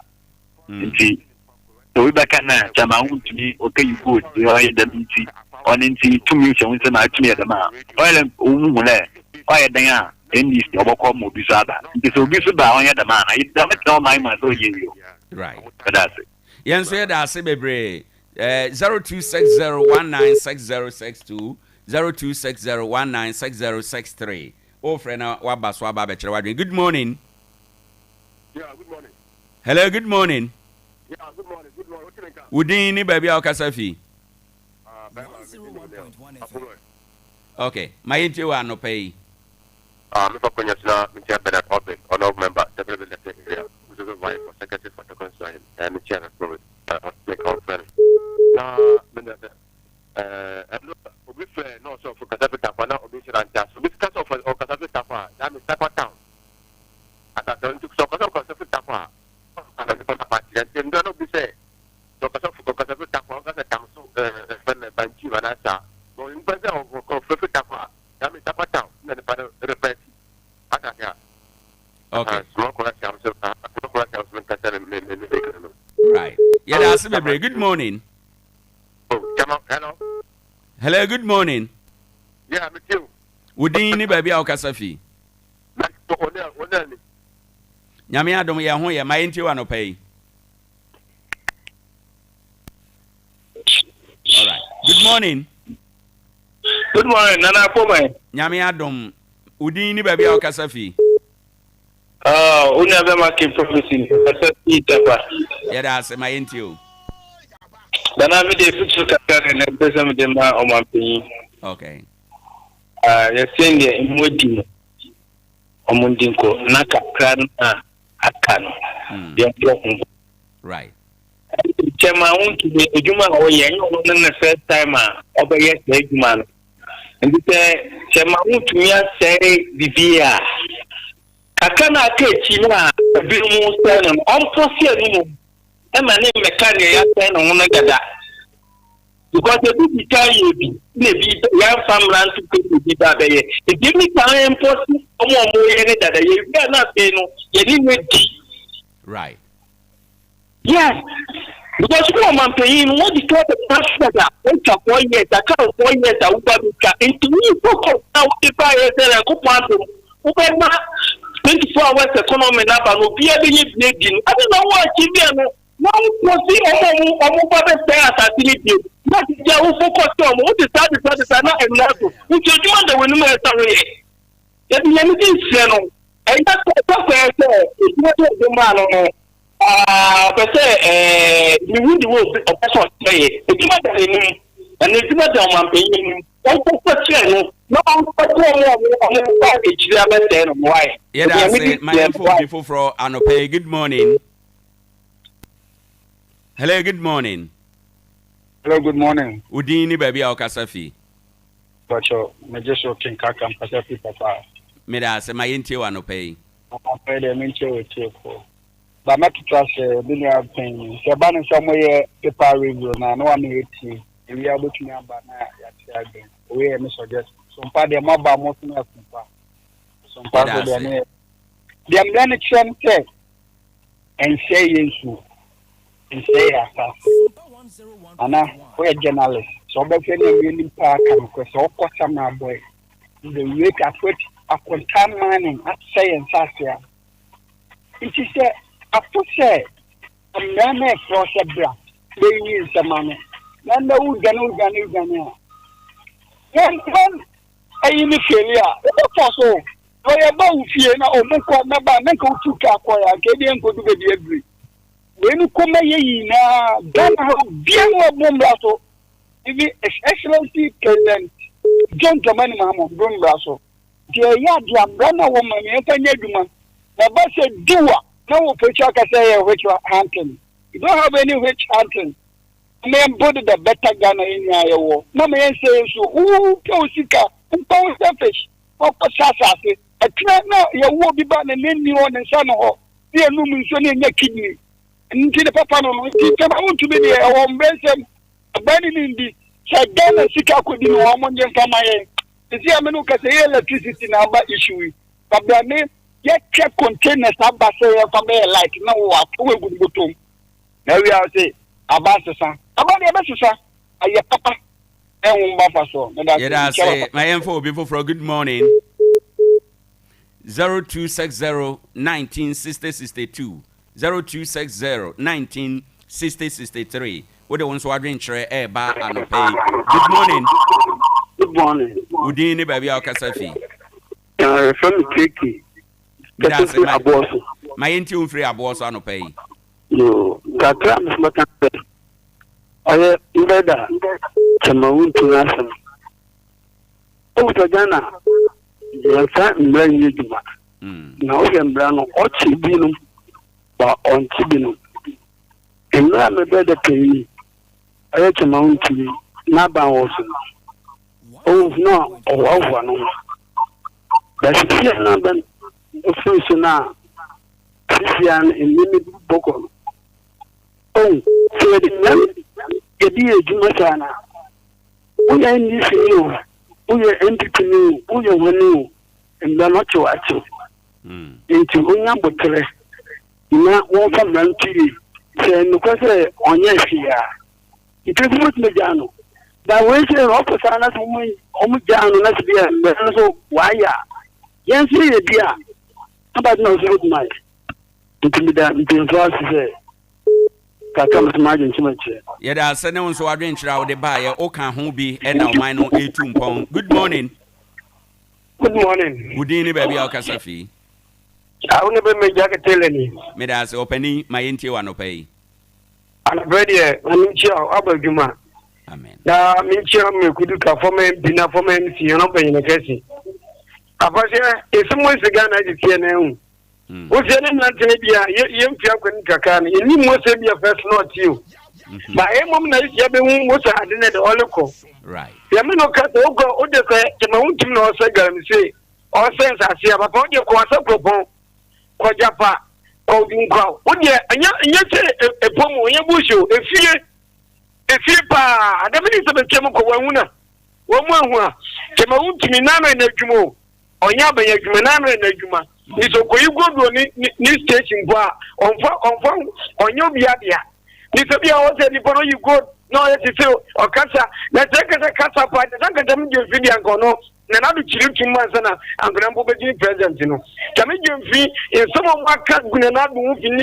Nti so we back na chama wuntumi okay you good you are the meeting on into 2 minutes and we na tumi da ma oil umule oil dan a ndi si oboko mo bi so aba nti so bi so ba on ya da ma na it da met no my man so you right that's it yen so da ase bebre 0260196062 0260196063 o frena wa baso aba be kire wadwe. Good morning. Yeah, good morning. Hello, good morning. Yeah, good morning. Good morning. Udin ni baby okasafi. Okay, my intio anopei. Me for Konyasna, me chair better open or no member, definitely the area, who's a wife for secretary for the concern, and the chair of the make our friend. Now, we fair no so for Casafi Tapa, now obligation and just. So, this case of Casafi Tapa, that is Tapa Town. And that don't took so Casafi Tapa. And the party, and then don't be say. So, Casafi Tapa, that's a council, Banchi, and Asa. So, in Brazil, Casafi Tapa, that is Tapa Town, and the repeat. Okay. Right. Yeah, that's me. Good morning. Hello. Hello, good morning. Yeah, I'm with you. Udin ni baby okasafi. Nyame adom ye ho ye my ntio anopei. All right. Good morning. Good morning, Nana Poma. Nyame adom Udin ni baby okasafi. Una bema ke prophecy. Kasafi tapa. Yeah, that's my ntio. Dana mi de futu kakare na pesa mi de ma o ma pin. Okay. Ya sende imodi omundinko na kakra na akano. Ya block. Right. Chema untu de ejuma o ye nyo no na first time obeye ejuma no. Ndite chema untu mi asere bibia. Akana akechi na bi mu stand on prosi anu ema ne mekania ya stand on na gada. Because the people tell you maybe young family to people be that day. It give me time impossible that you are not saying you need right. Yes. Because you are paying what the kind of pastor which are 4 years, I can't 4 years I would into me focus now if I say I go part of 24 hours economy now but will be a big I don't know what you no prosi omo baba say assassinate that is their focus on what is that na enlato ujoju de wenu me sorry e bi yemi tin se no e ta ko say e mo to de ma no be say we would do person say e ti ma da ni and e ti ma da man pe ni o ko ko che no No, I'm why? Yeah, that's it. My info before for Anope. Good morning. Hello, good morning. Hello, good morning. Udini baby Okasafi. Bacho, Majesho King Kakam Pasafi Papa. Meda se my inti Anope. I'm afraid I'm in with you. But not to trust Binia Penny. Saban somewhere paper review now. No one 80. We are looking at Bana. We are Mr. Some part of my mobile most some part of their name. The American tech and say yes. And say Anna, we're a journalist. So, but when you really park and because all customer boy, the week at which a contact mining at science Asia. It is a put say, a man across a bra, they use the money. None the Ugan. One, I in failure. Also, I am bound here now, Moko, Nabako to Kakoya, Canadian go to the agree. When you come here now, don't have bien Bombraso. If Excellency President John Dramani Mahmoud Bombraso, dear Yadram, Rana woman, Yetanyaduma, the bus said, Dua, no Pachaka say which are hunting. You don't have any rich hunting. Man, put the better gun in your no man says, who Tosika and Paul Selfish, or Pasasaki, a crab now, you will be born and then you on and son of dear Lumen in your kidney. Into the papa, I want to be there. I want to abandoning the Sagana Sika could be no one young Kamaye. The Siamanoka say electricity number issue. But their name yet check containers up by say from there like no what we would go to. Now we are say about the son. About the Abasa, I papa. And Buffer so. Yeah, that's it. My info before for good morning. 0260 1960 0260 1960 What the ones who are doing tray bar and pay. Good morning. Good morning. Udini baby Okasafi. From Kiki. That's my inti free aboso and pay. No, Kakram is not I Ida Chamawun to Nassam. Oh, Ghana. You can't blame you. Now, you can blame Ochi Binum. On Tibino. And now I'm a better pay. I had to mount to me. Naba also. Oh, no, or one. That's here now, then. A few now. Christian in Mimi Boko. Oh, so the idea Jumatana. We are in this new. We are empty new. We are new. And they're not to watch you. Into Unambotre. Na one from TV say no kwese onye hia itefu mutme jano da we say opposite na omu jano na sibia na so waya yen say e bia about no so good night intimida intimidate say kaka msmaje nchimache yeah da say ne won so adwen kira wo de ba ye o kan ho bi e na o man no etu mpon. Good morning. Good morning. Good evening baby Okasafi. I will never make Jack tell any. Medas opening my inti one pay. I'm ready. I'm sure Abaguma. Amen. Now, I'm sure me could do for me, dinner for me, see you not paying a case. If someone's a gun, I just hear now. What's your name? Not Abia, young Fiakan Kakan. You must be a first not you. But I'm not Yabin was a dinner the Olico. Right. Yamino cut over Odeka, the mountain or Sagan say, or sense I see about your quarter propos. Japa or Dunka. Would you a pomo in your bush? A fear pa, the minister of the chemical one. One more, Kemaun to Minama and Jumo, or Yaba Yajumanama and Juma. It's okay, you go to new station bar on your Biabia. This will be all said before you go. No, let's say, or Casa, let's take a Casa part, the second video and go no. And I'll be chilling to Mazana and Grandpa President. You know, Jamaican fee in some of my cat Gunana moving,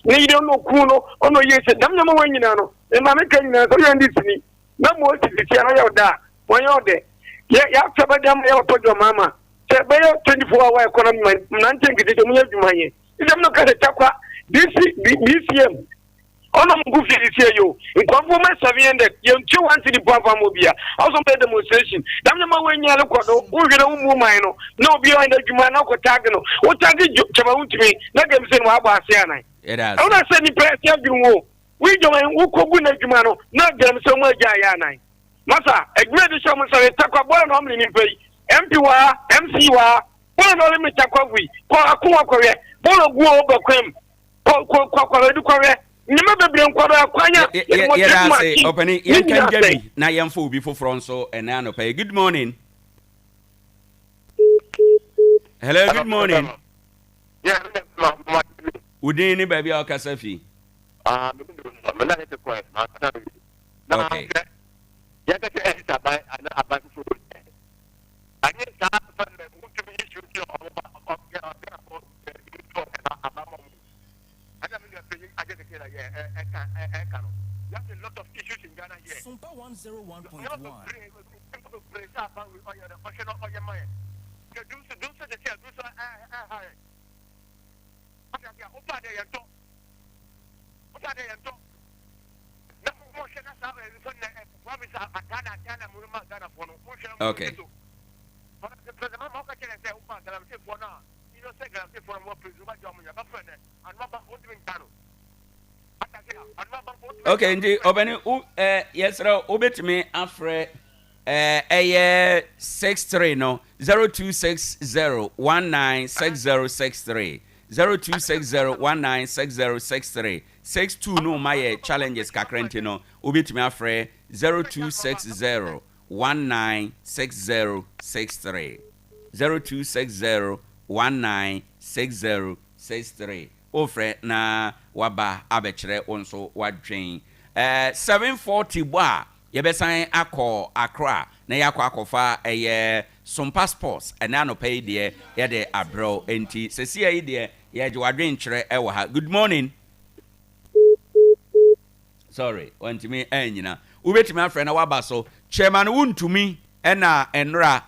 need no Kuno, or no, yes, I'm no one you know. And my making a Disney. No more to the channel that. Why are they? Yeah, after Madame, I put your mamma. Say, by 24-hour economy, nothing to do with money. If I'm not going to talk, this BCM. ono mgu fisi yo nkwamfo ma 700 yentu wanti di papa mobia also be demonstration damna ma wenya le kodo uhwere umu man no na obi o inda dwuma na ko tag no o tag chaba untimi na gem se no aba ase anan ona se ni press ya biwo we joma ukogu na dwuma no na gem se mo agya ya anan masa egme de show mo se takwa bola no amni ni pei MP wa MC wa bola no le me takwa wi ko akwa kwere bola guo obakwem ko edu kwere nyama bebre nkwara akwanya say opening yen kan jabi na yen fo obi foforo nso ena no pay. Good morning. Hello, good morning. Yeah, udini baby akasafi. Okay. Yeah, that's it. About I get that but to be issue you have a lot of issues in Ghana here. Sompa 101.1. Okay. Okay, indeed. Obeni, yes, obetime afre 63 no 0260196063 0260196063 62 no my challenges kakrenti no obetime afre 0260196063 0260196063 ofre na waba abekere onso wadwen 740 bwa yebesan akọ Accra na yakọ akọfa Sompa Sports ena no pay de ye de abro enti sesi ayi de ye je wadwen kire ewo ha. Good morning. Sorry wantimi anyina ubetimi afre na waba so chairman wuntumi ena enra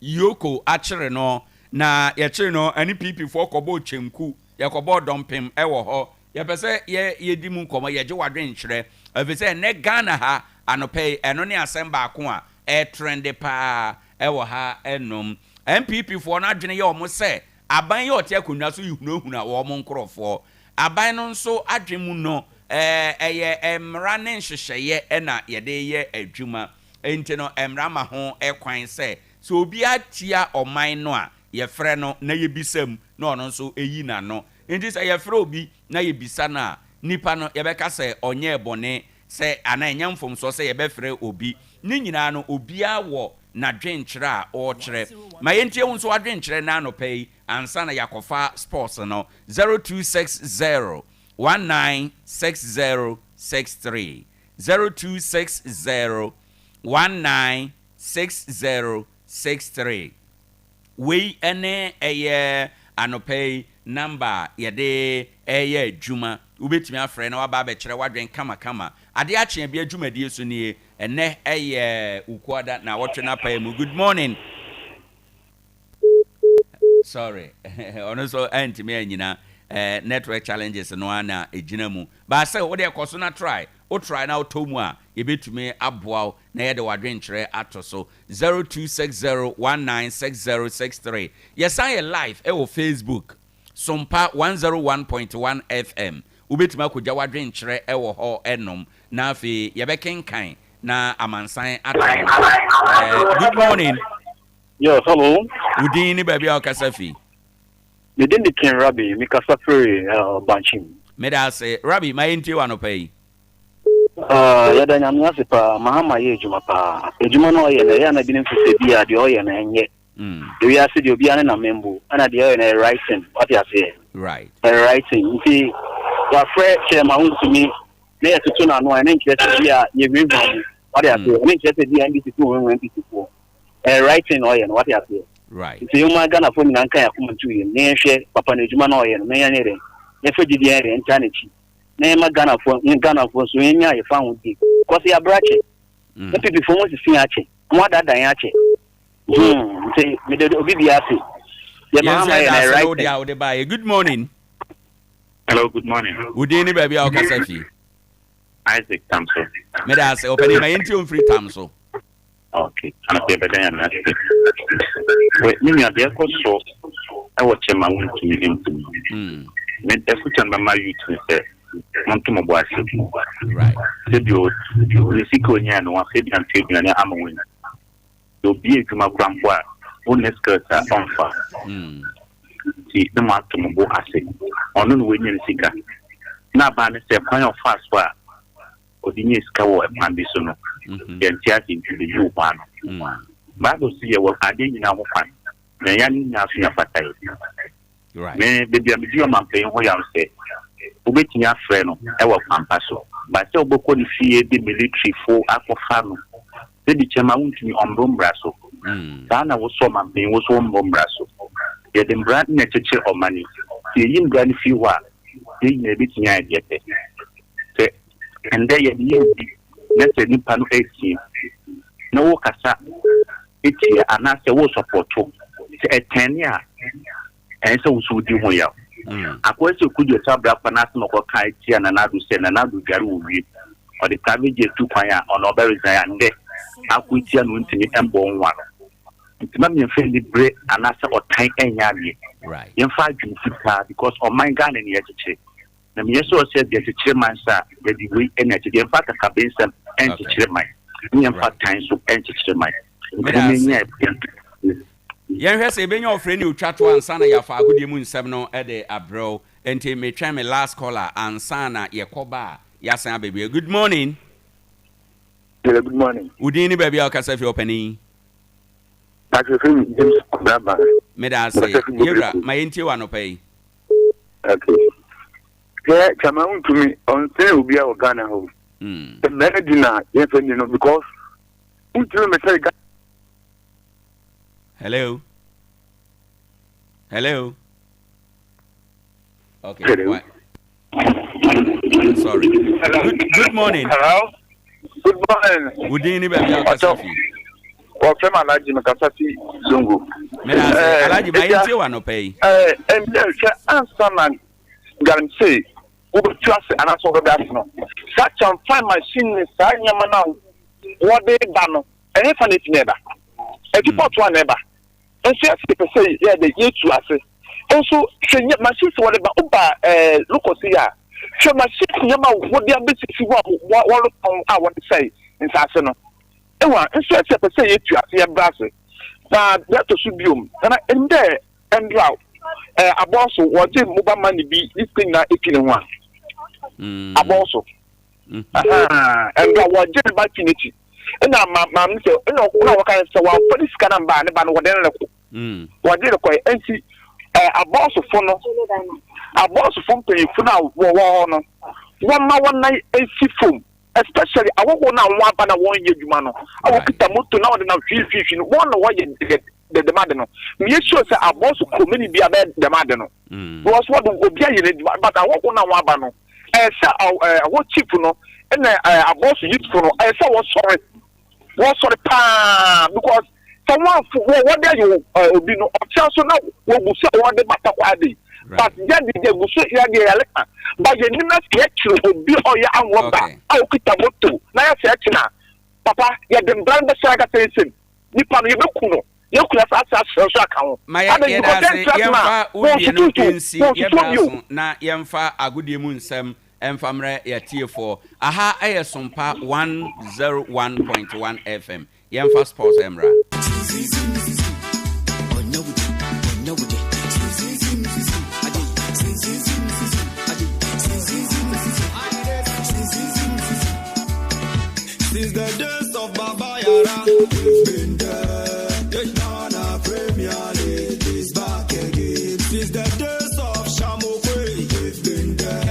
yoko akire no na ye kire no ani PP for kobo chemku yakobo dompem ewo ho yepese ye di mu nkomo ye je wadwen kire efese ne Ghana ha anope eno ne asemba ako a trend pa ewo ha enom MPP for na adwene ye omo se aban ye ote akonwa so yihunahuna wo mo nkrofo aban no nso adwen mu no eye emra ne nhyehyeye na ye de ye adwuma enti no emra ma ho ekwan se so obi atia oman no a ye frɛ no na ye bisam na ono nso eyi na no enti se ye frɛ obi na ye bisa na nipa no ye beka se onye bone se ana enyamfom so se ye be frɛ obi ni nyina no obia wo na dwenkyerɛ a o kyerɛ ma yentie wo nso adwenkyerɛ na no pay ansa na yakofa sports no 0260 196063 0260 196063 we ene anopay number yede adwuma ubetimi afre na waba abekere wadwen kama Adea Akye Abia adwumadie so nie ene ukwada na wotwe na pay mu. Good morning. Sorry ono so antimi anyina network challenges no ana ejina mu ba say wo de ekoso na try na otomu a yebetumi aboa na yede wadwen kyere ato so 0260196063 yes I live e wo Facebook Sompa 101.1 FM ubetumi akogya wadwen kyere e wo ho enom na afi yebekenkan na amansan ato. Good morning. Yo, hello. Udini baby akasafi. Me didn't ken Rabbi, me kasafiri banchim. Me da say Rabbi my enti wano pay. Yada nyamya se pa mahama ye ejuma pa. Ejuma no ye na ya na binin fise bia de oye na enye. Do ya se de obi ane na membu. Ana de oye na writing. What you say? Right. Writing. Nti wa frɛ chairman untumi na ye tutu na no ene nkyerɛ bia ye grievances. What you say? Ene nkyerɛ bia NDC to NDC to. Writing oye no what you say? Right. Nti yo ma Ghana fo nyina nkan yakoma tu ye. Na hwɛ papa na ejuma na oye no na ya ne re. Ye fa didi ya re ntanechi. Na ma Ghana for so enya ye fa ho di because ya brache the people for mo si ache mo dada ya ache say me de obi bia say ye ma ma na right. Good morning. Hello, good morning. Udini baby akasafi. Isaac Tamso. Me da say open my entry on free Tamso. Okay. I'm better than that. Wait, me a there so I watch my own to me. Me the my youth say Montuma boy. Right. Said you Lisico nya no said and said na am win. You be to my grandpa. One skirt on fire. See the mark to my boy asset. On no win in sika. Na ba ne say kwan of fast wa. Odinye ska wo e pan bi so no. Then tears into the you one. Bible see you work again in our fan. The young nothing of a time. Right. Me, baby, I'm doing my playing what I'm saying. Waiting your friend, I will pampasso. But so, Boko, the military for Aquafano. They determined to me on Bombrasso. Dana was so my being was on Bombrasso. Yet in brand nature of money. The yin brand few were. They may be yet. And they are let's say Nipano 18. No Cassa. It's here, and I say, was support to a 10 year. And so, we do well. A question could you tell Black Panasmo or Kaiti and another send another Garu or the private jet to fire on our berries and death. How could you win and born one? It's not me friendly bread and answer or time and yagi. Right. In fact, you because on my gun and yet to check. The Mieso said that the chairman, sir, that the way energy, in fact, a cabin and to chairman. Me and fact times to enter chairman. Yen hwese be your friend you chat one sana ya fa agudie mu nsem no e de abro enti me try me last caller ansana ye koba ya san baby. Good morning. Good morning. Udini baby akasa fi opani. Patrick James Braba. Me da say yura my enti wa no pay. Okay. Yeah, come on to me on say obi a Ghana ho. The medina yes you know because until me say hello. Hello. Okay. Hello. Sorry. Good morning. Hello. Good morning. Udini baby akasafi. Well, Fema Alaji Makasati Zungu. Alaji Maiti wa no pay. And answer man guarantee we trust and answer that no. Such a fine machine is now. What they done and if I need never. If you put one never. And people say, yeah, they eat to us. Also, machines whatever look or see ya. So machines yama what they are basically what I want to say in Sassano. And so people say it to us here, Brassy. Now that should be and there and drought. A boss what did mobile money be this thing now 18 a boss. And what did about finity. And now, mamma, say, no, what kind of so for this kind of ban about what then what did and see a boss of phone, a boss of phone pay for now, one night a phone, especially I won't now one banner 1 year, man. I will put a motor now and feel fishing one way the demand. Me sure say a boss of community be a bad demand. Was what would be but I won't now one banner. And so I want cheap no and a boss useful. I saw was sorry. What's for the pan because someone what there you be no so now we will say what the matter quadi. But then they will say yeah but the next lecture will be all your own work. I will put a moto. Now I say na papa ya dem brand saga say nipa no yebekuno you could have asked so account my yemfa udi no pensi yebraso na yemfa agudie mu nsem emfamre yatie aha aye Sompa 101.1 FM yemfa sports emra since the days of Baba Yara we've been there Ghana Premier League is back again since the days of Shamokwe we've been there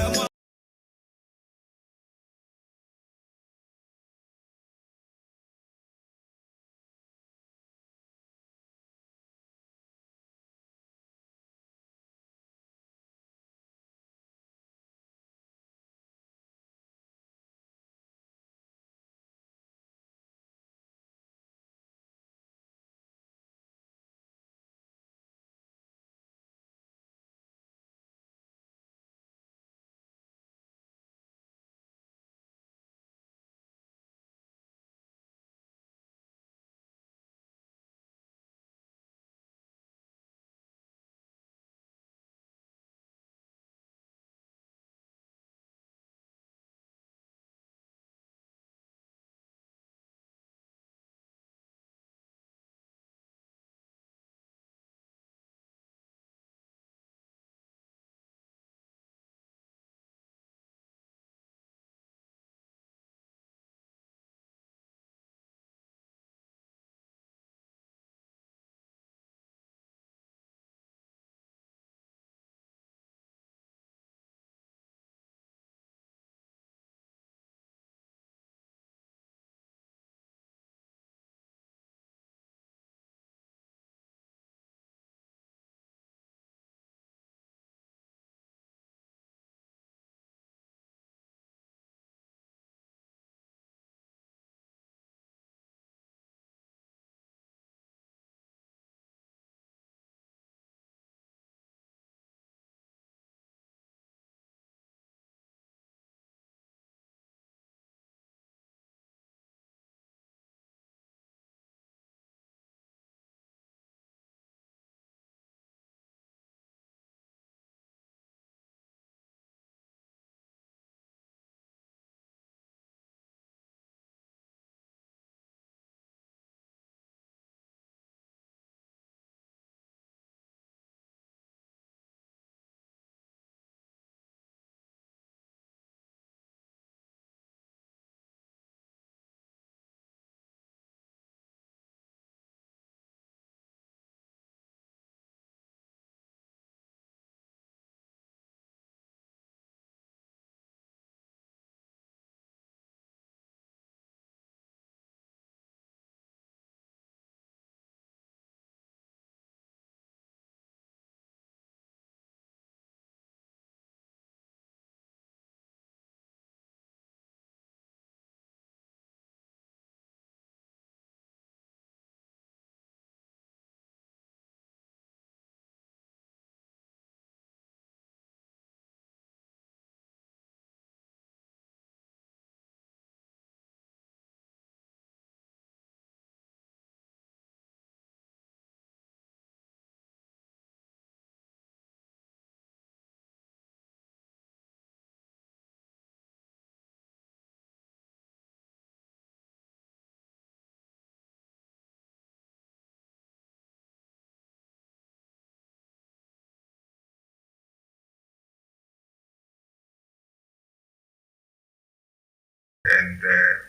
and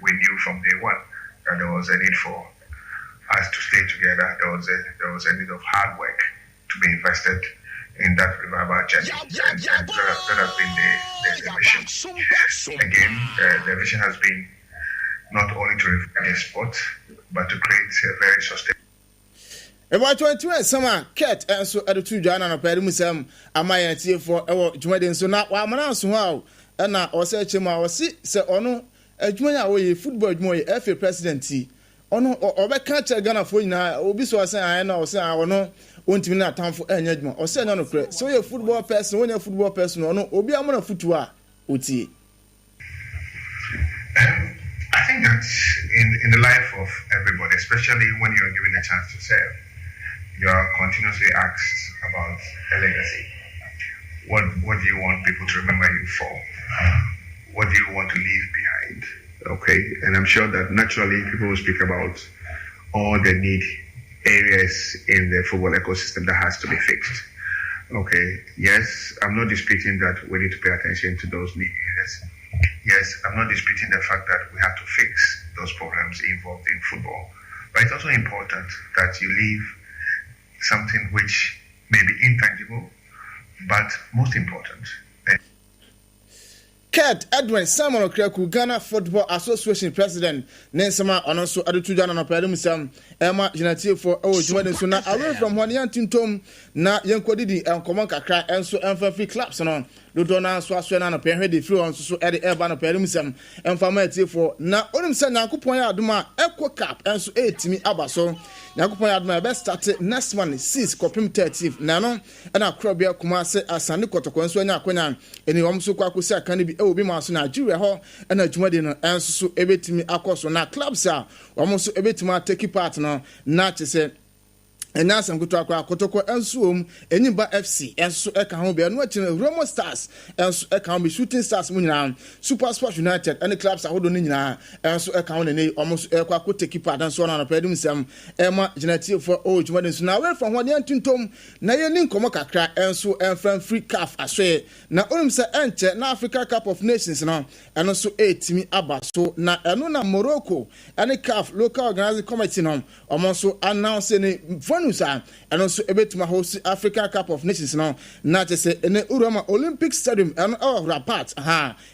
we knew from day one that there was a need for us to stay together. There was a need of hard work to be invested in that revival journey, and that has been the mission. Again, the vision has been not only to revive the sport, but to create a very sustainable. About 22 summer, Cat and so at the 2 Jana and Perimusam, Amaya Tia for our Jumadin. So now, I'm announcing how, and now, or say, Chima, or see, say, or no, a Jumana away football, more FA presidency. Or no, or back catch a gunner for you now, or be so I say, I know, say, I know, won't be not time for any or say, no, so you're a football person, when you're a football person, or no, or be a man of footwear, Uti. I think that in the life of everybody, especially when you're given a chance to serve, you are continuously asked about a legacy. What do you want people to remember you for? What do you want to leave behind? Okay, and I'm sure that naturally people will speak about all the need areas in the football ecosystem that has to be fixed. Okay, yes, I'm not disputing that we need to pay attention to those need areas. Yes, I'm not disputing the fact that we have to fix those problems involved in football. But it's also important that you leave something which may be intangible, but most important. Kat Edwin Samuel Kreku, Ghana Football Association President, Nensama, and also Adutujan and Perimusam, Emma Genati for Jordan Suna, away from Wanian Tom, na Yankodidi and Comanca Cry, and so Free Clubs and on. Ludona Swaswan and a parent, the flew on so at the Urban of Perimusam, and Famati for now. Only send Nakupoya Duma, Equa Cap, and so 8 to me Abaso. Nakupoya my best started next one, 6 competitive Nano, and a Crobia Kumase as Saniko Consuena Quenan, and the Omsuka can be Obi Masu Nigeria Hall, and a Jumadino, and so a bit to me across na clubs are almost a bit to my take partner, not to say. And now some good talk about Kotoko and Zoom, and Nimba FC, and so I can be watching Romo Stars, and so I can be shooting stars Munian, Super Sports United, and the clubs are holding in, and so I can almost could take part and so on a pedum some Emma Geneti for old Jumadins. Now, away from one young Tom, Nayanin Komaka cry, and so and from free calf as way. Now, Olymsa enter now Africa Cup of Nations now, and also 8 Timmy Abba. So now, Anuna Morocco, and the calf local organizing committee on, also announcing and also able to host Africa Cup of Nations now. Not to say in the Urama Olympic Stadium and our Rapat,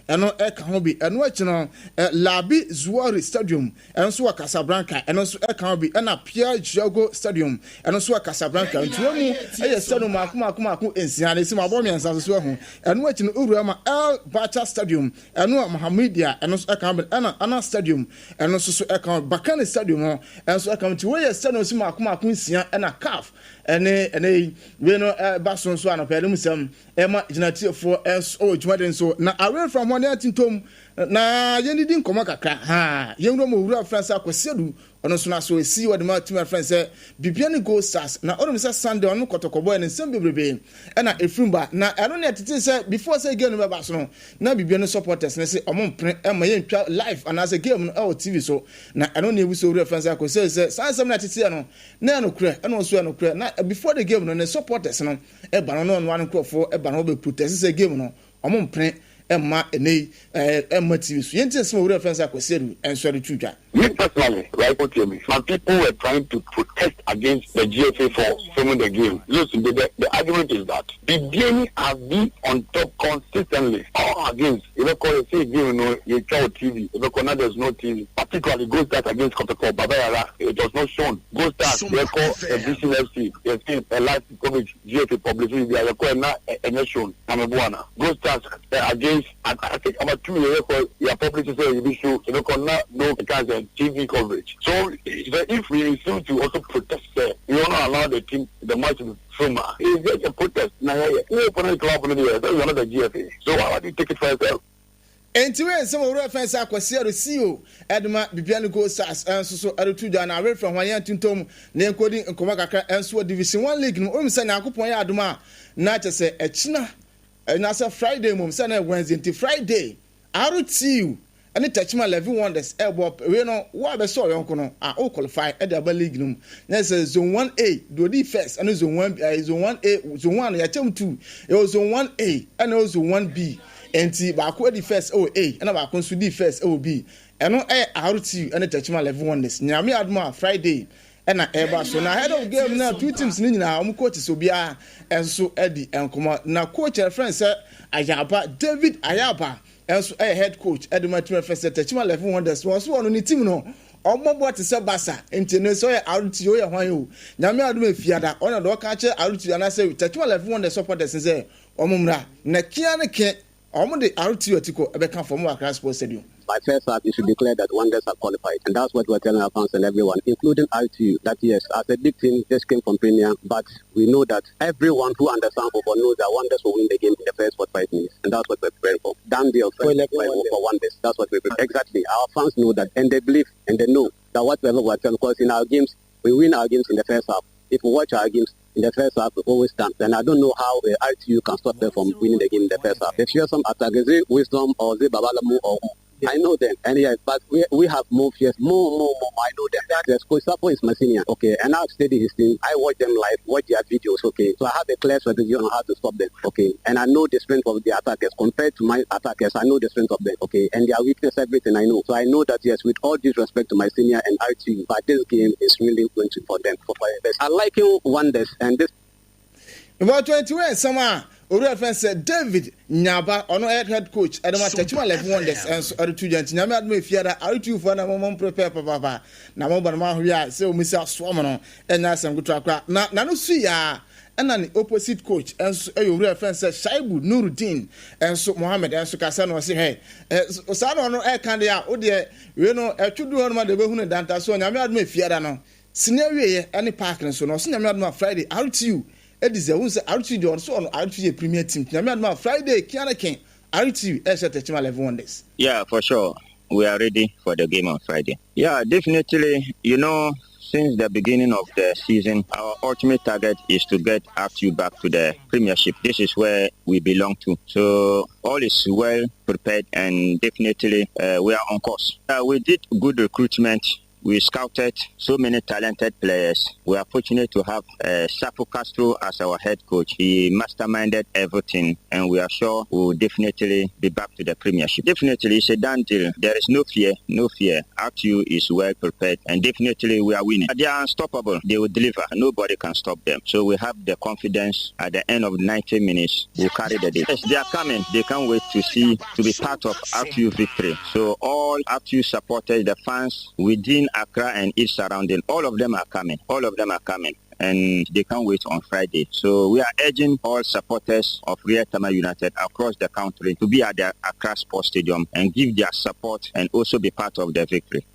and no Ekahobi, and watching on Labi Zuari Stadium, and so a Casablanca, and also Ekahobi, and a Pierre Jogo Stadium, and also a Casablanca, and Tuamu, a Stadium Makumaku in Sianisima Bomians as well, and watching Urama El Bacha Stadium, and no Mohamedia, and also Ekahobi, and Anna Stadium, and also Ekahobi Bakani Stadium, and so I come to where Stadium Makumaku and a calf, and we know Basson Swan of Perimusam, Emma Genati for S.O. Jordan. So now I went from one year to Tom. Na yendi din komaka ha yendo mo wura France akwasedu ono so na so esi what my team friends say bibiani go stars na ono say Sunday ono kotokobo en nsem bebrebe na efrumba na eno na tete say before say game no be baso no na bibiani supporters na say omo mpre ema ye ntwa live and as a game no TV so na eno na ewu so wura France akwase say sansem na tete no na eno kure eno so eno kure na before the game no na supporters no e ba no no one crofo e ba no be protest say game no omo mpre Emma Emma TV. You just know reference I could say and sorry to me personally, right? Okay, some people were trying to protest against the GFA for filming the game. Listen, the argument is that the game has been on top consistently. All against, you know, call it say game, you know, you tell TV, you know, there's no TV. Particularly, Go Stars against Kotoko Babayara, it was not shown. Go Stars, they call a BCFC, they say a live coverage, GFA publicity, they are calling not shown. Namabuana. Go Stars against, I think about 2 years ago, your publicity say you show, you know, no TV coverage. So if we refuse to also protest there, we will not allow the team, the match to film. It's just a protest. Now, you opponent club in the year, that's another GFA. So why do you take it for yourself? And to where some of our friends are considered CEO, Edma Bibiani Go Stars, and so Adutuja, and away from Wayan Tintom, name coding and Komaka, and so Division 1 League, no Umsan Akupoya Aduma, not to say a China, and as a Friday, Mumsana Wednesday to Friday. I would see you. And it touch my level wonders, elbow, we know what I saw you all qualify at the league. There's a zone 1A, do the first, and zone 1A, zone 1A, zone 1, I tell you 2. It was zone 1A, and it was zone 1B. enti baako di first A and baako nso di first B eno RTU and Techima level 1 this nyame admo Friday ena eba so na head of game na two teams ni nyina am coach so bia enso edi enkomo na coach friend say Ayaba David Ayaba enso head coach edema team first Techima level 1 this one so on ni team no omobo te se basa enti no so RTU ye hwan o nyame admo afiada ona do ka che RTU na say Techima level 1 the supporters say omumra na kia ne ke omode RTU atiko ebeka for Accra Sports Stadium. By first half, it should declare that Wonders are qualified. And that's what we're telling our fans and everyone, including RTU, that yes, as a big team, just came from Premier, but we know that everyone who understands football knows that Wonders will win the game in the first 45 minutes. And that's what we're preparing for. Down deal for Wonders. That's what we're preparing. Exactly. Our fans know that, and they believe, and they know that whatever we're telling, because in our games, we win our games in the first half. If we watch our games in the first half, we always stand. And I don't know how RTU can stop them from winning the game in the first half. If you have some attack, is it Wisdom or is it Babalamu or who? I know them, and yes, but we have more fears, more. I know them. That Coach Sapo is my senior, okay, and I've studied his team. I watch them live, watch their videos, okay. So I have a clear strategy on how to stop them, okay. And I know the strength of the attackers compared to my attackers. I know the strength of them, okay, and their weakness, everything I know. So I know that yes, with all due respect to my senior and RTU, but this game is really going to for them for best. I like you Wonders, and this. About 21 summer. Ori friend said David Nyaba ono head coach Adama Techima level 1 this and so RTU gent nyame admo fiada RTU for na mom prepare papa na mo banama hwia say o misa swam no enya asem gutu akra na no su ya ena ni opposite coach enso ori friend said Shaibu Nuruddin enso Mohammed enso kasa no say hey so no kan dia o de we no etwudu ho no ma de be hu ne danta so nyame admo fiada no scenario ye any park so no so nyame admo Friday RTU Edize won say RTU dey on so on RTU premier team. Nyame Friday Kianeken RTU Techima level 1 this. Yeah, for sure. We are ready for the game on Friday. Yeah, definitely. You know, since the beginning of the season, our ultimate target is to get RTU back to the Premiership. This is where we belong to. So all is well prepared and definitely we are on course. We did good recruitment. We scouted so many talented players. We are fortunate to have Sapo Castro as our head coach. He masterminded everything, and we are sure we will definitely be back to the Premiership. Definitely, it's a done deal. There is no fear. RTU is well prepared, and definitely we are winning. They are unstoppable. They will deliver. Nobody can stop them. So we have the confidence at the end of 90 minutes, we'll carry the day. Yes, they are coming. They can't wait to be part of RTU victory. So all RTU supporters, the fans within Accra and its surrounding, all of them are coming. And they can't wait on Friday. So we are urging all supporters of Real Tama United across the country to be at the Accra Sports Stadium and give their support and also be part of the victory.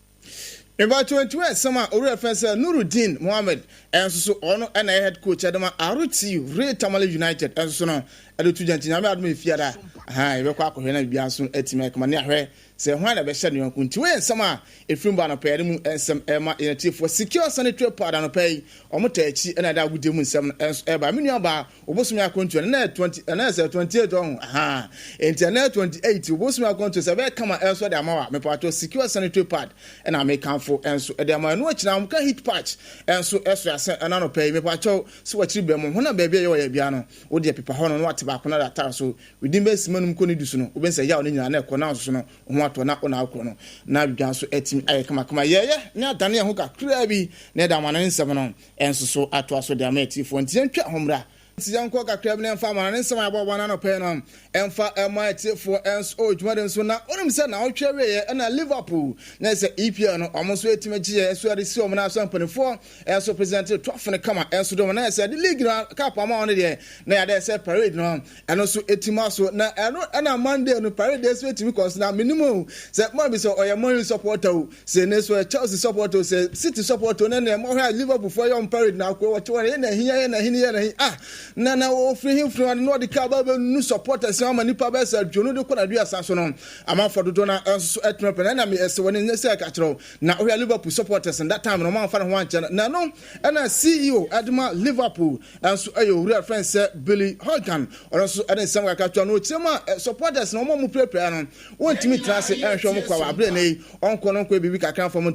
About 21 summer, Ori Fence Nuruddin Mohammed and so on and head coach Adama RTU Real Tama United and so on. Edu Jantina admi fiada ha e be kwa kohena bia so etime kama ne ahwe se hwan na be hye ne kunti we nsama efrim ba no pe mu ensem ema inatifo secure sanitary pad no pe omoto achi na da gude mu nsem e ba menu aba obosumi akontu na 20 na 28 on ha internet 28 obosumi akontu se be kama enso de amawa me pato secure sanitary pad na me kanfo enso de amawa no achina am ka hit patch enso eso ase na no pe me pato se wachiri be mu hona be bia ye wo bia no wo de pepa hono no wat ba kona da tar so within be simanum ko ni dusu no obensa ya oni nyina na ekona so no ho ato na ona akro no na dwan so etim aye kama ye ne adane ho kakra bi ne da manan nsem no enso so ato aso de amati fo ntiyantwa homra Sijanko kakra bi ne mfa manan nsem abo na no pe no emfa amati fo enso ojumade so na onim se na otwe we na Liverpool na se EPL no omoso etimachi ye so ade si omna so mpanifo enso president twafo ne kama enso do na se the league na cup ama on de na ya de se parade no eno so etima so na eno na Monday no parade so etimi cause na minimum se mo bi so oye Man supporter se ne so Chelsea supporter se City supporter na mo ha Liverpool for your parade na ko wo che na hiya na na wo free him from no the caba no supporters ama nipa ba sa dwono de kona dua sanso no ama fododo na enso etmepe na me ese woni nyese ka kiro na o Liverpool supporters and that time no man fa ho anche na no na CEO Adama Liverpool enso ayo real friend say Billy Hogan also ene sam ka kiro no chema supporters no mo prepare no wontimi trase enhwe mo kwa abre nei onko no kwa bibi kakran fo mo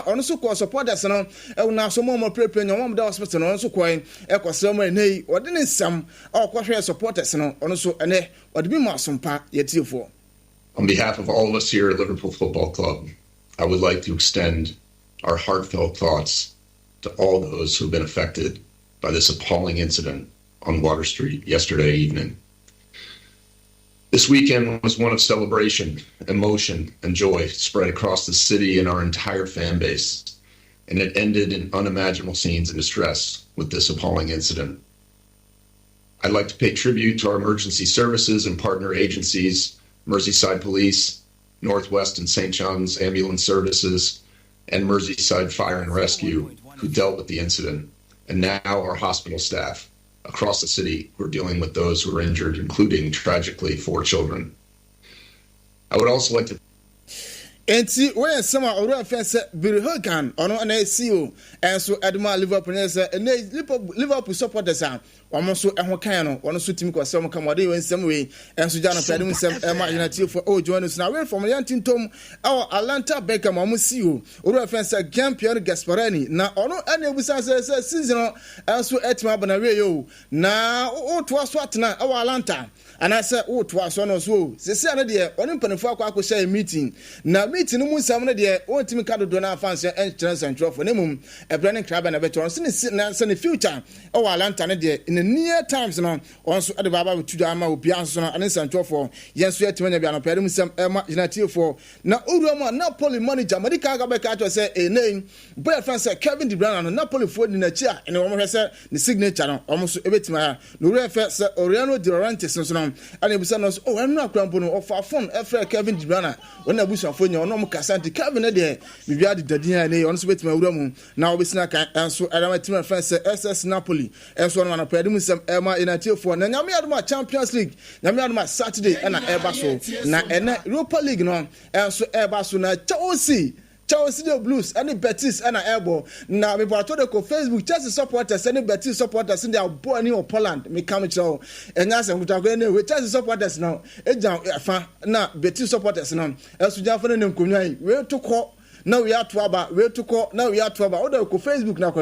ono so ko supporters no e na so mo prepare no mo da hospital no so ko e kwasem nei ɔde ne nsam a ɔkɔhwɛ supporters no ɔno so ɛnɛ ɔde bi ma Sompa yɛtiefo. On behalf of all of us here at Liverpool Football Club, I would like to extend our heartfelt thoughts to all those who have been affected by this appalling incident on Water Street yesterday evening. This weekend was one of celebration, emotion, and joy spread across the city and our entire fan base, and it ended in unimaginable scenes of distress with this appalling incident. I'd like to pay tribute to our emergency services and partner agencies, Merseyside Police, Northwest and St. John's Ambulance Services, and Merseyside Fire and Rescue, who dealt with the incident, and now our hospital staff across the city who are dealing with those who are injured, including, tragically, 4 children. I would also like to Enti where some are already fence Birhogan or no CEO and so Adma Liverpool and Liverpool supporters are almost so Ahokano, one so Timko, some Camadi in some way, and Sujana Pedum, some Emma United for all joiners now. We're from Yantin Tom, our Atlanta Beckham, Amusio, or fence Gampier Gasparani. Now, or no any besides seasonal, and so Etma Banario. Now, oh, twas what now, our Atlanta. And I said, oh, twas one or so. Say, dear, one in Penafako say meeting. Now, meeting no some dear, one team card donor fancy and chance and trophy. A branding crab and a veteran, sitting in the future. Oh, Atlanta, dear, in the near times now, also at the Baba with Tudama, Pianson, and San Trophy. Yes, we are to be on a pedum some Emma United for. Now, Udama, Napoli manager, Medica Gabeka say a name, but fancy Kevin De Bruyne and Napoli Ford in a chair, and almost the signature, almost every time. No reference, Oriano De Laurentiis. And it was us, oh, I'm not cramping off our phone, after Kevin De Bruyne, when I wish for your normal Cassanti Kevin there, we had the DNA on sweat my room. Now we snack and so I team and friends SS Napoli, and so on a pedum some Emma in a tier for Namiadma Champions League, Namiadma Saturday and an Airbasso, na and Europa League no, and so Airbasso na Chelsea the Blues and the Betis and an elbow. Now, we brought to the Facebook, Chelsea supporters and the Betis supporters in their born in Poland. Me come to and that's what I'm going to with Chelsea supporters now. Now, Betis supporters now. As we have them, we to call. Now we are to about where to call. Now we are to about other Facebook now.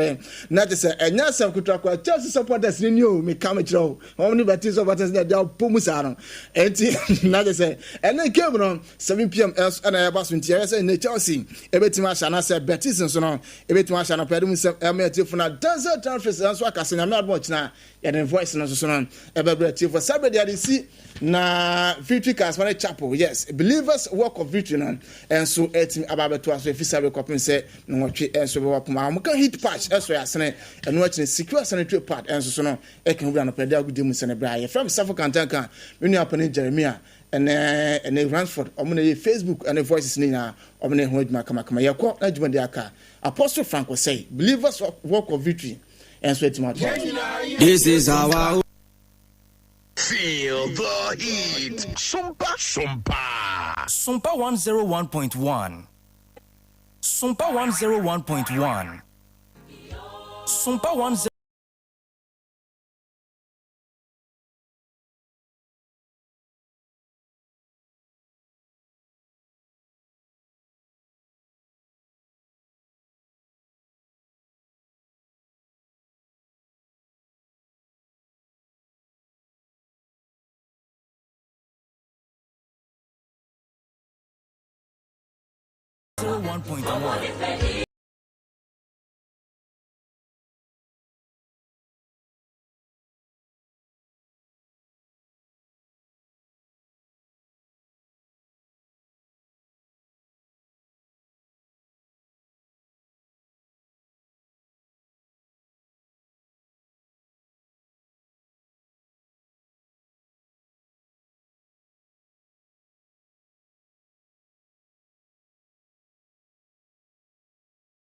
Not to say, and now some could talk about Chelsea supporters in you. Me come to how many Betis supporters that they are Pumusano. And not to say, and then came on 7 p.m. else and I have asked in the Chelsea. Every time I shall not say Betis and so on. Every time I shall not pay them some for desert transfers and so I can say I'm not much now. And then voice and so on. Every for Saturday, I see na victory cast when chapel. Yes, believers work of victory now. And so it's about to us. If you say no and so we can hit patch as we are saying and watching secure sanitary part and so on. I can be on a pedal with them and a briar from Suffolk and Tanka when you are opening Jeremiah and a Ransford on Facebook and the voices Nina on the Hood Makama Yako Najman Diaka. Apostle Frank will say believers work of victory and so it's my This is our feel the heat. Sompa 101.1. Sompa 101.1. Sompa 101.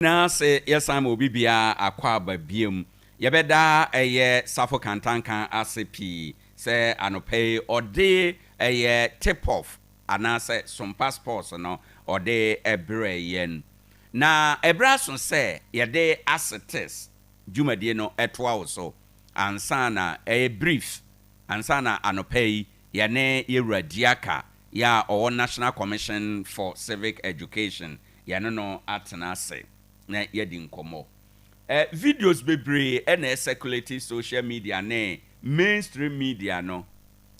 Na se yesam obi bia akwa ababiem yebeda eye safo kantankan asepi se anope ode eye tip off ana se some passports no ode ebre yen na ebra so se yede assetes dwumadie no etwa wo so ansana brief ansana anope yene yeradiaka ya o National Commission for Civic Education yane no atena se na yedi nkomo videos bebree na circulate social media ne mainstream media no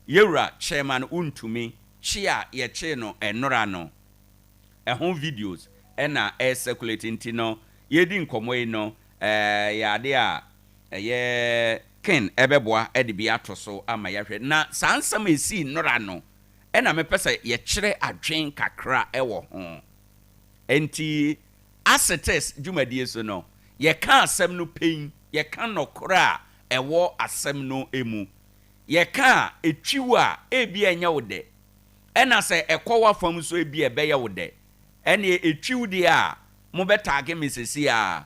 yewura chairman untumi chia ye no enora no ehon videos na circulate ntino yedi nkomoyi no yade a ye ken ebeboa de bi atoso ama yahwe na sansam esi nora no na mepesa ye kire adwen kakra ewo ho enti assetes dwumadie so no ye ka asem no pein ye ka nokora ewo asem no emu ye ka etwiwu a ebi enya wode ena se ekowa fam so ebi ebeye wode ene etwiwu de a mo betage mesesi a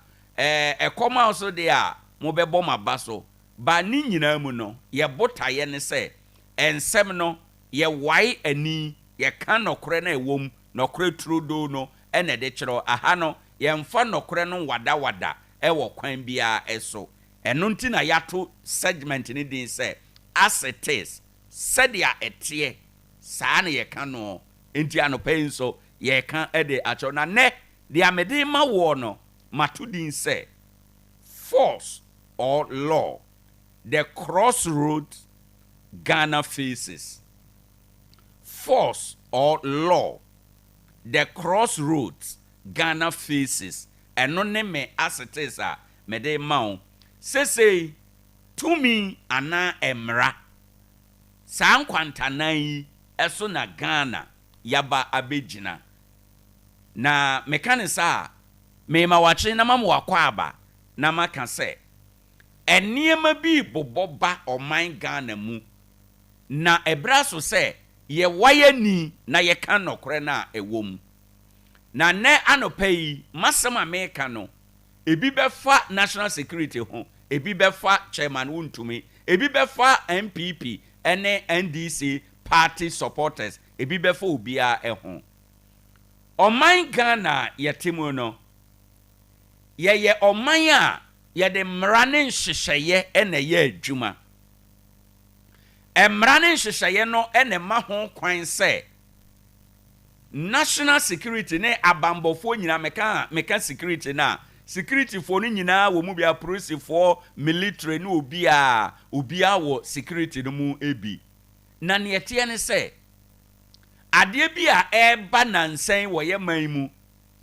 ekoma so de a mo bebo maba so ba ni nyina mu no ye botaye ne se ensem no ye wai ani ye ka nokora na ewom nokora trudo no ene de kyero aha no ye mfa nokora no wada ewo kwan bia eso eno nti na yato segment ni din se as it is said ya etie saa na ye ka no enti anopen so ye ka ede acho na ne dia mede ma wo no mato din se force or law the crossroads Ghana faces. Force or law the crossroads Ghana faces. Eno ne me as it is a mede ma say to me ana emra san kwantanan eso na Ghana yaba abegina na mekanisa me ma wache na mamu wakwaba na maka se eniema bi boboba oman Ghana mu na ebraso se ye wayani na ye kan nokre na ewom na ne anopai masem America no ebi befa national security ho ebi befa chairman wuntumi ebi befa MPP ene NDC party supporters ebi befa obia ho oman Ghana yetimo no ye oman a ye de mrane nhyehyeye ene ye adwuma mrane nhyehyeye no ene ma ho kwan se national security ne abambofo nyina meka security na security for ni nyina wo mu bia police for military no obia wo security no mu ebi na ne yete ne se ade bia eba nansen wo ye man mu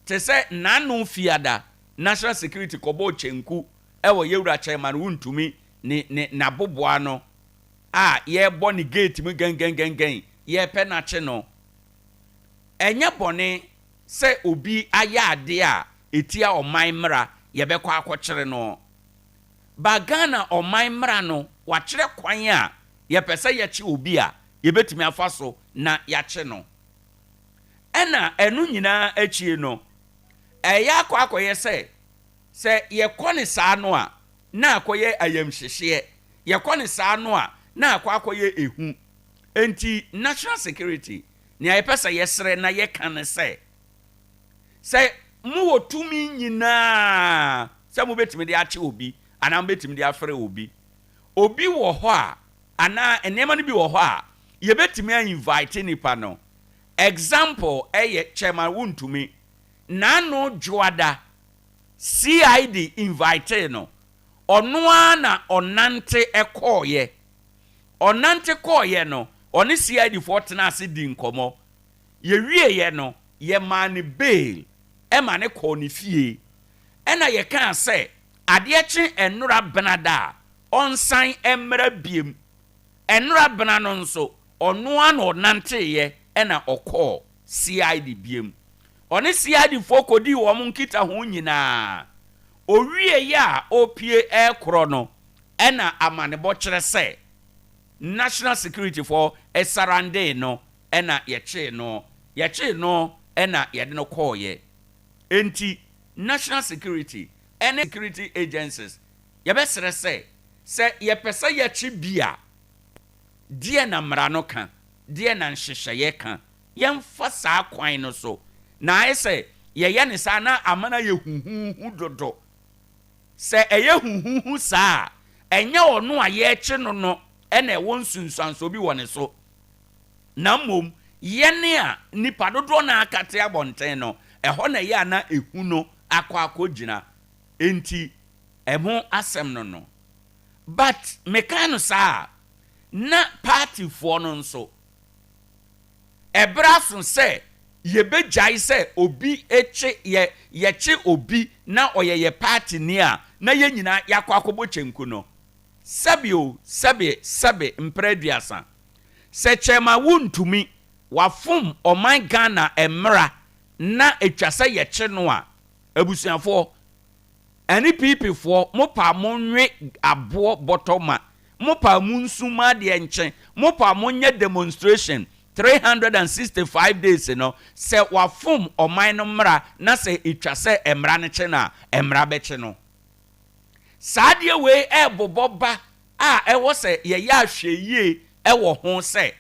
te se nanu fiada national security kobo chenku ewo yewura chairman wuntumi ni na boboa no ye bo ni gate mu gangan ye pe na che no enye bone se obi aya ade a etia oman mra ye be kwa akokyere no ba Ghana oman mra no wa kyere kwan a ye pese ye kye obi a ye betimi afaso na ya kye no ena enu nyina achie no eya akoye se ye kone saa no a na akoye ayamhyehye ye kone saa no a na akoye ehu enti national security ni ayepesa yesre na ye kan se mu wotumi nyina se mu betimi de ache obi ana betimi de afre obi wo ho a ana enema no bi wo ho a ye betimi invite nipa no example chairman wuntumi nano joada CID invite no ono na onante ekoye no oni CID for tenase di nkomo ye wie ye no ye mani bail e mani ko ni fie e na ye kan se ade chi enura benada onsan emra biem enura bena no nso ono ana onante ye e na okọ CID biem oni CID for kodi wo mu nkita ho nyina owie ya opie ekro no e na amane bo kire se national security for esarande no ena yeche no ena yede no koye enti national security any security agencies yebesere se yepesa yeche bia die na mra no kan die na nhyehyeye kan yemfa saa kwan no so na ese ye ne saa na amana ye huhu dodo se eye huhu saa enye ono a yeche no ene won sunsanso bi wone so na mom yene a nipa dodo na akate abonten no eho na ye ana ehu no akwa akogina enti emo asem no but meka no saa na party for no nso ebra so se yebejai se obi eche ye obi na oyeye party ni a na ye nyina yakwa akobo chenku no sebe mpreduasa se chema wuntumi wafum oman Ghana emra na etwase ye che no a abusuafo ani pipi fo mopa monwe abo botoma mopa munsuma de enche mopa monye demonstration 365 days no se wafum oman no mra na se etwase emra ne che na emra be che no saade we eboboba a ewo se ye ya hweye ewo ho se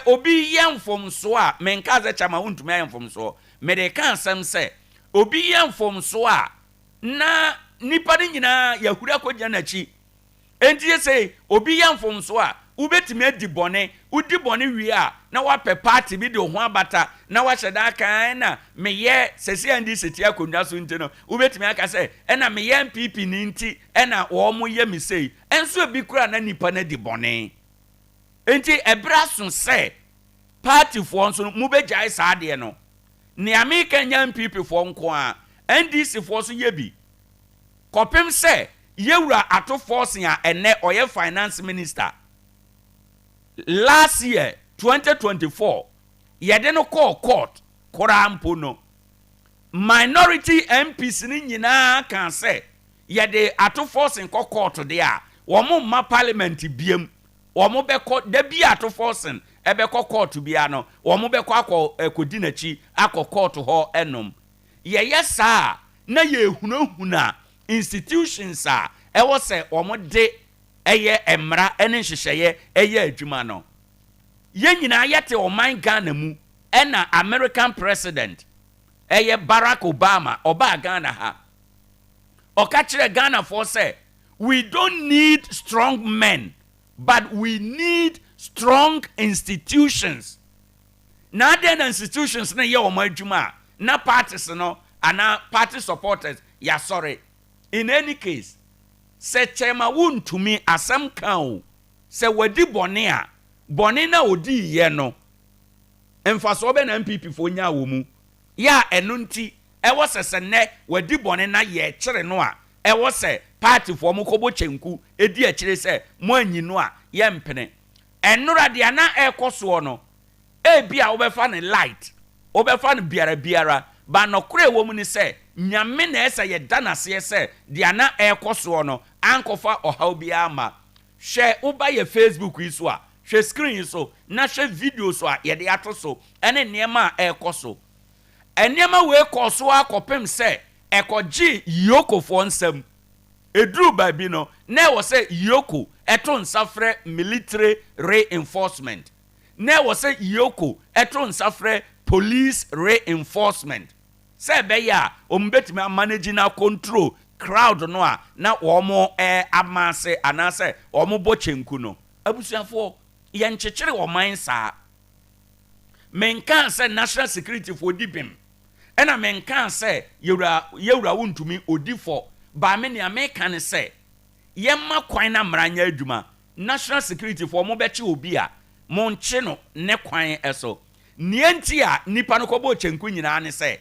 obi yemfom so a menka ze chama wuntumi yemfom so me de kan sem se obi yemfom so a na nipa ni nyina yahura kogya na chi enti se obi yemfom so a ubetimi adi bone udi bone wi a na wape party bi de ho abata na wa hyeda kan na meye sesi andi seti akonnwa so nti no ubetimi aka se na meye MPP ni nti na wo mo ye mi sei enso bi kura na nipa na di bone enti ebra so se party for nso mu begyae saade no ne America nya MPP for nko a NDC for so ye bi kopem se yewura ato force a ene oye finance minister last year 2024 yede no call court korampo no minority MPs ni nyina kan se yede ato force in court de a wo mo ma parliament biem wo mo be da bi ato force ebe court bia no wo mo be akodi nachi akọ court ho enom ye saa na ye hunahuna institutions a ewo se wo mo de eye emra ene hyehyeye eye adwuma no ye nyina yete oman Ghana mu ena American president eye Barack Obama oba Ghana ha oka kire Ghana for say we don't need strong men but we need strong institutions na den institutions na ye oman adwuma na parties no ana party supporters ya sorry in any case se chema wuntumi asam kan o se wadi bone a bone na odi ye no emfaso be na MPP fo nya wo mu ya eno nti ewo se ne wadi bone na ye kire no a ewo se party fo mu kobo chenku edi a kire se mo anyi no a ye mpene enura de na ekoso no e bia wo be fa ne light wo be fa ne biara ba no kure wo mu ni se nyame na ese ye danase ese dia na ekoso no ankofa ohaw bia ma hwe uba ye Facebook iso a hwe screen so na hwe video so a ye de ato so ene niema ekoso eniema we koso akopem se ekoji yoko fo nsam edru ba bi no na wo se yoko eto nsafre military reinforcement na wo se yoko eto nsafre police reinforcement se be ya ombetimi manage na control crowd no a na womo amase anase womo bochenku no abusuafo ye nchechire wo man saa menkan se national security for dibim ena menkan se yewura wuntumi odifo ba me ne American se yemma kwan na mranya adwuma national security for mo beche obi a mo nche no ne kwan eso nienti a nipa no kobo chenku nyina ne se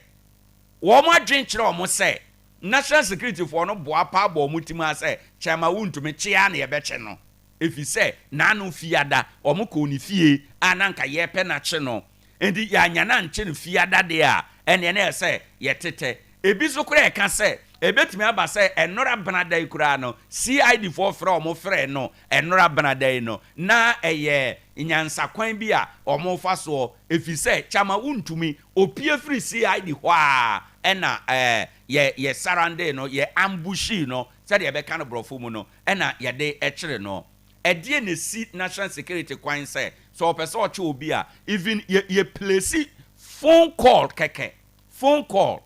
wo mo adwen kire wo mo se national security for no boa pa bo mutima se chama wuntumi chia na ye beche no efi se na anu fiada wo mo ko ni fie ananka ye pe na che no endi ya nya na nche no fiada de a ene na se ye tete ebi so kura e ka se ebetimi aba se enora banadai kura no CID for fra o mo frɛ no enora banadai no na eye nyansa kwan bi a o mo fa so efi se chama wuntumi opie free CID hɔ a ɛna ye sarande no ye ambushi no sɛ de be kan brofo mu no ɛna ye de ɛkyere no ɛde ne si national security kwan sɛ so opese o che obi a even ye place phone call keke phone call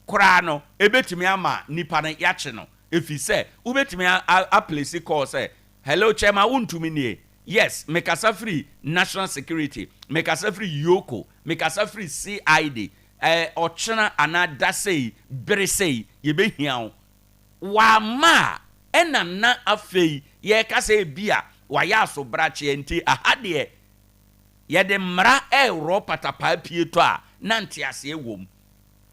kura no ebetimi ama nipa na yache no efi se ubetimi a place call say hello chema wuntumi nie yes mekasa free national security mekasa free yoko mekasa free CID ochena anada sei bere sei ye behiawo wama ena na afei ye ka se bia waya so brache enti ahade ye de mra euro patapa pieto a na ntiase ewom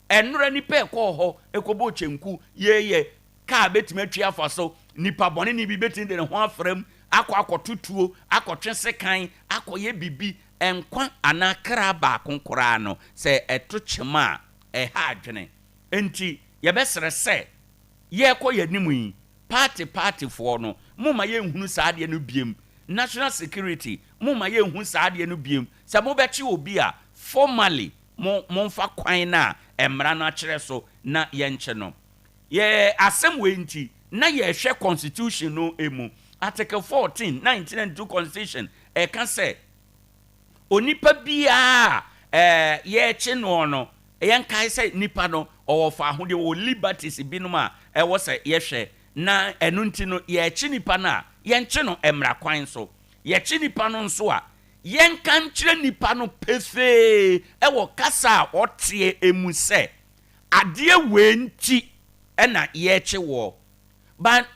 enura ni pe ko ho ekobo chenku ye ka betimatwi afaso nipa bone ni bi betin de ho afram akotutuo akotwe sekan akoye bibi enkwa anakra ba konkora no se etochema ha adwene enti ye besere se ye ko yanimu yi party for no muma ye nhunu saade no biem national security muma ye nhunu saade no biem se mo bechi obi a formally monfa kwan na emra no akere so na ye nche no ye asem we nti na ye hwe constitution no emu article 14 1992 constitution can say onipa bia ye che no yen kai say nipa no o fa ahode o liberties binum a wo say ye hwe na enu nti no ye che nipa na yen che no emra kwan so ye che nipa no nso a yen kan kire nipa no pefe wo kasa otie emu se ade we nti na ye che wo but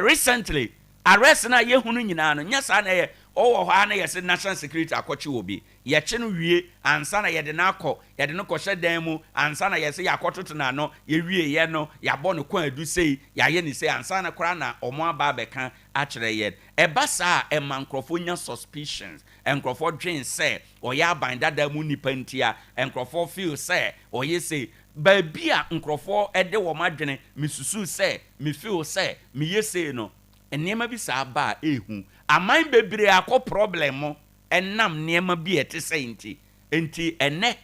recently arrest na ye hunu nyina no nya sa na ye Owoahene na ye national security akwachi obi ye che no wie ansa na ye de na akọ ye de no kọhye dan mu ansa na ye se yakototo na no ye wie ye no ya bọ no kwan adu sei ya ye ni sei ansa na kora na omo aba beka akere ye eba sa e mankrofo nya suspicions enkrofo dwen se oya abanda da mu nipa ntia enkrofo feel se oye sei baby a nkrofo ede wo madwene misusu se me feel se me yese no enema bi sa ba ehu aman bebre akọ problem enam niema bi ete senti enti ene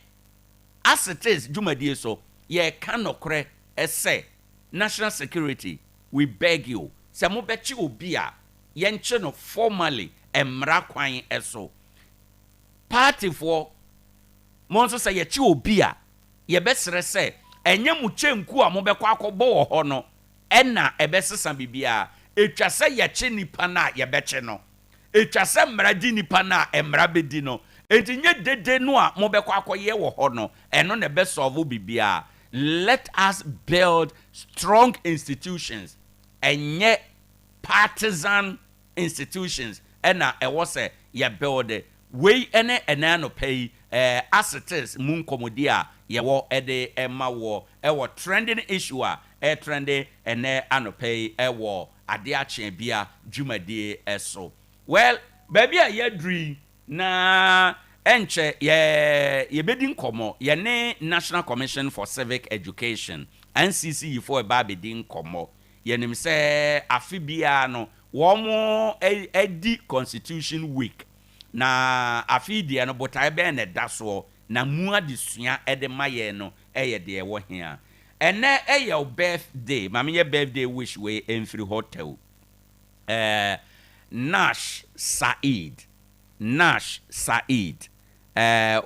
as it is jumadie so ye kanokre ese national security we beg you se mo bechi obi a ye nche no formally emra kwan eso party for monso se ye chi obi a ye besere se enye mu chenku a mo bekọ akọbọ wo ho no ena ebesesa bibia etwa se ye chi nipa na ye beche no etwa se mra di nipa na emra bedi no etinye dede no a mo bekọ akọye wo ho no eno ne be solve bibia. Let us build strong institutions enye partisan institutions ena ewo se ye build we ene no pay as it is mun komodia ye wo ede ema wo ewo trending issue a trending ene anopay ewo Adea Akye Abia dwumadie eso. Well, baby a ye dri na enche ye bedi nkomo ye ne National Commission for Civic Education NCC for eba bedi nkomo ye nim se afibia no wo mo edi Constitution Week na afidie no botai be na daso na mu adesua ede maye no eye de wo hia ene eye birthday mama ye birthday wish we emfiri hotel Nash Said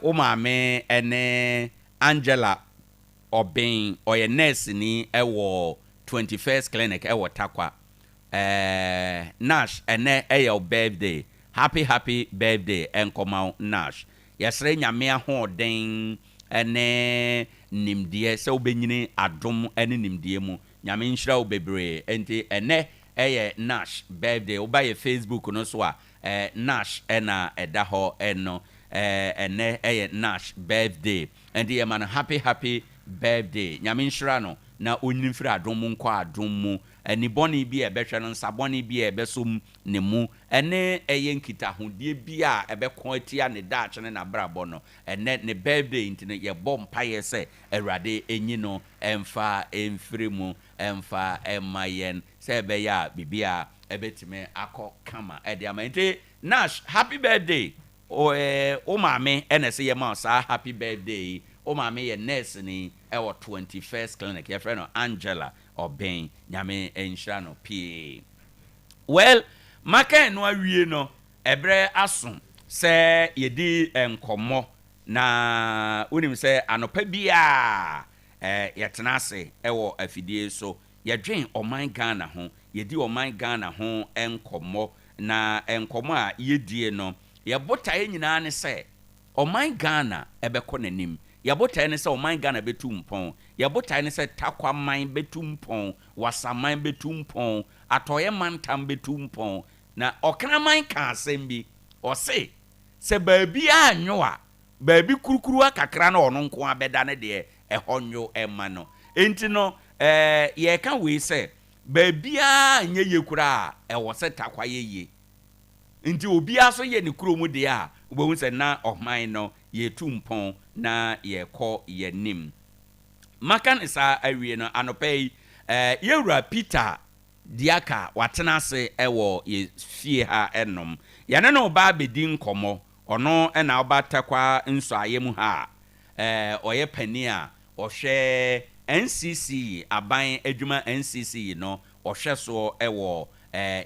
o mame ene Angela Obin oye nurse ni ewo 21st clinic ewo takwa Nash ene eye birthday happy birthday enkomau Nash yesre nyame ahoden ene nimdie se obenyini adom ene nimdie mu nyame nhira obebre enti ene eye Nash birthday obaye Facebook no so a Nash ena edaho eno ene eye Nash birthday enti ye man happy birthday nyame nhira no na onyinfira adom nko adom mu eni boni bi ebehwe no nsaboni bi ebesom ne mu ene eye nkita hodie bi a ebekon atia ne daach ne na brabo no ene ne birthday ntine ye bom paye se awrade enyi no emfa emfiremu emfa emayen se ebe ya bibia ebetime akọ kama ede amante Nash happy birthday o mame ene se ye ma sa happy birthday o mame ye nurse ni ewo 21st clinic ye friend Angela Obin nyame enhira no pie. Well maka no awie no ebre aso se yedi enkomo na unim se anopa bia yetena ase ewo afidie so yedwen oman Ghana ho yedi oman Ghana ho enkomo na enkomo a yedie no ye botae nyina ne se oman Ghana ebekọ nanim Yabotae ne sɛ ɔman Ghana betu mpɔn. Yabotae ne sɛ takwa man betu mpɔn, wasaman betu mpɔn, atɔyɛ mantam betu mpɔn. Na ɔkraman ka asɛm bi, ɔse sɛ baabi anyo a, baabi kurukuru akakra na ɔno nko abɛda ne deɛ ɛhɔ nyo ɛma no. Enti no yɛka wei sɛ baabi a nyɛ ye kura a ɛwɔ sɛ takwa ye. Nti obi aso ye ne kuro mu de a obohu sɛ na ɔman no yetu mpɔn na yɛkɔ yɛnim. Maka ne saa awie no anɔpɛ yɛwura Peter Diaka watena ase ɛwɔ ye fie ha ɛnom. Yɛne no ba bedi nkɔmɔ. Ɔno ɛna ɔba takwa nso ayemu ha. Ɔyɛ pani a ɔhwɛ NCC aban adwuma NCC no ɔhwɛ so ɛwɔ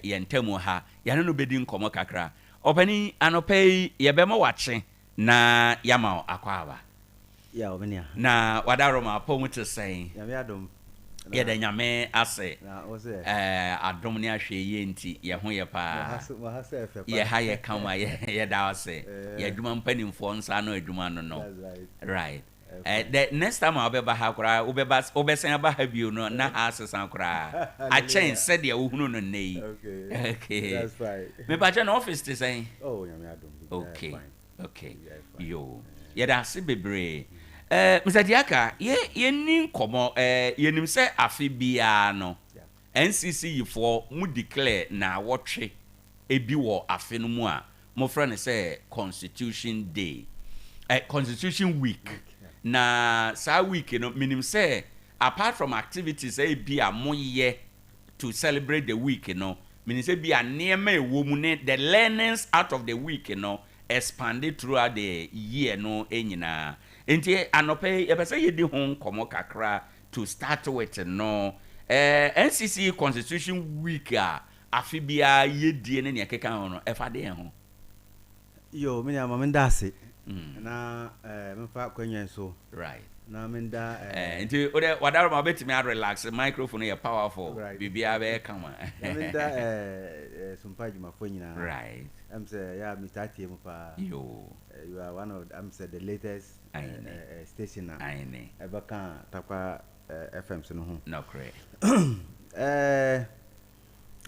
yɛntɛmu ha. Yɛne no bedi nkɔmɔ kakra. Ɔpani anɔpɛ yɛbɛma wakye na yama akwaba. Ya obenia. Na wadaroma pomu te sɛn. Ya me adom. Yɛda nyame ase. Na o se. Adom ne ahwe ye nti ye ho ye pa. Ye ha ye kama ye da ase. Ye adwuma mpanimfo nsa no adwuma no. Right. The next time I'll be back, obesen aba ha bio no na ha asesan kra. A change said ye wo hunu no nei. Okay. That's fine. Me ba no office te say. Oh, ya me adom. Okay. Okay. Yo. Ye da se bebre. Mr. Diaka, ye ni komo ye nim se afi bia no. NCC for mu declare na wotwe ebi wo afi no mu a mo frɛ ne say Constitution Day. Constitution Week. Na sa week no minim say apart from activities be a moye to celebrate the week minim say be a neema ewo mu ne the learnings out of the week expanded throughout the year enyina enti anope e pese ye di ho komo kakra to start with NCC Constitution Week a afi bia ye die ne ne keka ho no e fa de ho yo me na mamendase na mfa kwanya so right na menda nti ode wadaro ma betimi a relax microphone is powerful bibia be kama menda Sompa adwumafo nyina right say ya Mr. Tiem pa yo you are one of the latest station na ebaka takwa FM so no ho no correct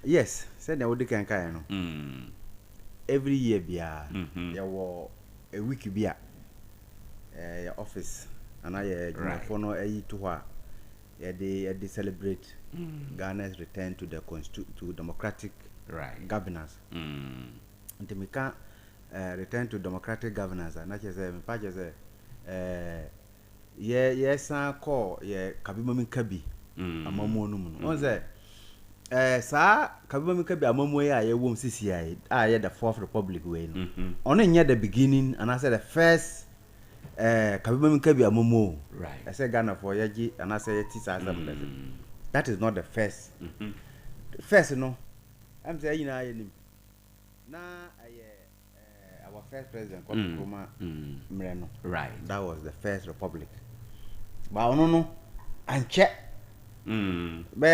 yes said na wodi kan kai no every year bia yawo a week bia your office and I for no to ha they celebrate Ghana's return to the to democratic governance and me can return to democratic governance and I just say yes call kabimami kabi amamu no on say sa kabimami kabi amamu ya ye wom sisi ya the fourth republic way no on in the beginning and I said the first kabimami kabi amamu right I said Ghana for yaji and I say tisa that is not the first first no I'm saying na our first president Nkrumah Mreno right that was the first republic but no and check be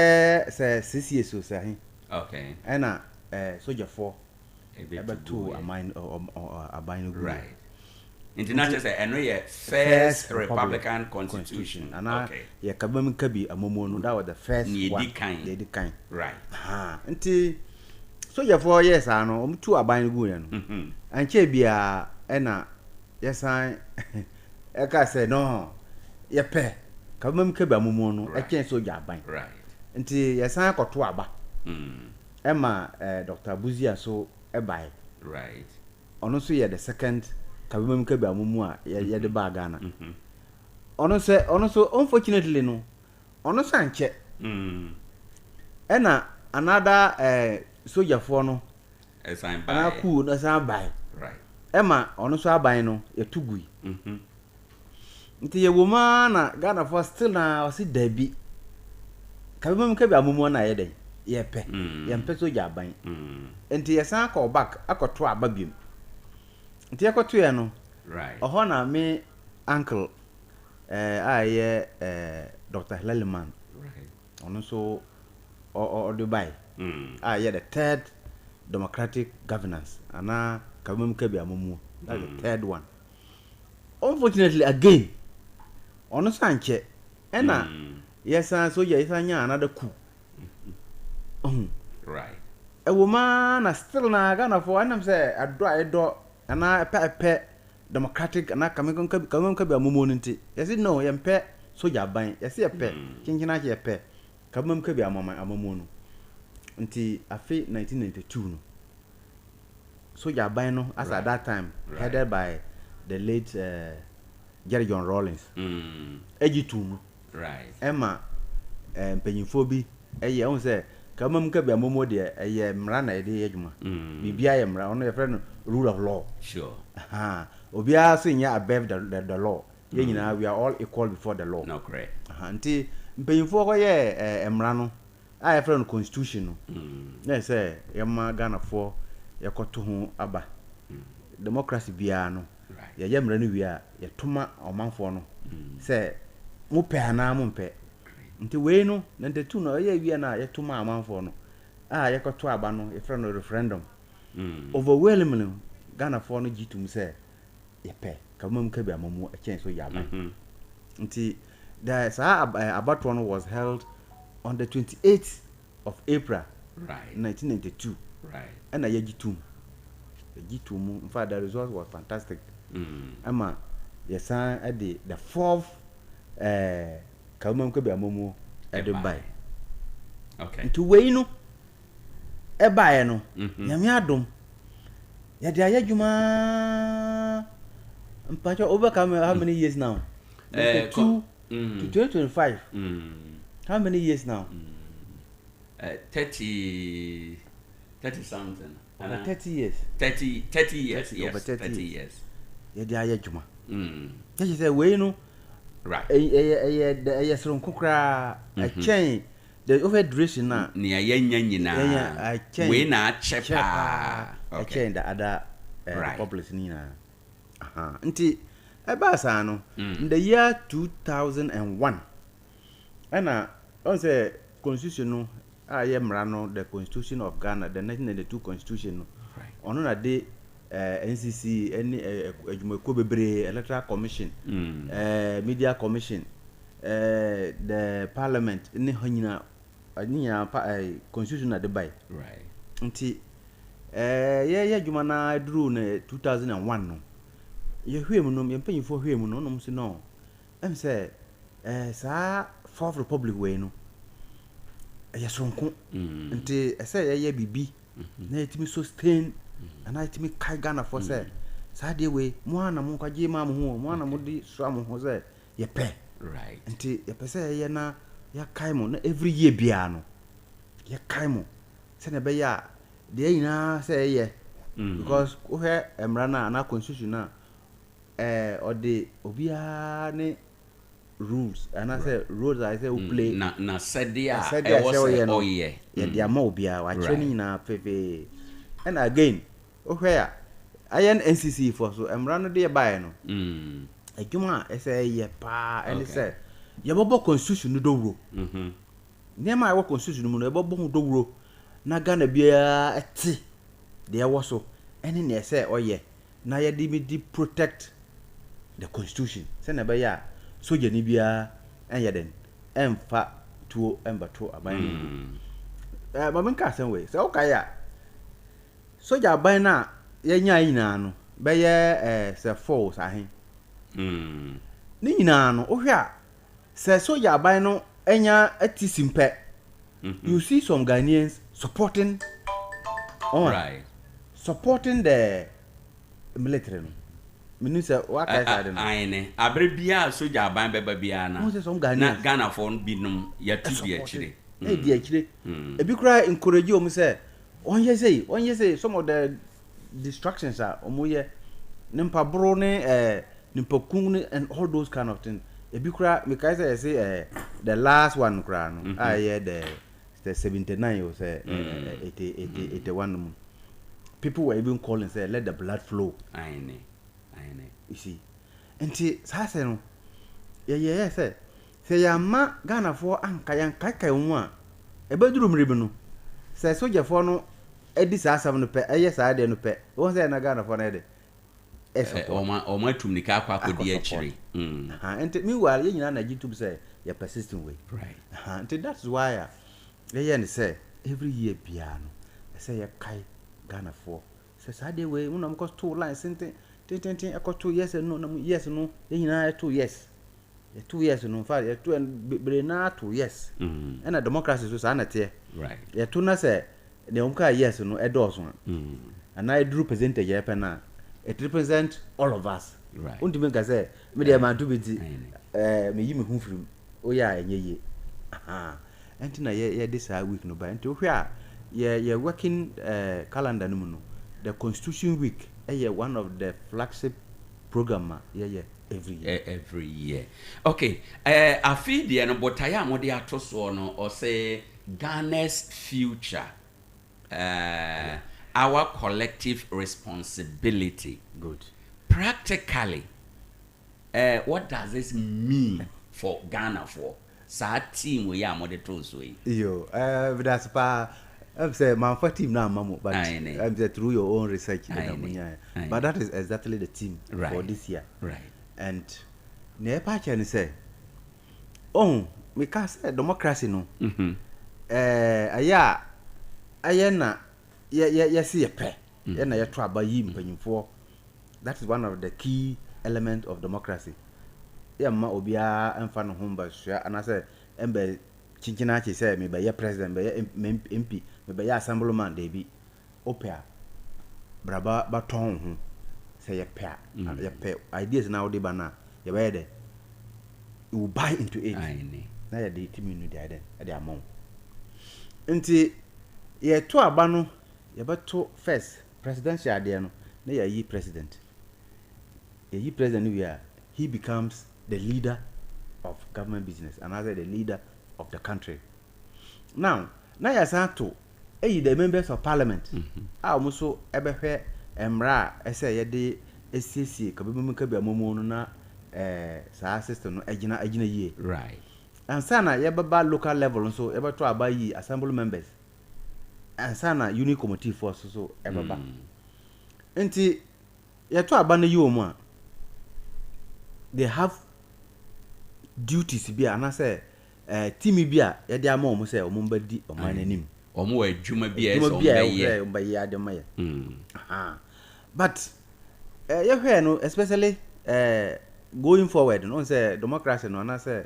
say 6 years so say okay and soldier 4 about 2 abain right international say eno ye first republican constitution and okay ye kabam kabi amomo no that was the first one they did kind right nti soldier 4 years ano 2 abain gu no and che bia ena yesan e ka say no ye pe kabam kabi amomo no e chen soldier abain right nti yesan akoto aba Emma Dr. Buzia so e bai right ono so ye the second kabimam kabi amumu a ye de ba Ghana ono so unfortunately no ono sanche ena another soldier for no esan bai na ku na san bai right ema ono so aban no ye tugui nti ye woma na Ghana for still na o si dabi kabimam kabi amumu na ye den ye pe ye mpe soldier aban nti ye san call back akoto ababiem nti akoto ye no right oho na me uncle aye Dr. Leleman right ono so o Dubai aye the third democratic governance ana kabum kabi amumu that's the third one unfortunately again ono sanche ena yesa soja yesa nya another coup right woman na still na Ghana for anam say edo ana pe democratic ana kamekon ka bi amomo nti yesi no yempe soja ban yesi yepe kinjina je yepe kamam ka bi amomo no nti afi 1992 no soja ban no as at that time headed by the late Jerry John Rawlings ejitu no right Emma mpanyinfo bi eye on say kamam ka bi amomo de eye mra na ede adwuma bibia ye mra ono ye friend rule of law sure obia so nya above the law ye nyina we are all equal before the law no correct nti mpanyinfo ko ye emra no a ye friend constitution no na say ye ma Ghana for ye koto ho aba democracy bia no ye ye mra no wi a ye toma omanfo no say mo pe ana mo mpe nti we no 92 no ye wi na ye toma amanfo no a ye koto aba no ye friend no referendum overwhelmingly Ghana for no gitum say ye pe kamam ka bi amamu a chen so ya ban nti the abattoir was held on the 28th of April right 1992 right and ye gitum in fact the result was fantastic ama yes at the fourth kamam ka bi amamu at the buy okay nti we no e buy no nyame adom ya dia yadwuma mpacho overcome how many years now 2 to 2025 how many years now 30 something over 30 years 30 years yes over 30 years ya dia yadwuma ya say we no right eh sron kokra a chain the over duration na ne ayanya nyina we na chepa okay chain the other republics ni na nti eba sa no in the year 2001 ana on say constitution no aye mra no the constitution of Ghana the 1992 constitution no ono na de NCC any adwumako bebre electoral commission media commission the parliament ni hanyina anya constitution na de by right nti ye adwuma na duru na 2001 no ye hwem no ye mpanyifo hwem no no no em say sa fourth republic we no ye sonko nti say ye bibi na etimi sustain and etimi kai Ghana for say sa de we mo ana mo kwaje ma mo ana mo di so am ho say ye pe right nti ye pe say ye na ya kai mo na every year bia no ye kai mo se na be ya de nyina say ye because o he emra na constitution na odi obia ne rules and I say rules I say we play na sadia e was oye ye dia ma obia wa training na pepe and again o where ayen NCC for so emra no de buy no adwuma e say ye pa and say ye bobo constitution no dowro nema I work constitution no bobo hu dowro na Ghana bia eti de e wo so ene ne say oye na ye di protect the constitution say na be ya soja ni bia enye den emfa tuo embato aban ba men ka sen we say okay ya soja aban na ye nya yina no be ye say force ahen ni nyina no o hwe a say soja aban no enya atisimpe you see some Ghanaians supporting supporting the military no minister wa kai side no ayene abrebia soja aban beba bia na Ghana for binum ya tubi akire di akire ebi kura encourage o mu say onye say some of the distractions are omoye nimpa bro ne nimpa kun and all those kind of things ebi kura me kai say the last one kura no the 79 or say 81 people were even calling say let the blood flow ayene you see enti sa se no ye say ya ma Ghana for anka yan kai mu a e baduru mribi no say soja for no edi sa asam no pe eye sa de no pe won say na Ghana for na de Oma tumnika kwa kodi achiri. And meanwhile, you know, YouTube say you're persistent way. Right. And that's why they say every year piano. I say you kai Ghana for. Says I did way when I'm cost 2 lines. I got 2 years and no, yes, no, you know, 2 years. 2 years, no, 5 years, 2 and Brena 2 years. And a democracy was anate. Right. Yeah, 2 na say the Umka yes, no, a dozen. And I drew present a Japan. It represents all of us. Right. Unti menka say, media man to be me you me from. Oh, yeah, ye. Aha. And na ye this week no by until where ye working calendar no. The Constitution Week, one of the flagship program, every year. Okay, I feel the no botaya mo de atoso no or say Ghana's future, our collective responsibility. Good. Practically, what does this mean for Ghana for? Sa team we are mo de toso yo, that's pa. I'm saying my team now, Mamu, but I'm saying through your own research. But that is exactly the team for this year. Right. And Nepa can say, oh, we can't say democracy no. See a pair. And I try by him for. That is one of the key elements of democracy. Yeah, ma obia and fan home by share. And I say, Embe Chinchinachi say me by your president, by your MP. Maybe ya assemblyman they be opera braba baton say ya pair ideas now de bana ya be you will buy into it na ya de team no de the amount nti ye to aba no ya beto first presidential de no na ya yi president we are he becomes the leader of government business and as the leader of the country now na ya sato the members of parliament almost so ebehwe emra ese ye de esiesie kabemu kabia momo no na sa system no agina ye right and sana ye baba local level so ebeto abayi assembly members and sana union committee for so ebaba enti ye to aba na yi omu they have duties bia na say team bia ye de ama omu say omu mbadi omananim omo adwuma bia so but you hear no especially going forward no say democracy no na say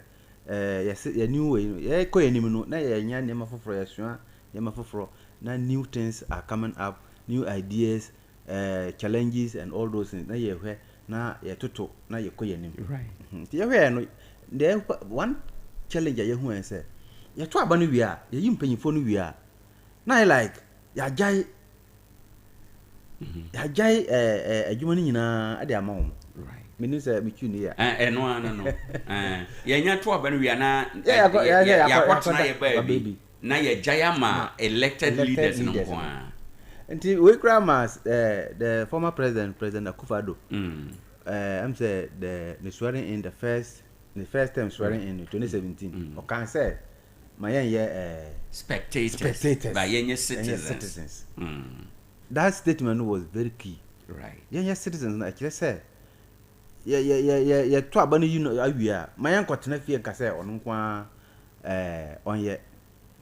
yes new way ye ko enim no na ye nya nema foforo ye soa nema foforo na new things are coming up, new ideas, challenges and all those things na ye hwe na ye toto na ye ko ye nim right ye hwe no the one challenge ye hu en say ye to aba no wi a ye yimpanyifo no wi a na like ya jai adwuma ni nyina ade ama wo right menu say me tune ya no ye nya to aba no wi na ya kwatena ye baby na ye jai ama elected leaders no ko until we grandmas the former president Akufo-Addo I'm say the swearing in the first time swearing in 2017 or can say my spectators by young citizens. That statement was very key. Right. Young citizens actually say yeah to abani you know awia my young kwatena fie nka say onu kwa on ye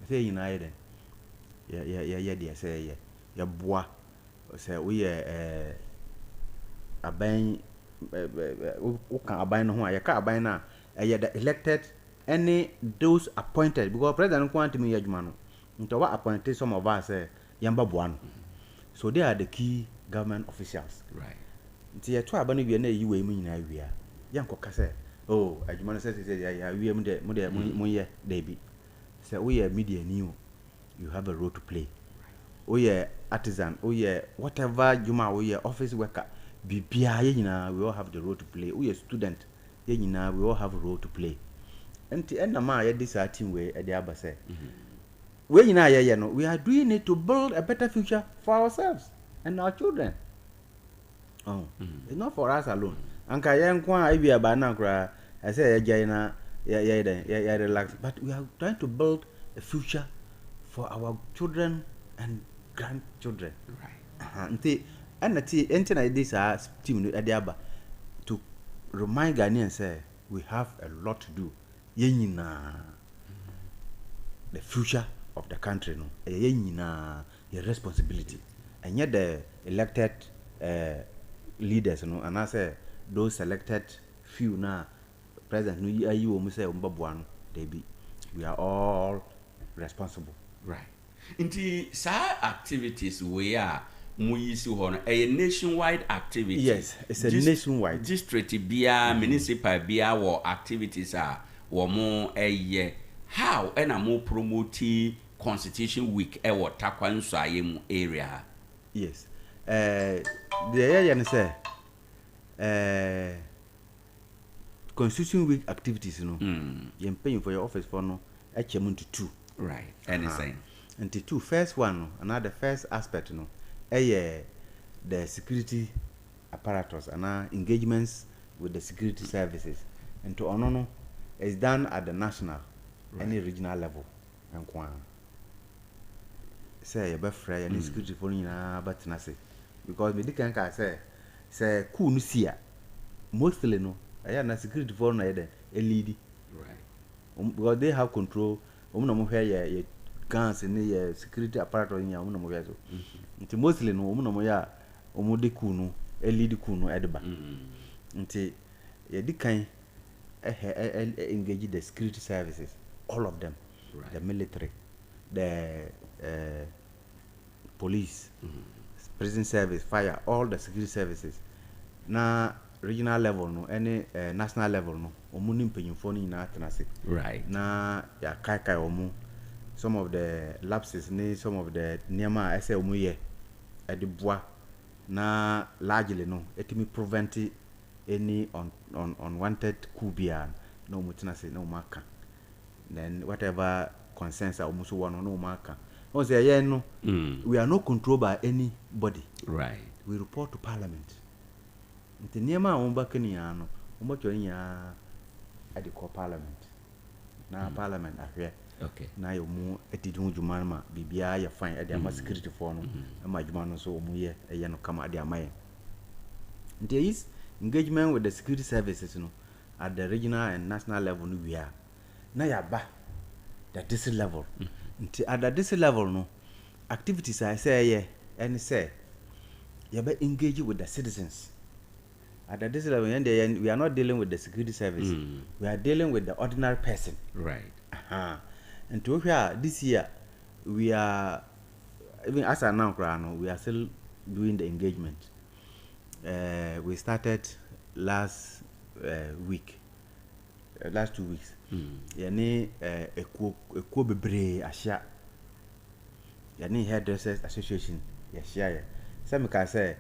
say united yeah dey say yeah boa say we aban u kan aban no ho ya ka aban na the elected any those appointed because president want me adwuma no nto wa appointed some of us yamba boa no so they are the key government officials right nti ye to aba no wie na yi we mu nyina wia yanko ka say oh adwuma no say ya wie mu de mu ye da bi say we are media new you have a role to play we are artisan we are whatever juma we are office worker bibia ye nyina we all have the role to play we are student ye nyina we all have a role to play enti enna ma ye this team we e dey abase we nyina ye no we are doing it to build a better future for ourselves and our children it's not for us alone anka ye nkwa ibi aba na nkra I say ye jai na ye relax but we are trying to build a future for our children and grandchildren right enti and the internet this team Adea Aba to remind Ghanaians say we have a lot to do. The future of the country, no, your responsibility, and yet the elected leaders, no, and I say those selected few now, President, no, you say we are all responsible. Right. Inti sa activities we are muisi hono a nationwide activity. Yes, it's a nationwide. District bia, municipal bia wo activities are wo mo how ena mo promote Constitution Week e wo Takwanso ayemu area. Yes. The area say Constitution Week activities, no. You're paying for your office for no to 2. Right. Anything. And the 2 first one, another first aspect, no. The security apparatus and engagements with the security services. And to honor is done at the national, any regional level. And say a buffer and security for you, but nasi. Because we can't say cool nusia. Mostly no. I have security for no a lady. Right. Because they have control. Ye guns in the security apparatus in your own. It's mostly no moya omode kunu a lead kunu edba. Until ye decay engage the security services, all of them, the military, the police, prison service, fire, all the security services. Na regional level no, any national level no, omunim penyufoni na atenase. Right. Na ya kai omu. Some of the lapses, some of the niama I say omuye at the bois na largely no, it may prevent any unwanted kubia no mutinase no marker. Then whatever concerns are almost one no marker. Say no, we are not controlled by anybody. Right. We report to Parliament. The niama ombakeniano, umbachonya at the core Parliament. Now Parliament are here. Okay. Na yo mu etidun jumanma bibia ya fine ade ama security for no ama jumano so mu ye no kama ade amaye. There is engagement with the security services no at the regional and national level no we are. Na ya ba the district level. At the district level no activities I say and say you be engage with the citizens. At the district level we are not dealing with the security service. We are dealing with the ordinary person. Right. And to here this year we are even as I now we are still doing the engagement. We started last week, last 2 weeks. Yani eko bebre asha. Yani hairdressers association yashia. Some can say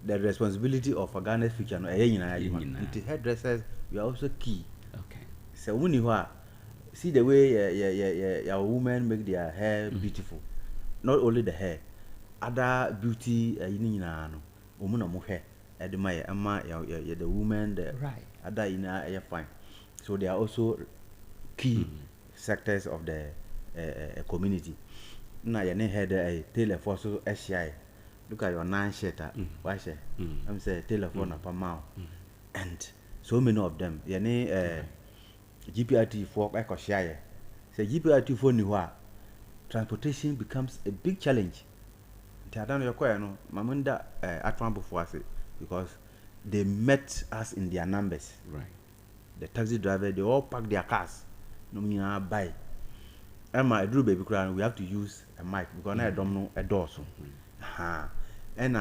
the responsibility of a Ghana future no the hairdressers we are also key. Okay. So when you are see the way your women make their hair beautiful. Not only the hair, other beauty no omuna mo hair admire ama the women the other ina fine. So they are also key sectors of the community. Na ya ne head tailor for so SCI. Look at your 9 shirt why say I'm say tailor for na pamao. And so many of them ya ne GPRT for Ecoshire. Say GPRT for Niwa. Transportation becomes a big challenge. I don't know Mamunda Atwan before because they met us in their numbers. Right. The taxi driver, they all pack their cars. No mean buy. Emma I drew baby crown, we have to use a mic because I don't know a door so. And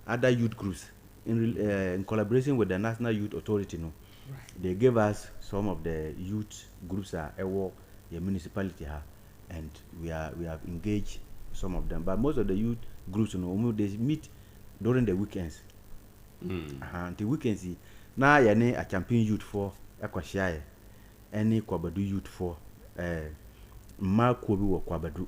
other youth groups in collaboration with the National Youth Authority no. Right. They gave us some of the youth groups that work the municipality and we have engaged some of them, but most of the youth groups they meet during the weekends. The weekends now yani a champion youth for Ekwashire any Kwabadu youth for Markobi wo Kwabadu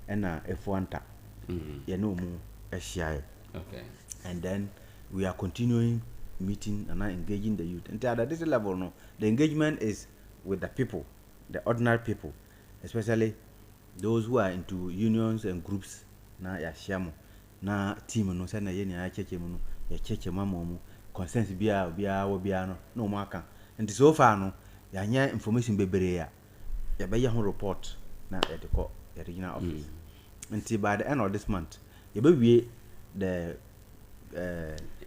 and F1 mu Eshire. Okay. And then we are continuing meeting and engaging the youth. And at this level, no, the engagement is with the people, the ordinary people, especially those who are into unions and groups. Na ya shamu na team no say na ye ni acheche mu no ye cheche mama mu consensus bia no mo aka and so far no ya nya information bebere ya ya be ye ho report na ye de ko the regional office until by the end of this month ye be wie the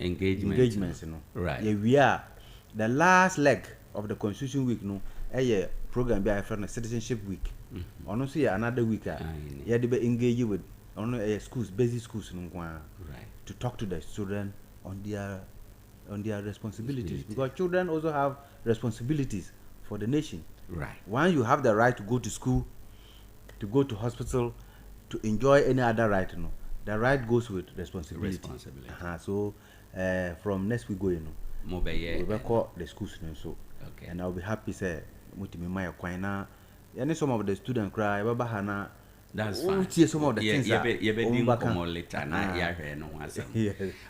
engagements no right ye we are the last leg of the constitution week no program be for citizenship week ono so ya another week ye de be engage with ono schools basic schools no right to talk to the children on their responsibilities because children also have responsibilities for the nation. Right. Once you have the right to go to school, to go to hospital, to enjoy any other right, the right goes with responsibility. So from next week going, we will call the schools so. Okay. And I'll be happy say mutimimaya kwaina. Yani some of the students cry, baba hana. That's fine. Some of the things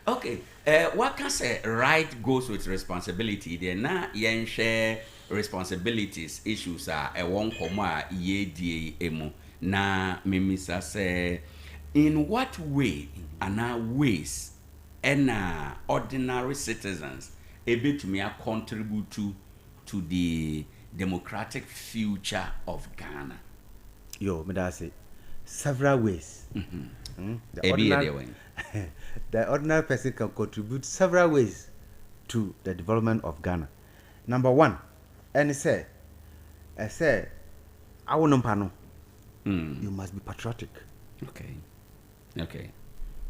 okay. What can say right goes with responsibility? Then na yen share responsibilities issues are a one comma ye di emu na mimisa say in what way and ways and ordinary citizens able to me contribute to the democratic future of Ghana. Yo, me da say several ways. The ordinary person can contribute several ways to the development of Ghana. Number one, and I say, I want to you must be patriotic. Okay.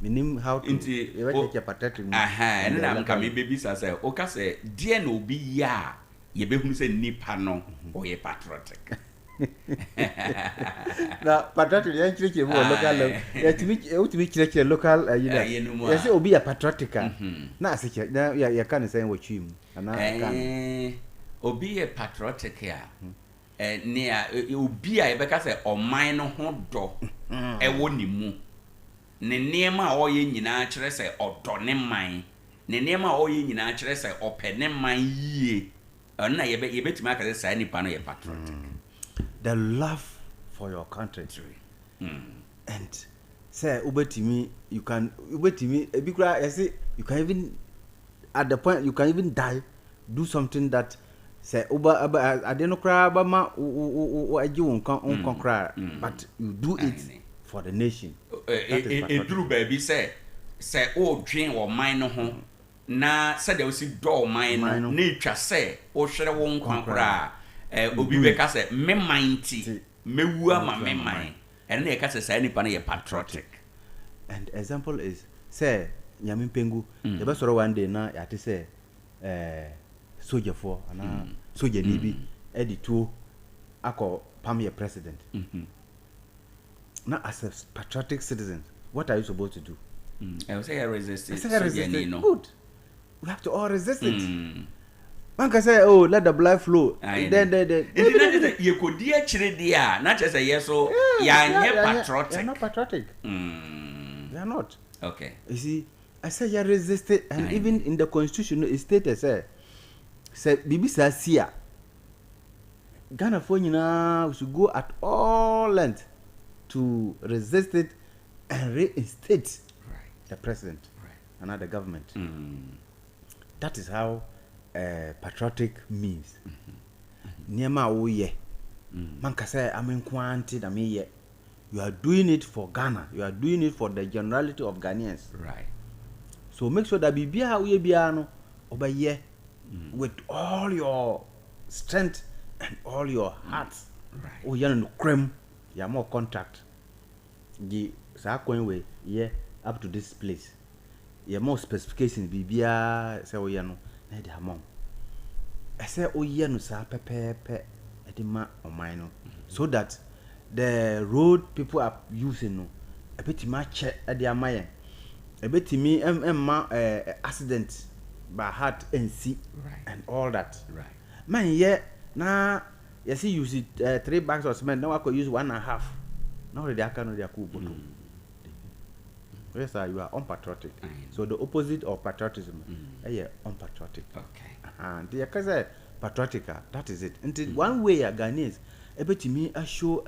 Meaning how to be patriotic. And I'm coming baby say, okay, say, dear no be ya, ye be who say nipa no or ye patriotic. Na patriotic yan church local ya timi church local you say obi a patriotic na asike na ya kan say watchim ana kan obi a patriotic ya near obi a ebeka say oman no ho do ewo ni mu ne niema a oye nyina kire say odo ne man ne niema a oye nyina kire say ope ne man yie na yebetimi aka say nipa no ye patriotic. The love for your country. And say ubetimi you can say you can even at the point you can even die, do something that say adenokra bama but you do it for the nation. Edru baby say o dwen wo man no ho na say there was do man no na twa say o hwere wo nkwankra obi beka say me mindy mewu ama me man and na ka say nipa na ye patriotic. And example is say nyamimpengu the best one day na ya te say soldier for ana soldier ni bi edito akọ pam your president. Now as a patriotic citizen, what are you supposed to do? I will say I resist it. Good. We have to all resist it. Man can say, oh, let the blood flow. Then you could dear chiridia, not just a yes, so patriotic. You're not patriotic. You're not. Okay. You see, I say you resist it, and even in the constitution, it stated, say, Bibi says here, Ghana for we should go at all length to resist it and reinstate the president and the government. That is how patriotic means. Niema oye. Man can say amen kwanti na me. You are doing it for Ghana. You are doing it for the generality of Ghanaians. Right. So make sure that bibia oye bia no obeye with all your strength and all your heart. Right. Oh ya no krem ya more contract. Gi sa kwen we ye up to this place. Ya more specifications bibia say oye no na de among. I say oye no sa pepepe edima omai so that the road people are using no a bit much at the amaye a bit me accident by heart and see and all that man yeah na you see use it 3 bags of cement now I could use 1.5 now they can no they cool yes sir, you are unpatriotic. So the opposite of patriotism unpatriotic. Okay. And the case patriotic, that is it. And one way a Ghanaians able to me show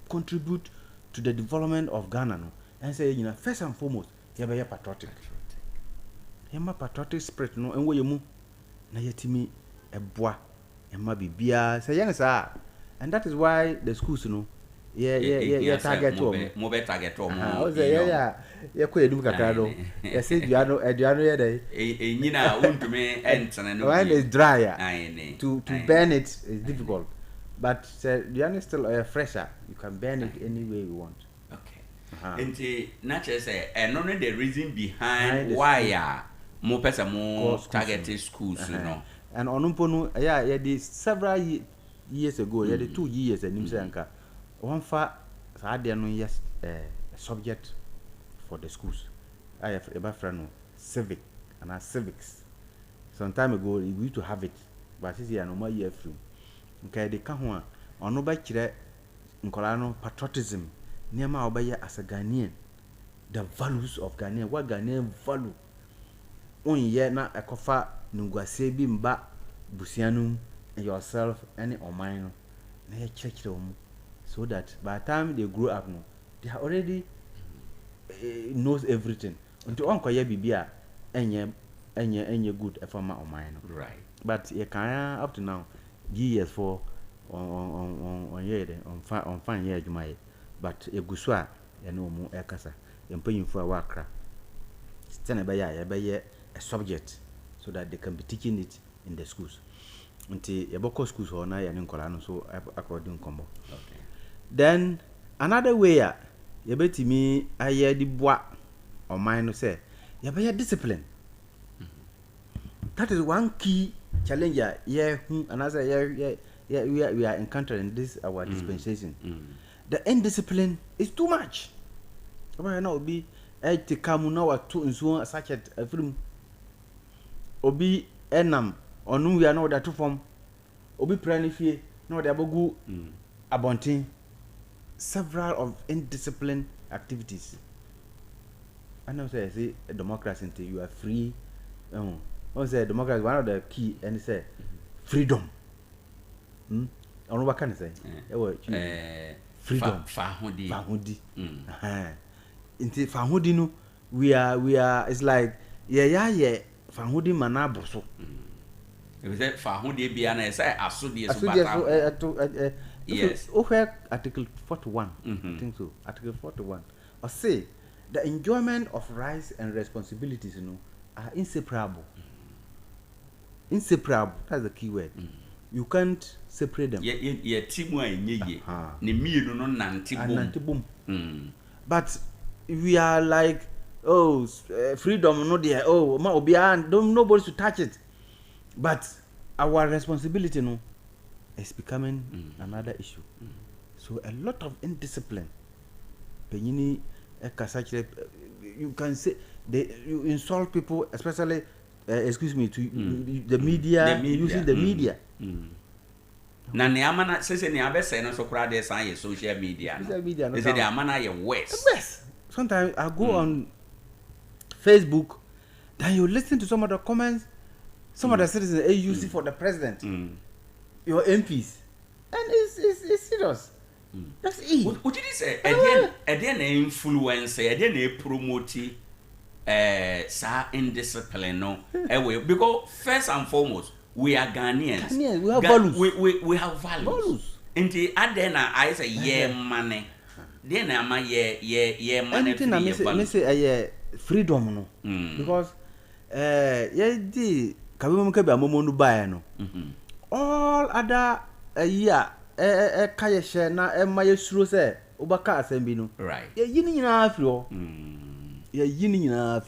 contribute to the development of Ghana no and say first and foremost ya be patriotic yema patriotic spirit no enwo yemu na yetimi eboa yema bibia say yen sa and that is why the schools no target mo be target mo ya ko edum kakra do ya say duano ye dey nyina wontume entene no when it's dry to burn it is difficult but duano is still fresher you can burn it any way you want. And naturally say no the reason behind why mo pesa mo targeted schools no and onumpo no the several years ago the 2 years anim say anka one fa saade no yes subject for the schools I have ever friend civic and civics some time ago we used to have it but this year no more year free okay they ka ho a ono ba kire nkola no patriotism niema obeye as a Ghanaian the values of Ghanaian what Ghanaian value on ye na ekofa nungwase bi mba busianum yourself any or mine na ye church them so that by the time they grow up no they are already knows everything until onko ye bibia enye good efama or mine right but ye can up to now years for on ye on fine ye adwuma but eguso a ye no mu ekasa ye mpanyimfo a wakra stene be ya a subject so that they can be teaching it in the schools until ye boko schools ho na ye nkola no so according combo. Okay, then another way ye betimi aye di boa o man no say ye be discipline. That is one key challenge and as we are encountering this our dispensation. The indiscipline is too much. Oba na obi te kamu na wa to nso sachet afrim obi enam onu wi na oda to form obi planifie na oda bogu abontin several of indisciplined activities. I know say democracy until you are free. I say democracy one of the key and say freedom. Ono ba kan say freedom fahudi inti fahudi no we are it's like fahudi manabo so if say fahudi bia na say asodie so bata yes okay article 41 I think so article 41 or say the enjoyment of rights and responsibilities are inseparable. That's the key word. You can't separate them. Timu enye ne mienu no nantibom. But we are like freedom no there ma obia don't nobody to touch it. But our responsibility is becoming another issue. So a lot of indiscipline. Penyini you can say you insult people, especially the media, using the media. Na ne amana sese ne abese no so kura de san social media no. Is the amana ye worse. Sometimes I go on Facebook, then you listen to some of the comments, some of the citizens use for the president, your MPs, and it's serious. That's it. What did you say? Again, influence, again, promote sa indiscipline no because first and foremost we are Ghanaians. We have values. We have values. Inti adena I say money. Then am ye money. Anything I say freedom no. Because di kabimo ke be amomo no buy no. All other kaye share na maye suro say obaka asem no. Right. Ye yini nyina afri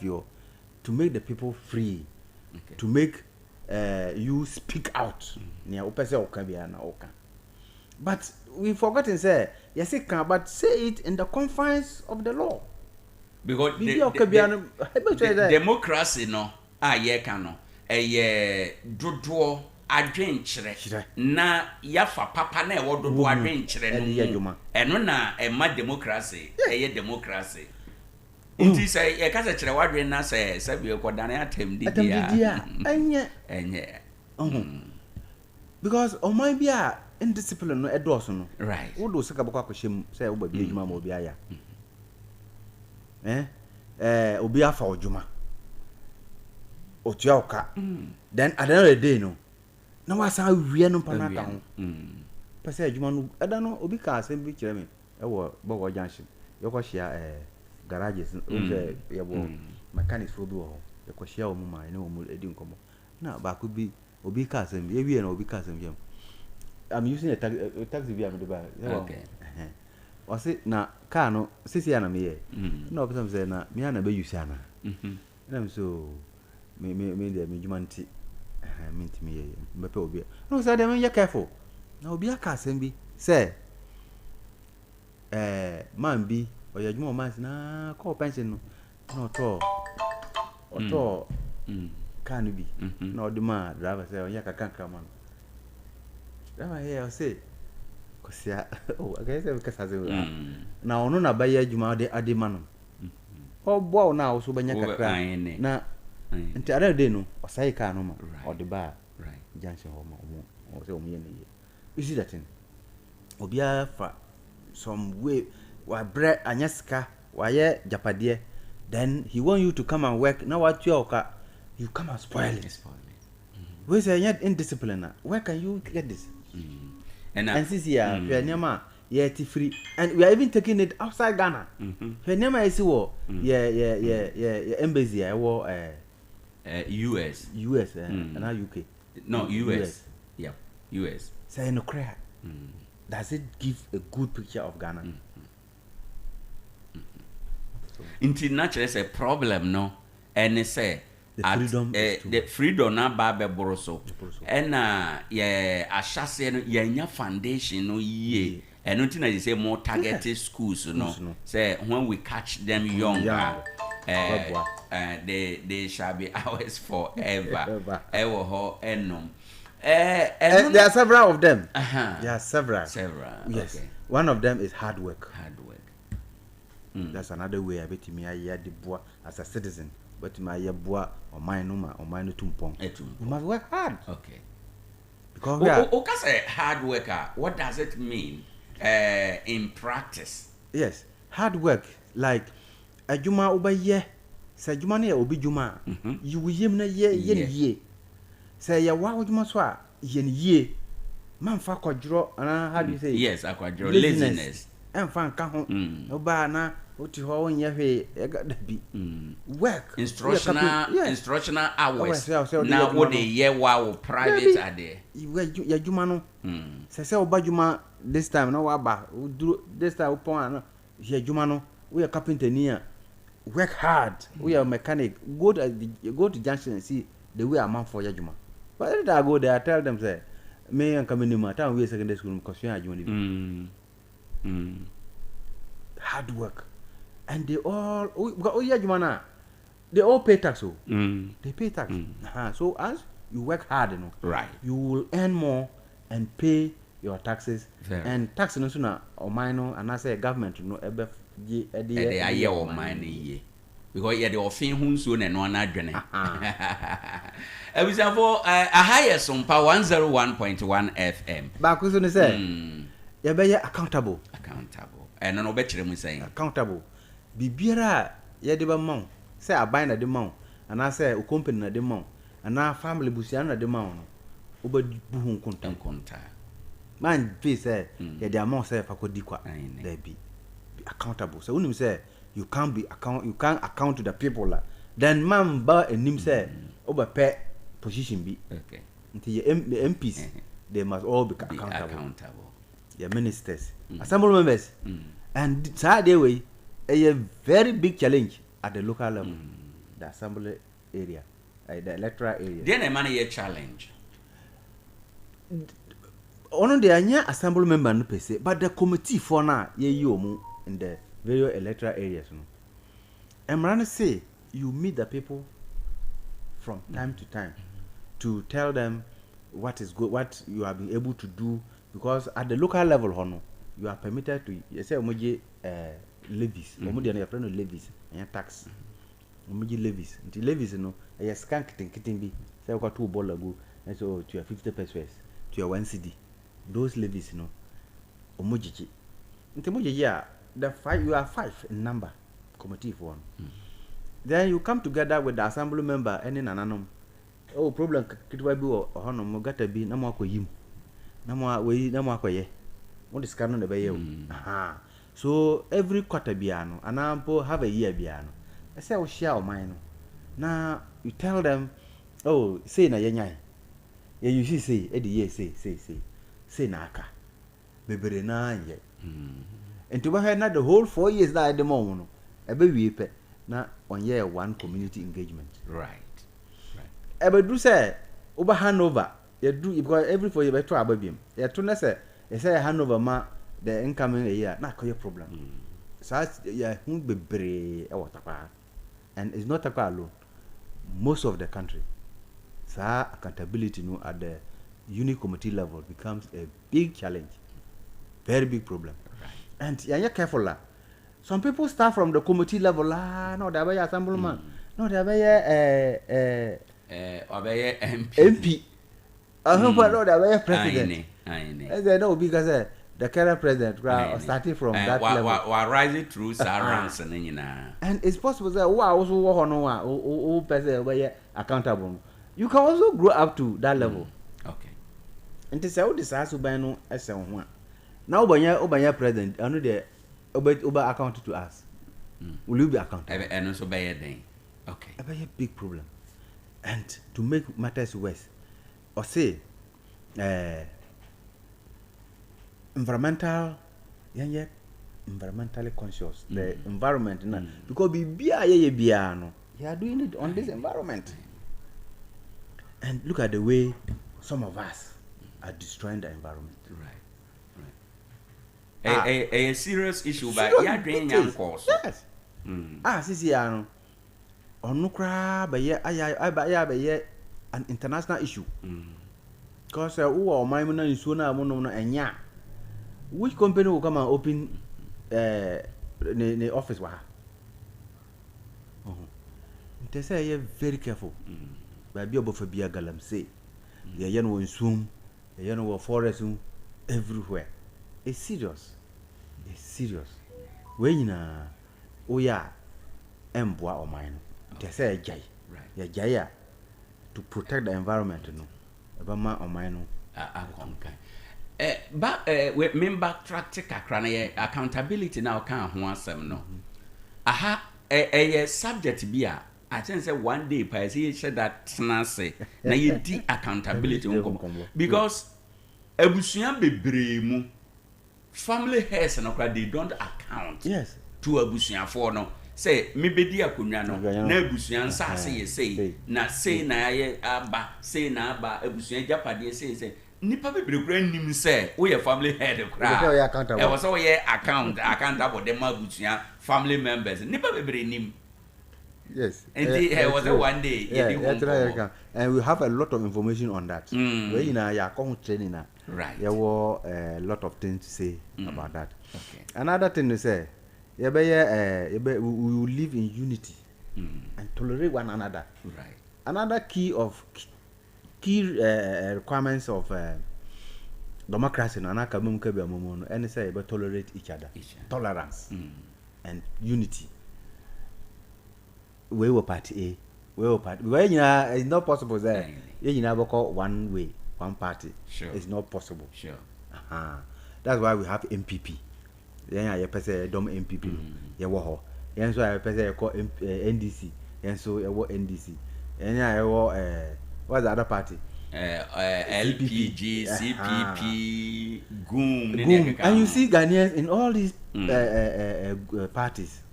o. To make the people free, to make you speak out. But we forgotten say yes it can, but say it in the confines of the law. Because democracy no no dodo adwenkyere na yafa papa na e wododo adwenkyere no eno na ma democracy democracy. Inti say e kasa kire wadwe na say sabi e kodane atemdi dia enye because o man bia indiscipline no edoso no right wo do sika bokwa kwhyem say wo ba bi adwuma ma obi aya obi afa odwuma otua oka then at the end of the day no na wasa wie no pana ka ho pese adwuma no eda no obi ka asem bi kire me bogo junction yoko hia garages o se yebo mechanics fo bi wo yoko hia o mu ma na o mu edi nkomo na ba ko bi obi ka asem bi wie na obi ka asem bi I'm using a taxi via me Dubai. Okay. O se na car no sisi ya na me ye. Na o person say na me na be use ana. Na me so me dey me jumanti. Me ntimi ye. Me pe obi. No say dey me ye careful. Na obi aka asem bi say man bi o ya juma man na call pension no. Na oto kan bi. Na o di ma driver say o ya kakanka man. Dama here say kosia I guess we kasa say na ono na ba ya juma de ade ma no bo na wo so banya kakra na nti ara de no osai ka no ma o de ba right junction ho ma o say o me ne ye you see that thing obia fa some way wa bre anya sika wa ye japade then he want you to come and work now what you come and spoil it we say you're indisciplined where can you get this and since we are free and we are even taking it outside Ghana. Nema is embassy US and UK. No US. Yeah, US. Say no cry. Does it give a good picture of Ghana? International is a problem, no, and say. The freedom na ba be boroso and ashase no yanya foundation no ye and nothing I say more targeted schools no say when we catch them young they shall be ours forever ever ho enom there are several of them. There are several yes okay. One of them is hard work. That's another way I bet me I the boy as a citizen. But my yeboa or mine no tumpong. You must work hard. Okay. Because hard worker, what does it mean in practice? Yes, hard work like a juma over ye. Say juma ne obi juma. You will yim na ye. Say ya wa juma swa ye. Man fa kwadro and how do you say? Yes, akwadro laziness. En fan ka ho. Oba na oti ho wonye hwe bi work instructional hours now what the year wow private ade ya juma no se oba juma this time no wa ba this time upon ya juma no we are carpenter near work hard we are mechanic go to junction and see the way a man for ya juma but if I go there I tell them say me and coming in town we secondary school because you are juma hard work. And they all they all pay tax. They pay tax. So as you work hard, you know, right, you will earn more and pay your taxes. And tax no sooner or minor and I say government no ebe ye or mine because ye the offin hun so na no adwene. Ebisafo a higher Sompa 101.1 FM. Ba ko so ne say ye be accountable. And no better me saying accountable. Bibiara ye de ba mon say aban na de mon and I say o company na de mon and our family busia na de mon no oba buhu nkonta man please say ye de amount say fakodi kwa there be accountable. So when you say you can't account to the people la then man ba enim say oba pay position be okay until the MPs they must all be accountable. Your ministers assembly members and that way a very big challenge at the local level, the assembly area, the electoral area. Then a money a challenge. Only the anya assembly member no per se, but the committee for now you in the various electoral areas. I'm gonna say you meet the people from time to time to tell them what is good, what you have been able to do, because at the local level, you are permitted to say levies. Omo dey friend levies and tax. Omo levies. Until levies no, a skank kitten bi. Say we got 2 ball ago and so to your 50 pesos to your 1 CD. Those levies no. Omo jiji. Until mo jiji the 5 you are 5 in number committee for one. Then you come together with the assembly member and in an oh problem kitwa bi o hono mo gata bi na mo akoyim na mo we na mo akoye what is canon the bay aha so every quarter biano and ampo have a year biano I say we share mine now you tell them oh say na yenyan yeah you see say e the year say na aka bebere na ye and to be na the whole 4 years that at the moment e be wi pe na on year one community engagement right ebe do say over handover you do because every 4 years be to ababim you to na say you say handover ma the incoming year na koye problem so ya hu bebre e watakwa and it's not takwa alone most of the country so accountability no at the unit committee level becomes a big challenge, very big problem. Right. And you're careful la. Some people start from the committee level la. No, they are assemblyman. No, they are MP. No, they are president. They know because the current president starting from that level. Rising through rounds and it's possible that who person accountable. You can also grow up to that level. Okay. And to say all this has to be no as one. Now Obanya president, I know the over account to us. Will you be accountable? And also by a day. Okay. A very big problem. And to make matters worse, or say environmentally conscious, the environment because you are doing it on this environment. And look at the way some of us are destroying the environment. Right. A serious issue, but you are doing young course. Yes. Sisi ano. Onukra be an international issue. Because who are my man in Suna Mono enya. Which company will come and open the office wa? They say you're very careful. Baby obo bia galam say the yen won sum the yen won forest everywhere. It's serious when na oya emboa o mine they say jai ya jaya to protect the environment no eba ma o mine no we member track kakra na accountability na o kan ho asem no aha subject bia I think say one day pa say said that say na ye di accountability because abusua bebre mu family heads no they don't account to abusua for no say me be di akonwa no na abusua nsa say na say na ye aba say na aba abusua japade say nipa bebre kura nim say we your family head kura e was so ye accountable dem abusua family members nipa bebre nim. Yes. And it was one day. And we have a lot of information on that. Where training right. There were a lot of things to say about that. Okay. Another thing to say, we will live in unity and tolerate one another. Right. Another key requirements of democracy and say we tolerate each other. Tolerance and unity. We were party A, we were party. It's not possible there. You never call one way, one party. Sure. It's not possible. Sure. That's why we have MPP. Then I say dom MPP. Yeah, wo. And so I call NDC. And so I wo NDC. And I wo what's the other party? LPG, CPP, GUM. And you see Ghanaians in all these parties.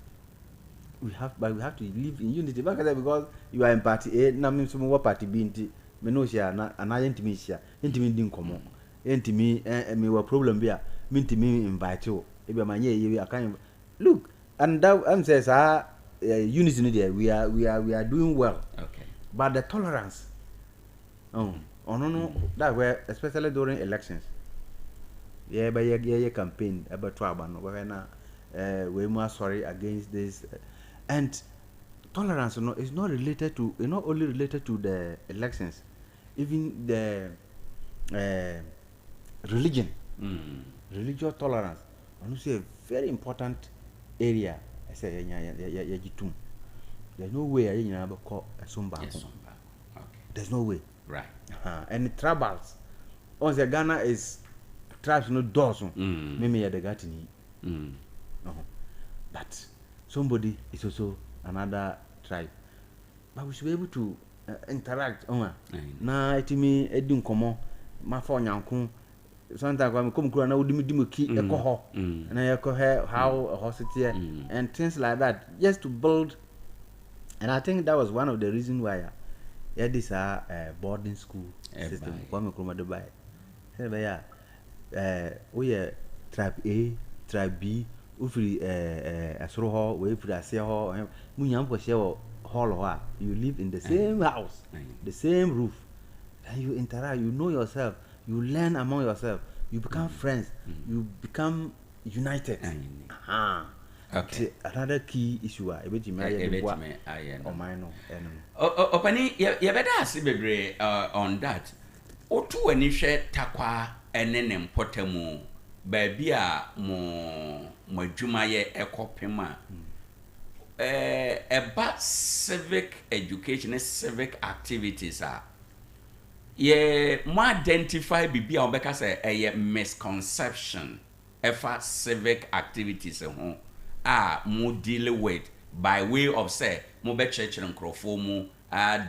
We have to live in unity because you are in party A, na me some party B nti me no share na yentimi share yentimi din komo yentimi me wa problem bia me ntimi invite you e be manye ye I can look and that says unity there we are doing well. Okay. But the tolerance no that where especially during elections campaign about trouble no we na we must sorry against this. And tolerance is not related to not only related to the elections, even the religion, religious tolerance. I say a very important area. I say there's no way you know call a Sompa. Okay. There's no way. Right. And the tribals. On the Ghana is tribes no doors. Maybe the Gatini. No. But somebody is also another tribe. But we should be able to interact. Na it me edun komo ma for nyanko. Sometimes when come kura na udimi ki ekoho. Na ekohe how a hospital and things like that, just to build. And I think that was one of the reasons why this boarding school system. Kwame Nkrumah Dubai. We tribe A, tribe B, ufiri asoro ho, we ufiri ase ho, munyam ko share hall. You live in the same house, the same roof, and you interact. You know yourself. You learn among yourself. You become friends. You become united. Okay. Another key issue. Opani, you better ask bebre on that. Otu ani hwe takwa enene mpotemu baabi a mo adwuma ye ekopema about civic education, civic activities are more identify bibi a obeka say a misconception efa civic activities more deal with by way of say mo be church nkrofo mu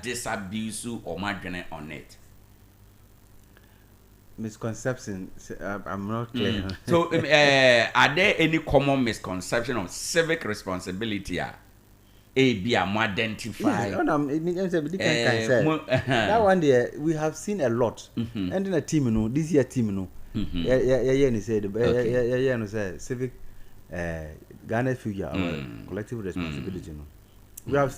disabuse or madwene on it. Misconception, I'm not clear. So are there any common misconception of civic responsibility be identify? That one there we have seen a lot. And in a team, this year team, said civic Ghana future, our collective responsibility. We have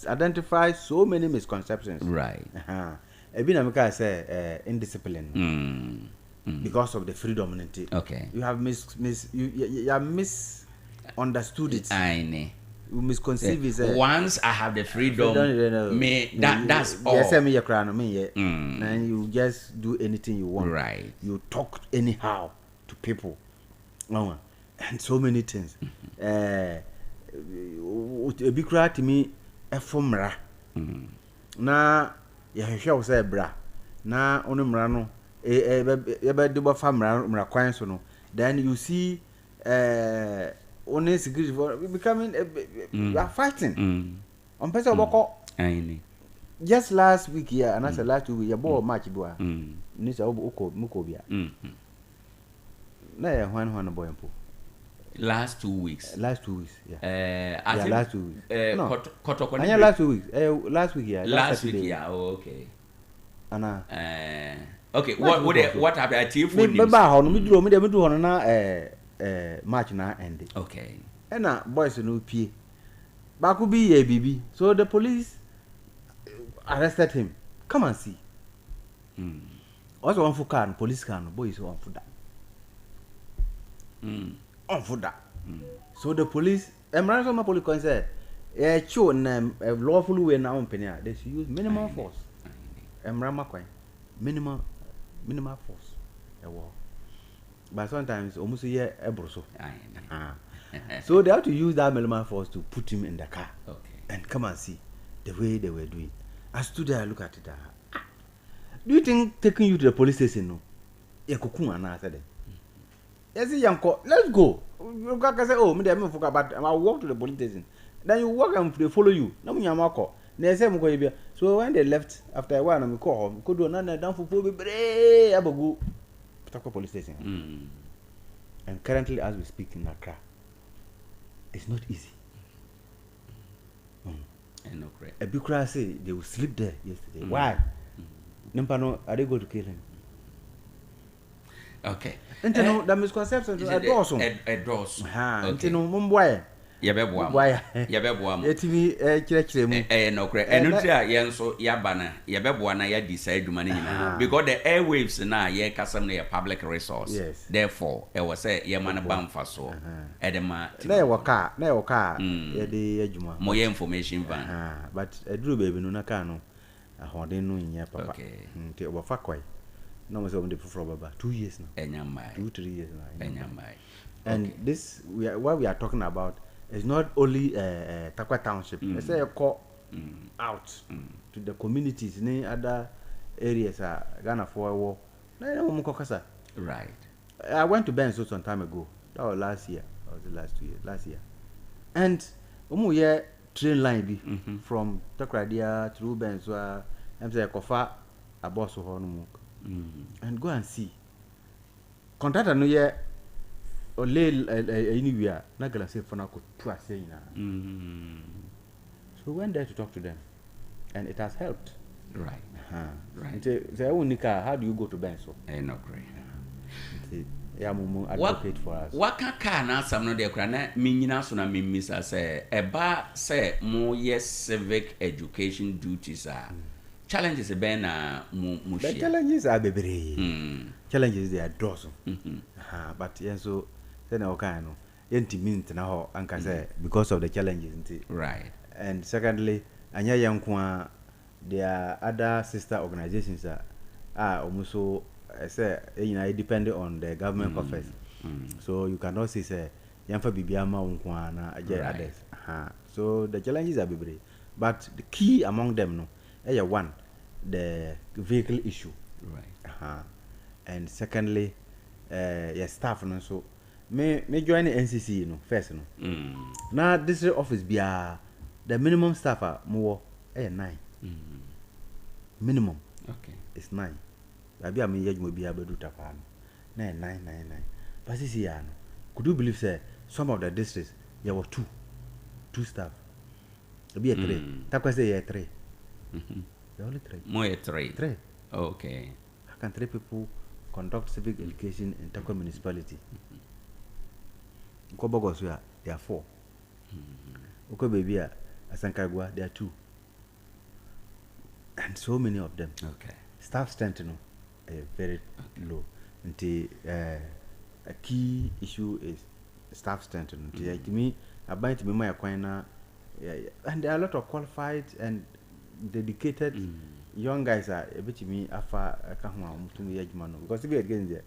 identified so many misconceptions. Right. Ebinamika say indiscipline because of the freedom. Okay. You have misunderstood it. I know. You misconceive it. Once I have the freedom, that's all. Yes, and you just do anything you want. Right. You talk anyhow to people. No, and so many things. Ebikra to me efomra. Na yehwe say bra na onumra no be do fa mra kwan so no, then you see only security for becoming we are fighting on person oboko just last week here and that's last 2 weeks ball match boa ni say muko bia na ye hwan boy mpo last 2 weeks yeah I think last 2 weeks no anya last 2 weeks last week yeah last week yeah okay ana okay what happened at you for me ba ho no me duro no na match na end okay na boys no pie ba ku bi ye bibi so the police arrested him. Come and see. Also one for car police car boys on for that on for that so the police emergency police can say show them lawful way now on penny they should use minimum force minimum force but sometimes almost a year ebroso so they have to use that minimum force to put him in the car and come and see the way they were doing. I stood there, I look at it. Do you think taking you to the police station no I said yes yanko let's go. You can say oh me dey me forget but I walk to the police station. Then you walk and they follow you. Na mu nyamako. Na say mo go bia. So when they left after a while, I call home. Go do na down for be bre abagu. Putako police station. And currently as we speak in Accra, it's not easy. And no great. A Bukra say they will sleep there yesterday. Why? Nimpano, are they going to kill him? Okay. And you know, the misconception a dorsum. A dorsum. And you know, Mumbai. Yabebwa. Yetimi, no great. And Yanso Yabana, Yabebwa, na ya decide money because the airwaves now, ye custom a public resource. Yes. Therefore, it was a Yamana Bamfaso. Edema. Never car, the Ejuma. More information van. But a drew baby no nakano. A holding no in your papa. Okay. Over Fakwai. No was only for about 2 years now. 2-3 years now. And this what we are talking about it's not only Takwa Township. They say a call out to the communities in other areas. Ghana for war. Right. I went to Benzo some time ago. That was last year. Or was the last 2 years? Last year. And train line be from Takradia through Benzo. I'm saying Kofa a boss of Honumuk. And go and see. Contractor no ye or lay anywhere. Not gonna say for now could say so we went there to talk to them, and it has helped. Right. Right. Say, how do you go to Benzo? No great. Yeah, mumu advocate for us. What can na some no de kra minyina so na mimisa say eba say mo yes civic education duties are challenges be na mu the challenges are bebre. Challenges they are dozen. But yeah, so then okay no enti na ho anka say because of the challenges. Right. And secondly, anya yankwa there are other sister organizations that are almost so say it depending on the government coffers. So you cannot say yamfa bibiama unkwa na others. So the challenges are big, but the key among them no one, the vehicle issue. Right. And secondly, your staff no, so me join the NCC first now district office be the minimum staff are more 9 minimum. Okay, it's 9. Abi am yej mo bia bedu tapa no 9. But this year no, could you believe say some of the districts there were two staff. Be a 3. Takwa say 3. There only 3. More 3. Okay. How can 3 people conduct civic education in Takwa municipality? Kobogos there are 4. Uko baby Asankagwa there are 2. And so many of them. Okay. Staff strength very low. Until a key issue is staff strength. To me, I buy to be my acquaintance, and there are a lot of qualified and dedicated young guys are a bit to me after to me because if you again there,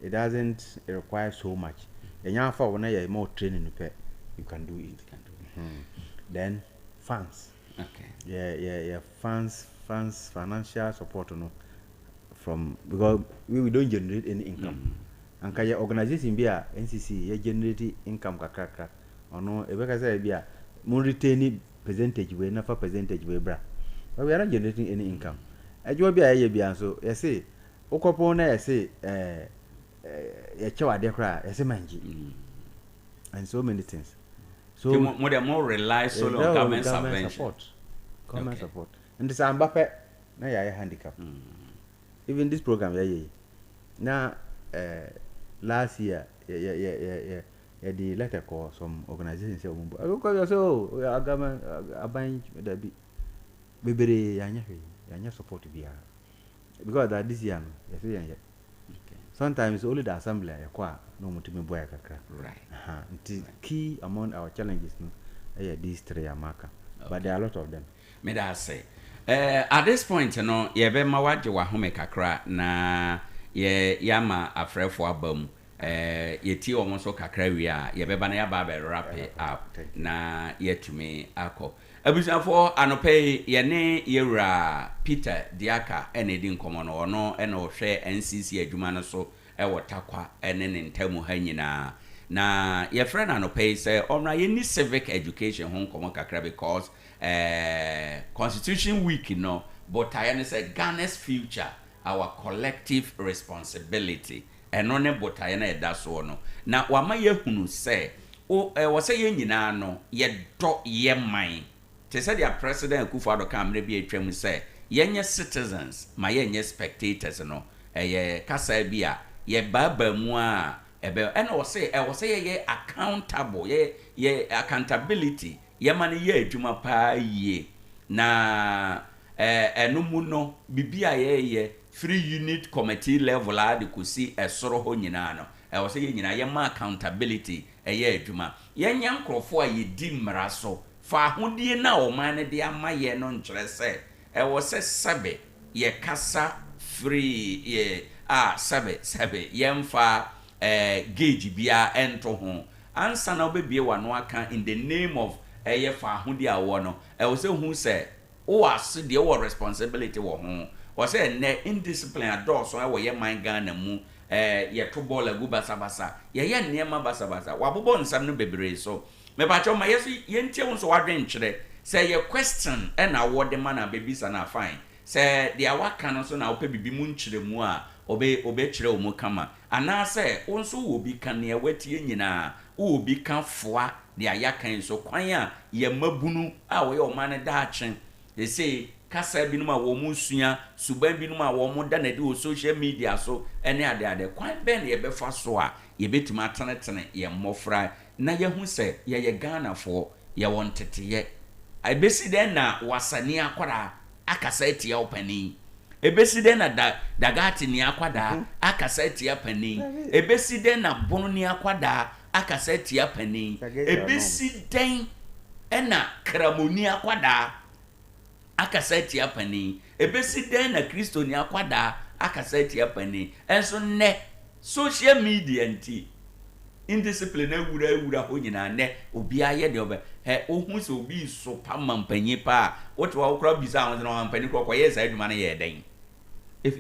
it doesn't require so much. And you have when you more training you can do it. Then funds. Okay. Yeah. Funds, financial support from because we don't generate any income. And can your organization be a NCC you generate income kakaka or no? Because I be a more retaining percentage way, not for percentage way, bra. But we are not generating any income. I do be a so I say, Okopona, I say, a chawa de cry, I say manji, and so many things. So more rely solely on government support. Government support. And this Mbappe, now you are handicap. Even this program, now last year, the letter call some organizations say, so we are government buying the baby yanya support to be because that this year, sometimes only the assembly no more to me boy right. The key among our challenges these 3 are marker, but there are a lot of them. Me da say at this point ye be ma waje wa home kakra na ye yama afrefo abam ye ti omo so kakra wi a ye be ba na ya ba be wrap up na ye tumi akọ abusafo anope ye ne yewura Peter Diaka ene di nkomo no ono ene ohwe NCC adwuma no so e wotakwa ene ne ntamu ha nyina na ye friend anope say omra ye ni civic education ho nkomo kakra because Constitution Week, but I say Ghana's future, our collective responsibility. And on a botayana that's one. Now, what my yehunu say, was a yen ye drop ye mine. Te said your president Kufado come maybe a trim say, yen citizens, my yen spectators, a casabia, ye baba moi, and I was say, ye accountable, ye accountability. Yamani ye juma pa ye na enumu no bibia ye free unit committee level a de kusi esoro ho nyina no e wo se ye nyina ye ma accountability ye juma ye nya nkrofo a ye di mmara so fa hodie na o man ne de ama ye no nkyere se e wo se sabe ye kasa free ye sabe ye mfa gauge bia ento ho ansa na obebie wa no aka in the name of eye fa ahode awo no e wo se hu se wo ase de wo responsibility wo ho wo se ne indiscipline adorso e wo ye man Ghana mu ye to ball agu basabasa ye nneema basabasa wabobo nsam no bebre so me ba cho ma yeso ye ntie wo so wadwen kyere se ye question e na wo de man abebisa na fine se de awaka no so na wo pe bibi mu nkyere mu a obe kyere wo mu kama ana se wo so wo bi kan ne watie nyina wo bi kan foa de ayakan so kwan a ye mabunu a wo ye o man da achen they say kasa binum a wo mu sua suban binum a wo mu da na de o social media so ene ade kwan ben ye befa so a ye betima atenetene ye mmofra na ye hu se ye Ghana fo ye won teteye ebesi den na wasani akwara akasa etie opani ebesi den na dagati ni akwada akasa etie pani ebesi den na bono ni akwada akasa etie pani ebesi den ena kramoni akwada akasa etie pani ebesi den na Kristo ni akwada akasa etie pani enso ne social media nti indiscipline ewura ho nyina ne obi aye de obe ohun se obi so pa mampanyi pa woto wa okra bisa ho no mampanyi kro koye sa aduma na ye den if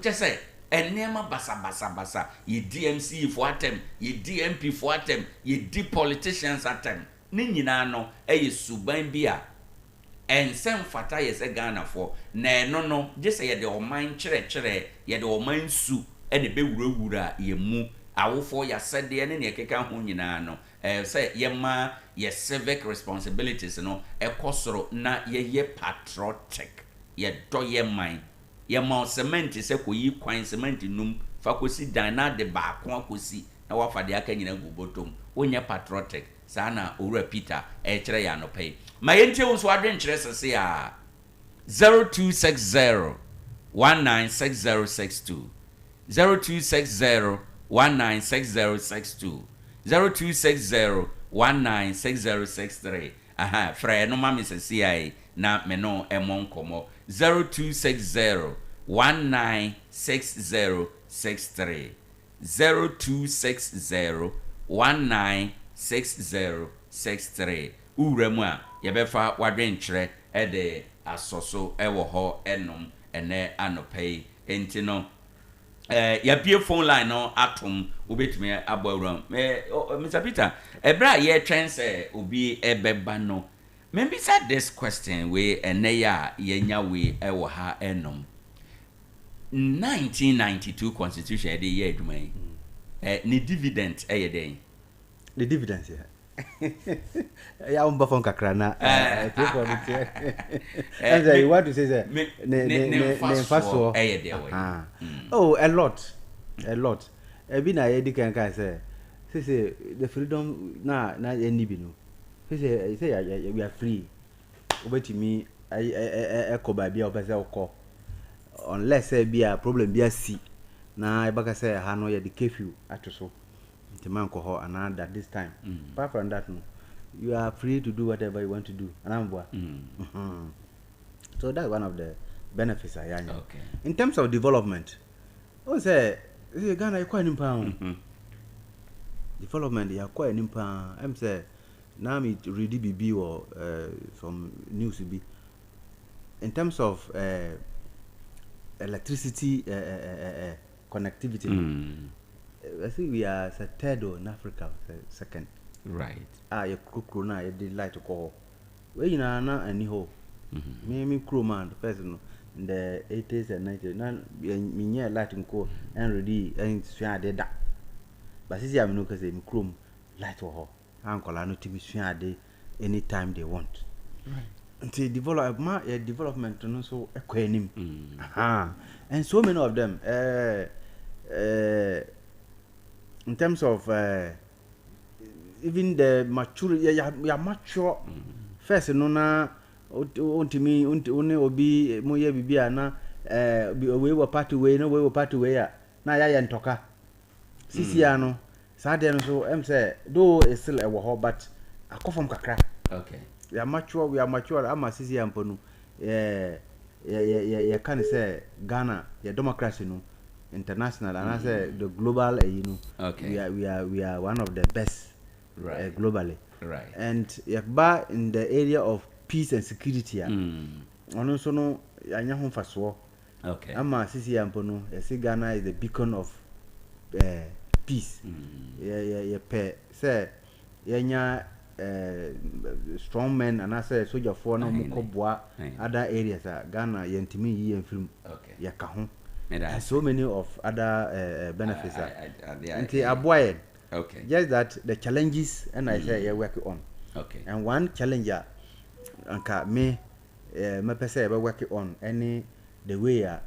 just say enema basa ye DMC for atem ye DMP for atem ye D politicians atem ne nyina no eye suban bia ensem fata ye se Ghana for na eno no just say ye de oman kyere ye de oman su e de bewura ye mu awofo ya sede ne keka ho nyina no say ye ma ye civic responsibilities no ekosoro na ye patriotic ye do ye man ye ma cement se koyi kwan cement num fa kosi dan na de ba ko akosi na wafa de aka nyina gubotom onye patriotic sana owura Peter kire ya no pay ma ye ntie wo so adwen kire sese ya 0260 196062 0260 196062 0260 196063 aha frɛ no ma me sese na me no emon komo 0260 196063 0260 196063 uremu a yebefa wadwenkyerɛ ede asoso ewo ho enom ene anopai enti no ya pie phone line no atom obetumi abawura Mr. Peter ebra ye twen se obi ebeba no maybe said this question we eneya yenya we ewo ha enom 1992 constitution e dey ye adwuma ni dividend ye den the dividends ya umba fon kakra na and you want to say that ne faso ye dey oh a lot ebi na ye dikan kan say the freedom na any bi no say we are free obetimi ekoba bia obese okọ unless be a problem be a see na ebaka say ha no ye the curfew atoso ntiman ko ho and at this time apart from that no you are free to do whatever you want to do anambwa so that's one of the benefits I have. Okay. In terms of development say Ghana you quite nimpa development you quite nimpa am say now me ready BB or some news be in terms of electricity connectivity I think we are third in Africa second right you cook na you light to call where you na any ho me crew man first no in the 80s and 90s na me light ko and ready and sua de da but sisi am no cause me crew light ho ankola no timi sua de anytime they want right until development no so ekwanim and so many of them in terms of even the mature ya mature first no na ontimi one obi moye bibia na we were party way no we were party way na ya ntoka sisi ya no sade no so em say though is still a wo but akofom kakra okay we are mature ama sisi ya mponu ya can say Ghana ya democracy no international and I say the global you know okay we are one of the best globally. Right. And yakba in the area of peace and security. Ono so no anya ho faso. Okay. Ama sisi yampo no yesi Ghana is the beacon of peace. Yeah, say yanya strong men and I say soldier for no mukobwa other areas. Ghana yentimi yi film. Okay. Yakaho. And so many of other benefits. Okay. Just that the challenges and I say you work on. Okay. And one challenger anka me person work on any the way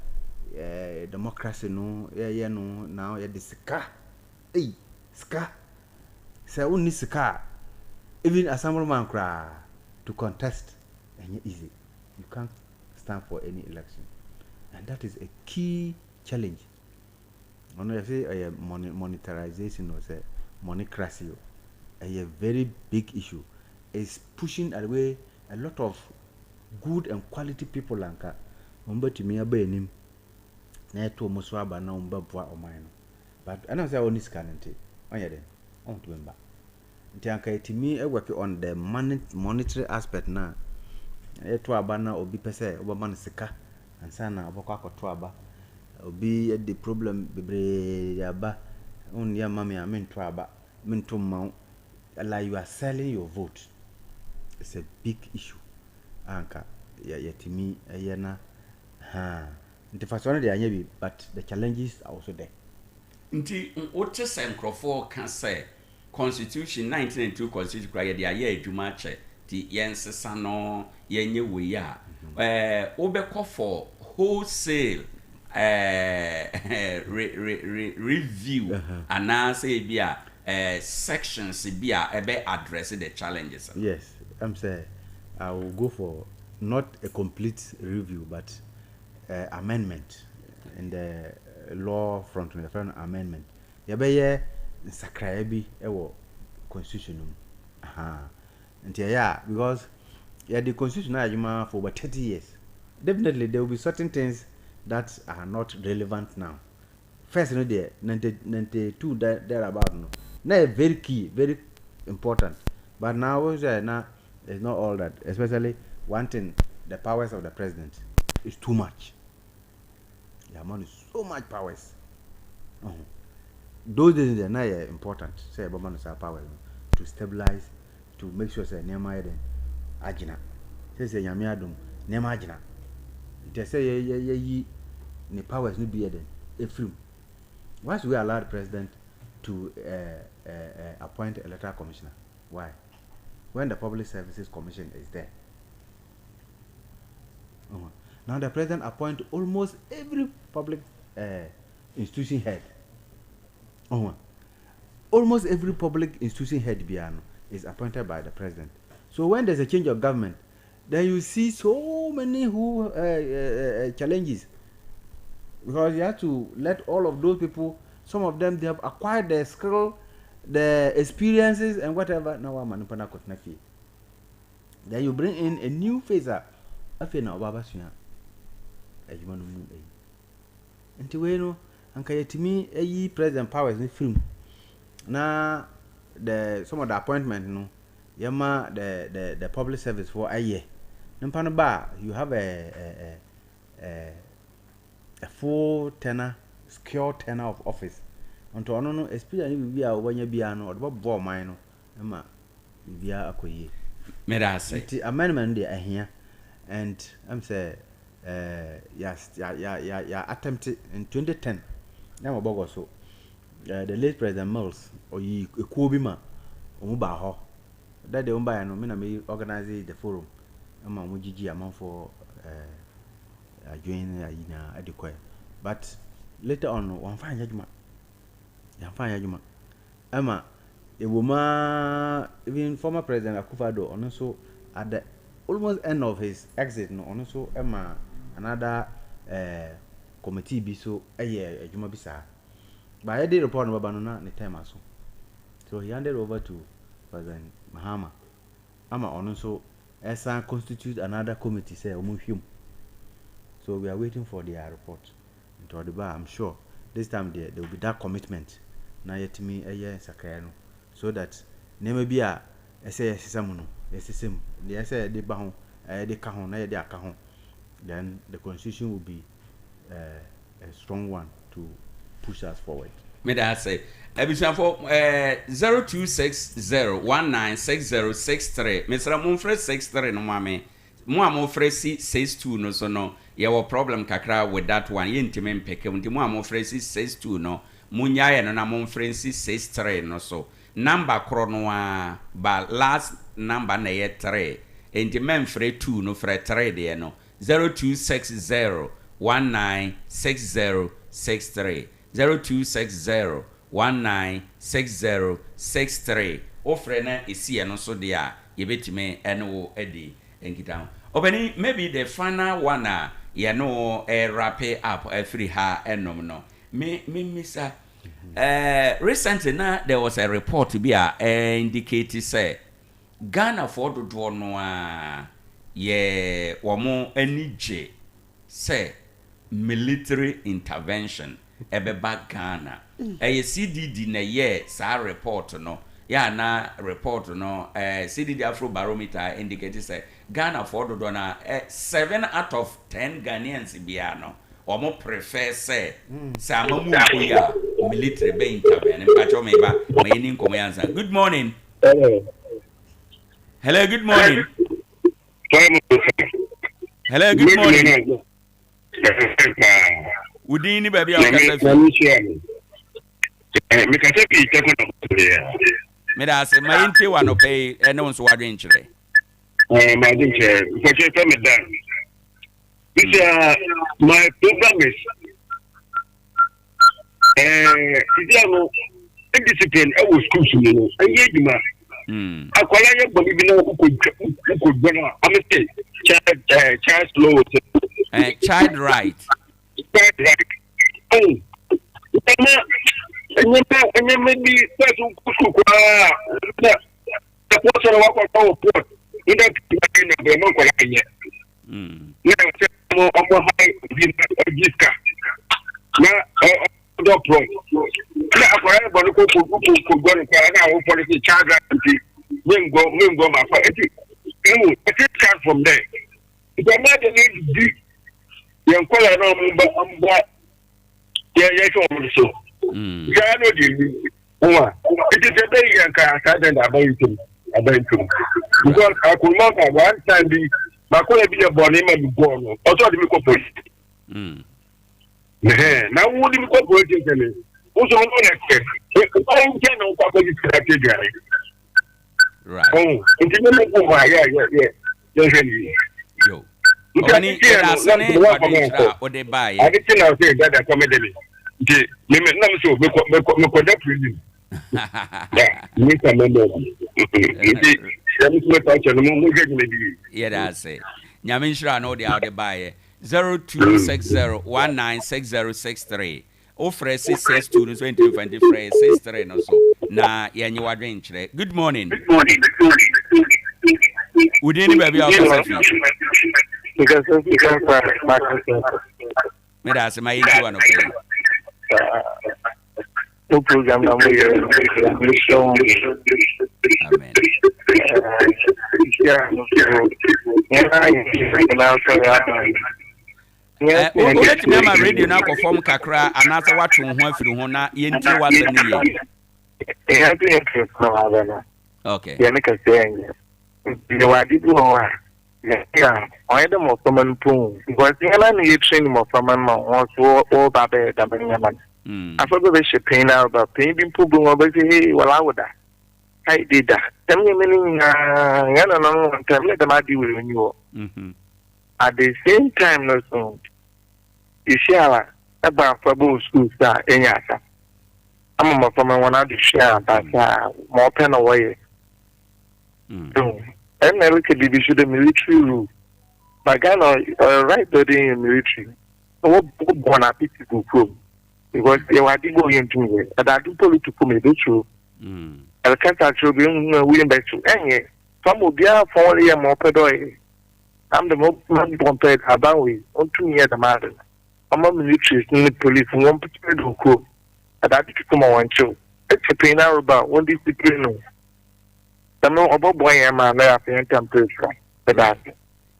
democracy no no now the ska ska say only ska even assemblyman cry to contest and easy you can't stand for any election, and that is a key challenge. When I say monetarization or say monocracy, a very big issue is pushing away a lot of good and quality people lanka umba timi abenim na to muso aba na umba bua oman no, but I know say only scanning onya den on to member nti anka etimi e work on the monetary aspect na to aba na obi pese obama sika ansa na obakọ akoto aba obi the problem bebre aba on ya mama ya mento aba mento ma like you are selling your vote. It's a big issue. Anka yetimi ayena the first one they are but the challenges are also there. Nti ote se nkrofo kan say constitution 1992 constitution kra ye de aye adwuma che ti yensesa no yenye we ya obekọ for wholesale review and now say bia sections bia ebe address the challenges. Yes, I'm saying I will go for not a complete review but amendment in the law front of the amendment. Yabeye sakraebi ewo constitution. And yeah, because the constitution ajuma for about 30 years. Definitely there will be certain things that are not relevant now. First, you know, there 92 there about no. Now very key, very important. But now it's not all that. Especially one thing, the powers of the president is too much. The amount is so much powers. Those things are not important. Say about man's power to stabilize, to make sure say nema then agina. Say nyame adom nema agina. They say ye the powers no be then efrim. Why should we allow the president to appoint a electoral commissioner? Why? When the Public Services Commission is there. Now the president appoints almost every public institution head. Almost every public institution head is appointed by the president. So when there's a change of government, then you see so many who challenges. Because you have to let all of those people, some of them, they have acquired the skill, the experiences and whatever. Now I'm then you bring in a new face up. I feel now Baba Suya. Until we know, and to me, a president powers in the film. Now some of the appointment, no, Yama the public service for a year. Bar, you have a full tenure, secure tenure of office. Unto no experience will be a 1 year piano or Bob Mino, Emma, we are a the amendment they are here, and I'm saying, yes, attempted in 2010. Now, about so the late President Mills or ye Kubima, Umubaho, that the Umba and Mina may organize the forum among Mujiji among for join adequate. But later on, one fine judgment. Emma, a woman, even former President Akufo-Addo, also at the almost end of his exit, no, also Emma, another committee be so a year, a Juma Bisa. But I did report about Banana the time also. So he handed over to President Mahama. Ama also as I constitute another committee, say, him. So we are waiting for their report. Into the bar, I'm sure this time there will be that commitment. Now yet me a year Sakrano, so that name be a say some system the say the bahon the kahon na the akahon then the constitution will be a strong one to push us forward. Me that say ebishan for 0260196063 Mr. Monfre 63 no mame mo amofre 62 no so no ye wo problem kakra with that one ye ntime mpeke nti mo amofre 62 no munyaye no na monfre 63 no so number krono a ba last number na ye 3 enti memfre 2 no fre 3 de no 0260196063 0260196063 ofre na esi no so de a ye betime eno edi enkita obeni maybe the final one ye no wrap it up every ha enom no me misa recently na there was a report be indicate say Ghana for do no ye womo anije say military intervention ebeba Ghana CDD na ye sa report no ya na report no CDD Afro Barometer indicate say Ghana for do na 7 out of 10 Ghanaians bia no omo prefer say amamu ko ya military be intervene mpacho me ba mayini nkomo yansa. Good morning. Hello, good morning. Hello, good morning. Udini baby akasa me kase pi teko no me da se mayinte wa no pay ene won so wadwen kire my dear for you tell me that this my program is discipline I was school you know and yeduma akwala ye bobi bi na ukogwana I'm say child law child right oh and maybe that's kwa the wa port in that the no kwa kenya na mo high giska na do pro na akwara bo ko gwan ka na wo policy charge anti mengo ma fa eti it start from there the man need di yan kola na mo ba ya so mo so ya no di uma it is a very young ka da about you because I could not have one time be ma ko e bi e bo ni ma bi go no o so di mi ko police na wo di mi ko police tele o so no na ke o nje na ko police strategy right nti me ko wa ya yo Oni da sane wadira ode bae ade ti na say that comedy nti me na me so me ko da prison yeah me ka me no nti ya me ko ta chano mo je me di yeah da say nyame nhira na ode ode bae 0260196063 ofre 662 no 2023 63 no so na yenye wadwen kire. Good morning. Udeni baby akasa fi because me da se mai nti wa no play no program na mo show amen let me ma radio na ko form kakra anasa watwe ho afiri ho na yenti wasa ni ye okay ya me ka say ni wadi bu ho yeah I had more common pool because the airline you train more from also all that I forgot the shipping out but paying people over hey well I would I did that tell me meaning no time let them deal with you at the same time no so you share about for school star in yasa I'm more from one out to share but more pen away and I look at the issue the military rule. But Ghana, right there in military, what born a people from because they were going into it. And I do political me, that's true. I can't actually be willing back to any. Some will be a 4 year more per day. I'm the most compared about we on 2 years a matter. I'm a military in the police and 1 particular crew. And I think come on, show. It's a pain out about 1 discipline. Tamo oboboy man na afi temperature. That.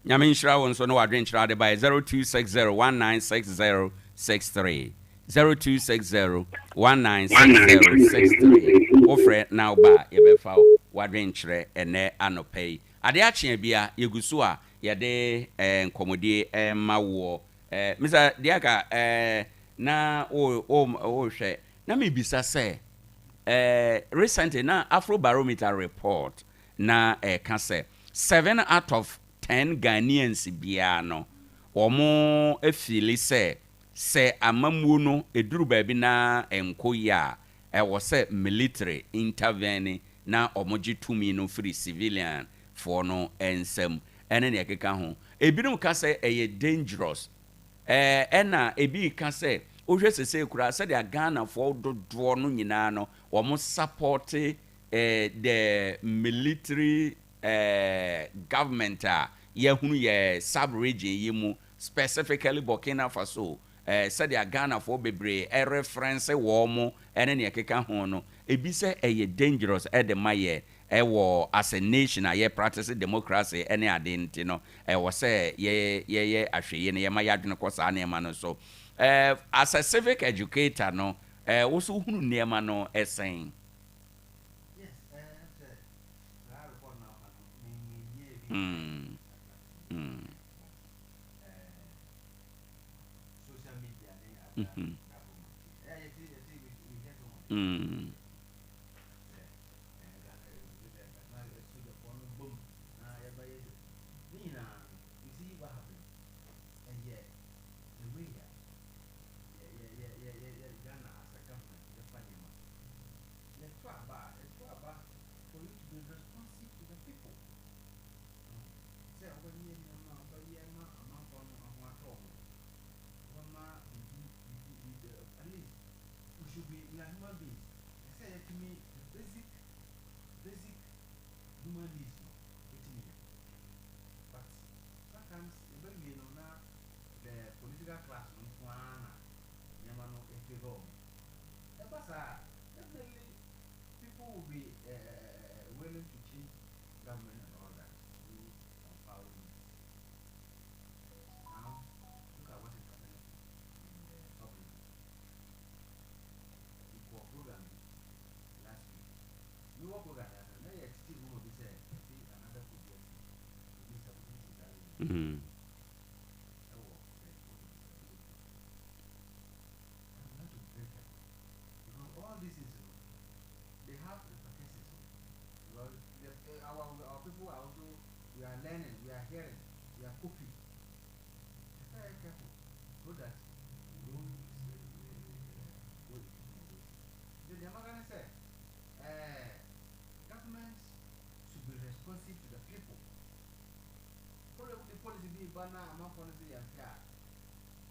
Nyame nhyira won so no wadwen kyerɛ ade by 0260196063 0260196063 wofrɛ na oba yɛbɛfa wadwen kyerɛ ene anɔpɛ ade akye bia yeguso a yɛde nkɔmɔdie ma wo Mr. Diaka na o hwɛ na mebisa sɛ recently na Afrobarometer report na ka sɛ 7 out of 10 Ghanaians biya no omo efili se amamuo no eduru baabi na enkoya e wo se military intervene na omoji tumi no free civilian for no ensem ene ne keka ho ebinum ka se eye dangerous ena ebi ka se ohwe sese kura se de Ghana for dodo no nyina no omo support the military government yehunu ye sub region yimu specifically Burkina Faso said ya Ghana for bebre reference wo mo ene ne keka ho no ebi se eye dangerous de maye wo as a nation ye practice democracy ene adenti no wo se ye ahweye ne ye ma yadwene kosa na ema no so as a civic educator no wo so hunu ne ema no esen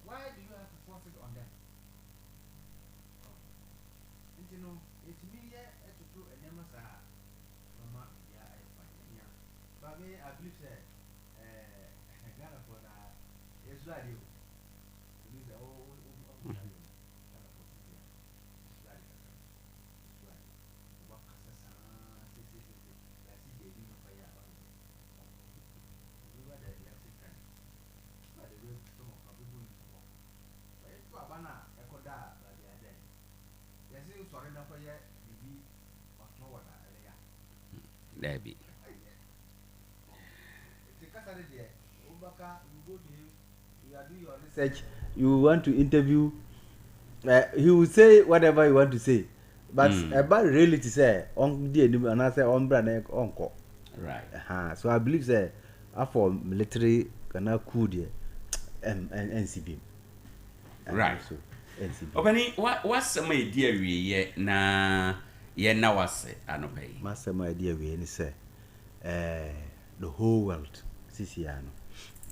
Why do you have to force it on them? You know, it's me here to do a name as Mama, yeah, but me, I believe that Ghana for that is radio. Debbie. Research, you want to interview, he will say whatever you want to say, but about reality say on the and I say on brand uncle. Right. So I believe that for military cannot cool there and NCB. Right. So NCB. Opani, what's some idea we na ye na wase anope. Master my idea we say the whole world Sisiano.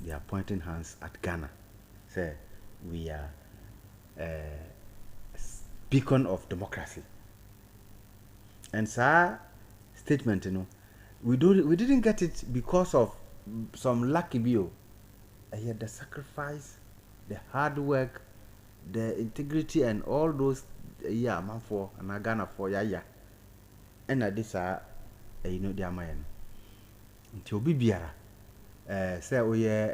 They are pointing hands at Ghana. Say we are beacon of democracy. And sir statement, you know, we didn't get it because of some lucky bio. I had the sacrifice, the hard work, the integrity, and all those man for and Ghana for yeah. And this you know their man nti obi biara say oye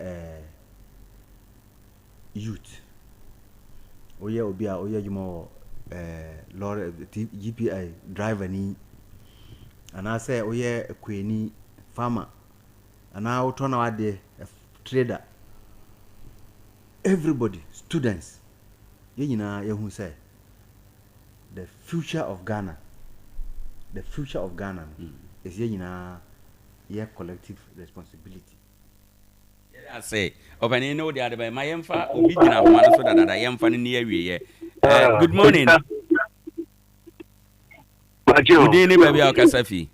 youth oye obi a oye jumo lorry GPI driver ni ana say oye kweni farmer ana utona wade trader everybody students yina ye hu say the future of Ghana is yina your collective responsibility. I say Owoahene no the other by my emfa obi gina ho so that yemfa ni awie good morning. Good evening, baby. Okasafi.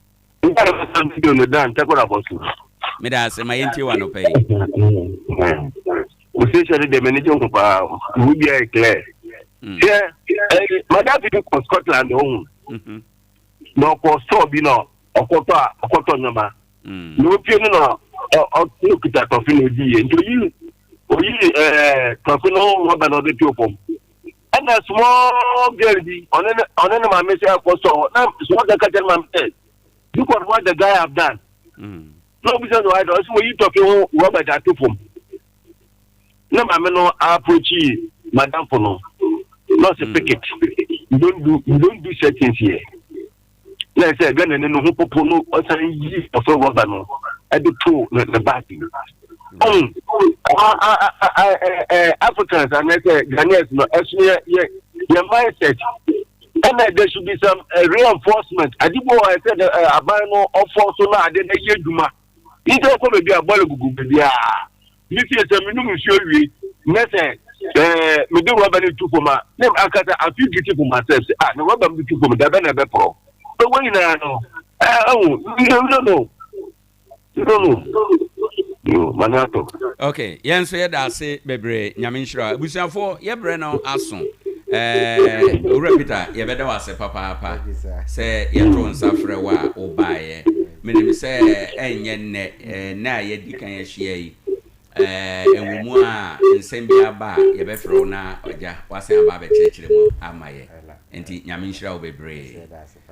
Me da say my enti wa no pay. We say the manager of we be clear. Yeah, madam people from Scotland home. No for so be no okoto nyama. No pie no o kita tofi no di nto yi tofi no wa ba no de pio pom. And a small girl be on my message for so now so the catcher man said look at what the guy have done. No because why do you talking Robert that to him. No no approach madam for no. Not a picket. You don't do settings here. Let's say again and then no popo no or say or so Robert no. I do two the back. Africans and Ghanaians, no, actually, your mindset. And there should be some reinforcement. I did what I said, Abano or for so now, then a year Duma. It also may be a ball. This is a minimum show we message. Me do what I do for my name. I feel guilty for myself. No, what I'm looking for, the better pro. But when you know, you don't know. Okay, yen so yeda ase bebre nyame nshira abusuafo ye bre no aso repeater ye beda wase papa se ye tro nsafre wa obaye menim se enye ne na ye dikan ye hye yi enwumu a nsem bia ba ye befro na oja wase aba be chirechire mu amaye enti nyame nshira obebre.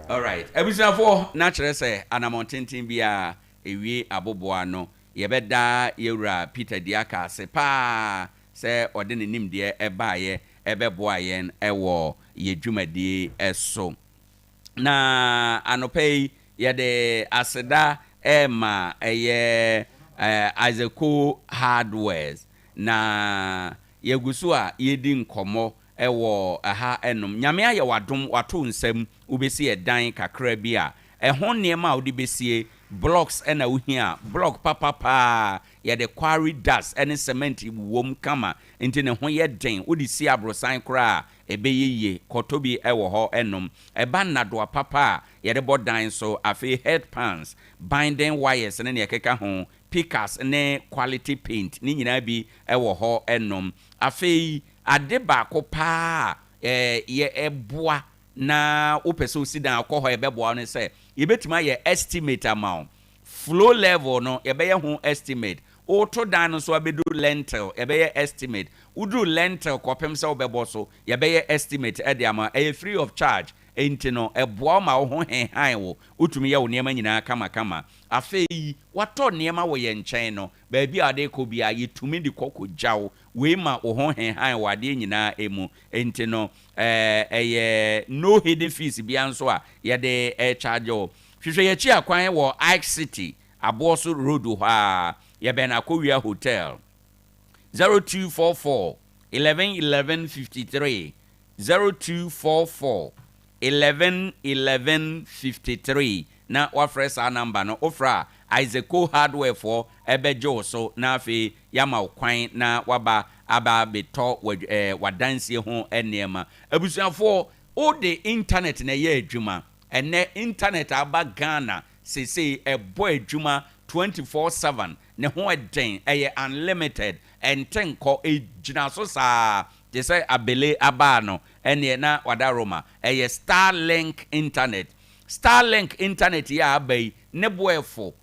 All right, abusuafo na kire se anamontentin bia ewie aboboa no yebeda yewura Peter Diaka se pa se ode ne nimde ebaaye ebeboa yen ewo yedwumadi eso na anopei yede aseda ema eye Isaac Hardwares na yegusu a yedi nkomo ewo aha enum nyame aye wadom wato nsam ubesi edan kakra bi a ehon niema a odi besie blocks ena uhia block papa ya de quarry dust ene cement wom kama enti ne ho ye den odi si abrosan kra ebeyeye kotobi ewo ho enom eba nadoa papa ya de bodan so afi headpans binding wires ne ekeka ho pickers ne quality paint ni nyina bi ewo ho enom afi ade ba ko pa ye eboa na opese osidan akoho ebeboa ne se yebetima ye estimate amount flow level no yebeye ho estimate auto dan so abedu lentil yebeye estimate udu lentil kopem se obebo so yebeye estimate ediama free of charge enti no eboa ma wo ho henhan wo utumi ye wo niema nyina kama afei wato niema wo ye nchen no ba bi ade ko bia yetumi di kokko jawo we ma wo ho henhan wo ade nyina emu enti no no hidden fees bia nso a ye de charge wo hwehwe ye chi akwan wo Ike City Aboso Road ha ye be na Kowia Hotel 0244 111153 0244 111153 na wafresa sa number no ofra Isaac Hardware for ebejo so na afi yama kwan na waba aba beto wadansie ho enema abusuafo o de internet na ye adwuma ene internet aba Ghana sese boy adwuma 24/7 ne ho eden unlimited entenko ejina so sa they say abele abano ene na wadaroma Starlink internet ya abai ne boefo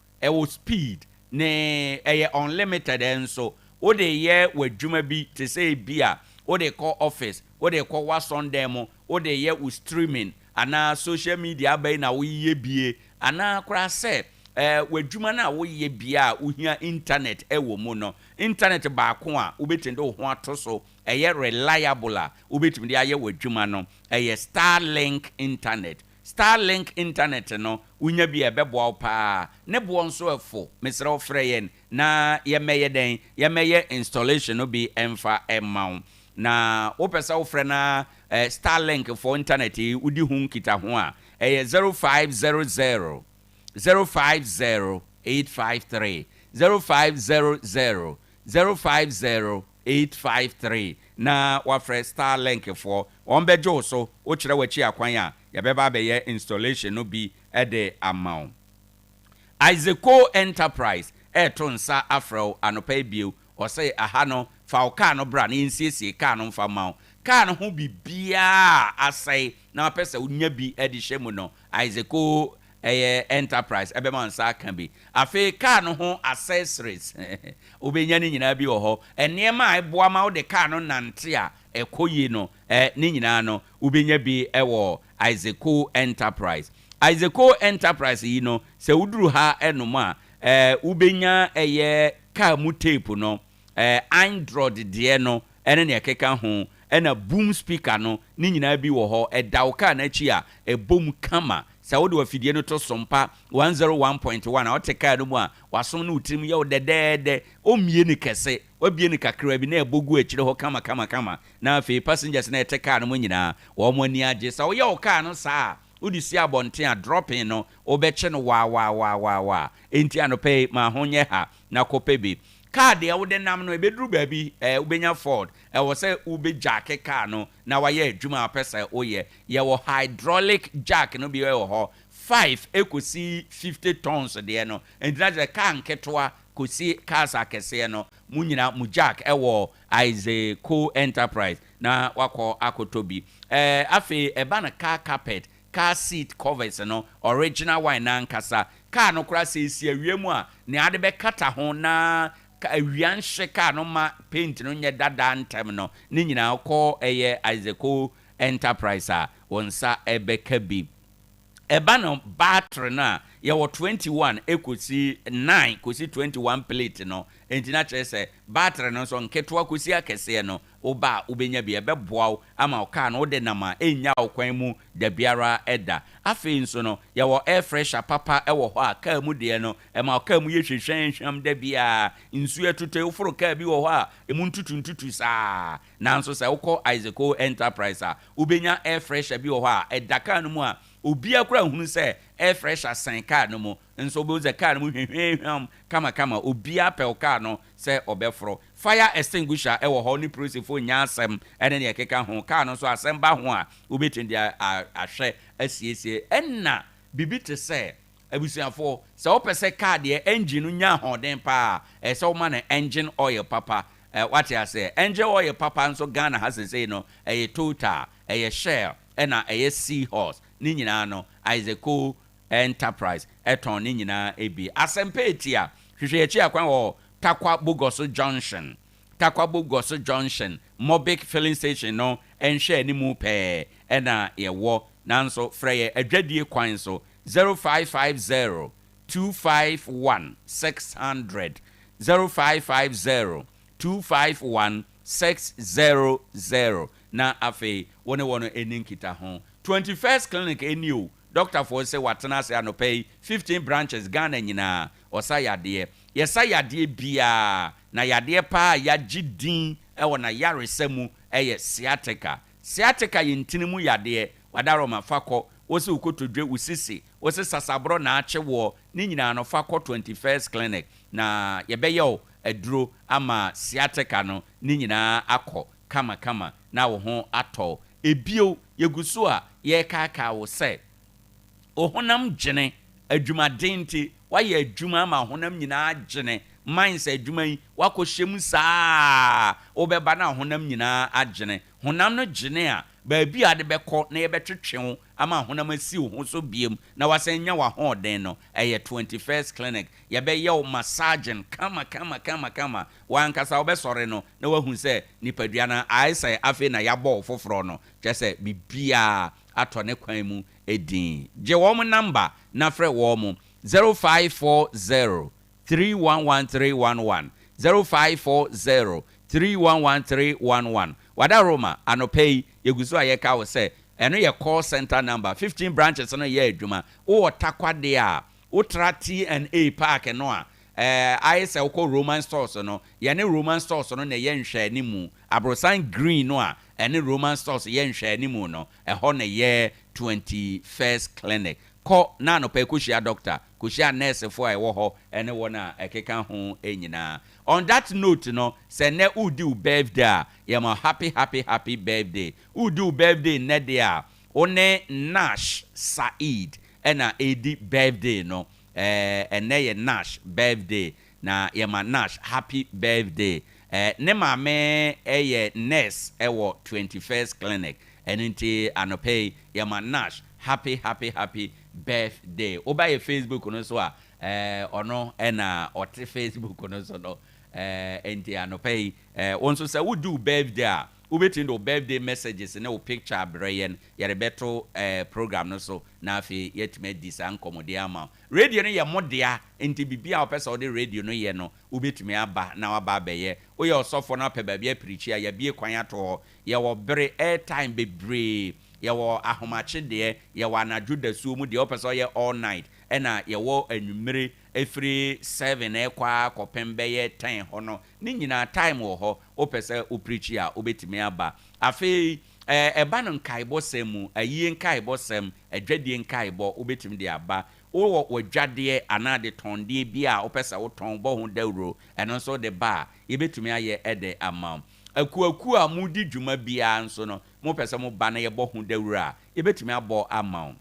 speed ne unlimited enso o de ye wadwuma bi te say bia o de call office o de call wason demo o de ye streaming ana social media abai na wo ye bie ana kora sɛ wadwuma na wo ye bia uhia internet ewo mu no internet ba ko a ubetinde wo ho ato so reliable a ubetinde aye wadwuma no Starlink internet no unya bi ebeboa pa ne bo nso efo mesre ofre yen na yemeye den yemeye installation no bi emfa emaw na opesa ofre na Starlink for internet udi hu kita ho a 0500 050-853 050-050-853 na wafre Starlink for ombejo so o kire wachi akwan a yabeba be installation no bi ede amount Isaaco Enterprise etonsa afro anopa bio o say aha no fa ka no bra na insiesie ka no mfa maw ka no ho bibia asai na pesa unya bi ede hyemu no Isaaco Enterprise ebema nsa kan bi afi car no ho accessories obenya ni nyina bi wo ho enema aiboa ma wo de car no nante a ekoyi no ni nyina no obenya bi ewo Isaaco Enterprise yi no se uduru ha enum a ubenya car mu tape no Android de no ene ne keka ho ena boom speaker no ni nyina bi wo ho edawo car na chi a ebom kama Saudi wa fidie no to Sompa 101.1 a oteka no mu a wasom no utim ye odedede o mie ni kese wabie ni kakra bi na ebogu akire ho kama na afi passengers na eteka no mu nyina wo mo ani age sa wo ye o car no sa udisi abonten a dropping no obeche no wa enti anope ma honye ha na kopebi card ya wode nam no ebedru baabi ubenya Ford wo se ube jack car no na waye adwuma pesa oye ye wo hydraulic jack no bi wo ho 5 ekosi 50 tons de no endina car nketwa kosi cars akese no munyina mu jack wo Isaaco Enterprise na wako akotobi afi eba na car carpet car seat covers no original wine na nkasa car no kura se esi awiemu a ne ade be kata ho na awianhye car no ma paint no nye dada ntem no ni nyina ko Isaaco Enterprise a wonsa ebeka bi eba no battery na ye wo 21 ekosi 9 kosi 21 plate no entina chese battery no so nketwa kosi akese no oba ubenya bi ebeboa ama car no de nama enya okwan mu da biara eda afi nso no ye wo air fresher papa ewo ho a car mu de no ema car mu ye hwehwenhwam da bia nsu etute uforo car bi wo ho a emu ntutu saa na nso se ukọ Isaaco Enterprise a ubenya air fresher bi wo ho a eda car no mu a obi akura hunu se air fresher san car no mu nso obo ze car no mu hwehwenhwam kama obi apel car no se obefro fire extinguisher ewo ho ni process fo nya asem ene ne keka ho car no so asem ba ho a obetindi ahwe asiesie enna bibite se abusuafo se opese car de engine nya ho den pa se o ma na engine oil papa what I say engine oil papa nso Ghana has say no Total Shell ena Seahorse ni nyina no Isaaco Enterprise eton ni nyina ebi asempa etia hwehwe echi akwan wo Takwa Bogoso Junction Mobic filling station no enhwe ni mu pe ena yewo nanso freye adwadie kwan so 0550 251 600 0550 251 600 na afi wono eninkita ho 21st clinic enio doctor for say watena say anopay 15 branches Ghana nyina osa yade yesa yade bia na yade pa ya gidin ewo na yaresemu sciatica yintinimu yade wadaro mafako wosi ukotodwe usisi wosi sasabro na achewo ni nyina no fako 21st clinic na yebeyo eduro ama sciatica no ni nyina akọ kama na wo ho atọ ebio yeguso a ye kaka wo se ohonam gene adwumadenti waye adwuma ma honam nyina gene minds adwuma yi wakohyem saa obeba na honam nyina agene honam no gene a baabi ade bekọ na ye betwetwe ama honam asi ho so biem na wasenya wa ho den no 21st clinic ye be ye massaging kama wankasa obesore no na wahu se nipadua na aisai afi na yabo foforo no kyese bibia atọ ne kwan mu edin je wɔn number na frɛ wɔn 0540 311 0540 311 wada Roma anopei yeguso ayeka wo se eno ye call center number 15 branches no ye adwuma wo takwade a wo tra T&A park no a I say ko Roman stores no ye ne Roman stores no na ye nhwe animu Abrosan Green no a ene Roman stores ye nhwe animu no ho na ye 21st clinic ko na no pe kushia doctor kushia nurse for e wo ho ene wona ekeka ho enyina. On that note no se ne udi birthday ye ma happy birthday udi birthday ne dia one Nash Said ena edi birthday no ene ye Nash birthday na ye ma Nash happy birthday ne ma me ye nurse ewo 21st clinic enenti anope ye ma Nash happy birthday oba ye Facebook no so a ono ena ote Facebook no so no enti anope onso say we do birthday a ubetin do birthday messages na o picture brayen yere beto program no so na afi yetime disa nkomode ama radio no ye modea enti bibia opesa o de radio no ye no ubetime aba na waba beye o ye osofo na pe ba bia preachia ye bie kwan ato ye wo bere airtime bebre ye wo ahomache de ye wo anadwo da suo mu de opesa ye all night ena ye wo anwumere efiri 7 ekwa kopembe ye 10 hono ni nyina time wo ho opesa o preachia obetime aba afi eba no nkaibo semu ayi nkaibo sem adwadie nkaibo obetime de aba wo wadwade anade tonde bia opesa wo ton bo ho dawro eno so de ba yebetime aye ede amam akuaku a mudi dwuma bia nso no mo pese mo ba na ye bo ho dawro a yebetime abo amam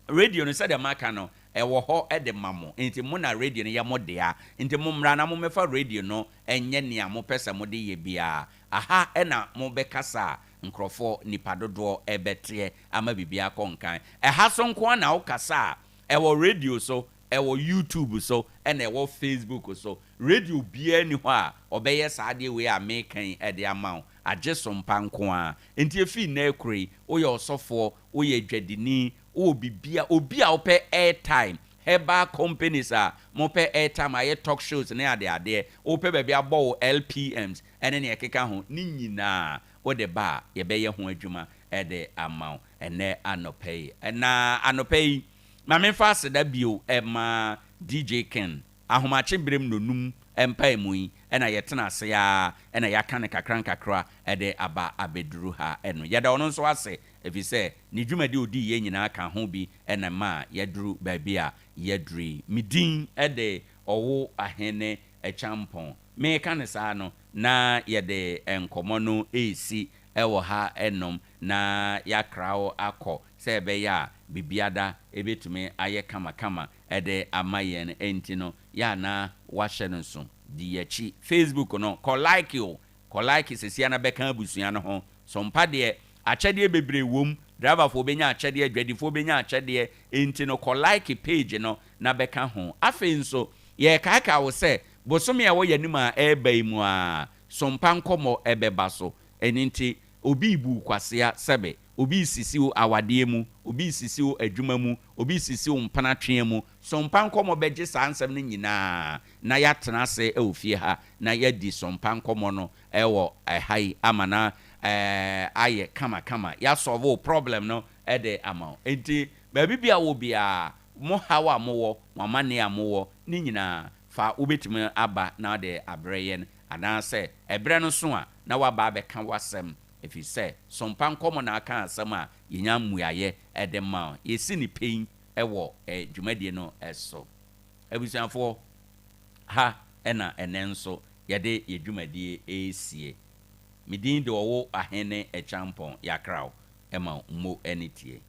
radio no se de maka no ewo ho ede mamo enti mo na radio no ya modea enti mo mra na mo mefa radio no enye nea mo pese mo de ye bia aha ena mo bekasa nkrofo nipadodo ebetre ama bibia konkan eha so nko na okasa ewo radio so ewo YouTube so ena ewo Facebook so radio bia ni ho a obeye saade we a mekan ede amaw agye Sompa nko a enti efi na ekure oye osofo oye dwadini obibia obia ope airtime heba companies a mope airtime aye talk shows na ade ope ba bia bo LPMs ene ne ekeka ho ni nyina ode ba ye be ye ho adwuma ede amaw ene anopei na anopei ma me fa seda bio ma DJ Ken ahomache brem nonum empa emui ena yetena ase ya ena yakane kakra ede aba abeduru ha eno yeda ono nso ase efi se ni dwumadi odi ye nyina aka ho bi ena ma yeduru babia yedri midin ede Owoahene Acheampong me kan sa no na yede enkomo no esi ewo ha enom na yakrao akọ se be ya bibiada ebetume aye kama ede amayen enti no ya na wahye no so di yachi Facebook no ko like sesi na beka abusua no ho Sompa de akyede bebre wom driver fo benya akyede adwadifo benya akyede enti no ko like page no na beka ho afi nso ye kaka wo se bosom ya wo yanima eba mu a Sompa nkomo ebeba so eninti obi ibu kwasea sebe obi sisiu awade mu obi sisiu adwuma mu obi sisiu mpana twen mu Sompa nkomo beje sansem ne nyina na yatena ase ofie ha na yadi Sompa nkomo no ewo ehai amana aye kama ya solve problem no ede amount enti ba bibia wo bia mo hawa mo wo mamane amowo ni nyina fa obetime aba na de abreyen ana se ebre no so a na waba beka wasem efi se Sompa nkomo na aka asem a yenya muaye ede ma yesi ni pain ewo dwumadie no eso ebusanfo ha ena enenso yade yedwumadie esie midin de Owoahene Acheampong yakrao ema mo enitie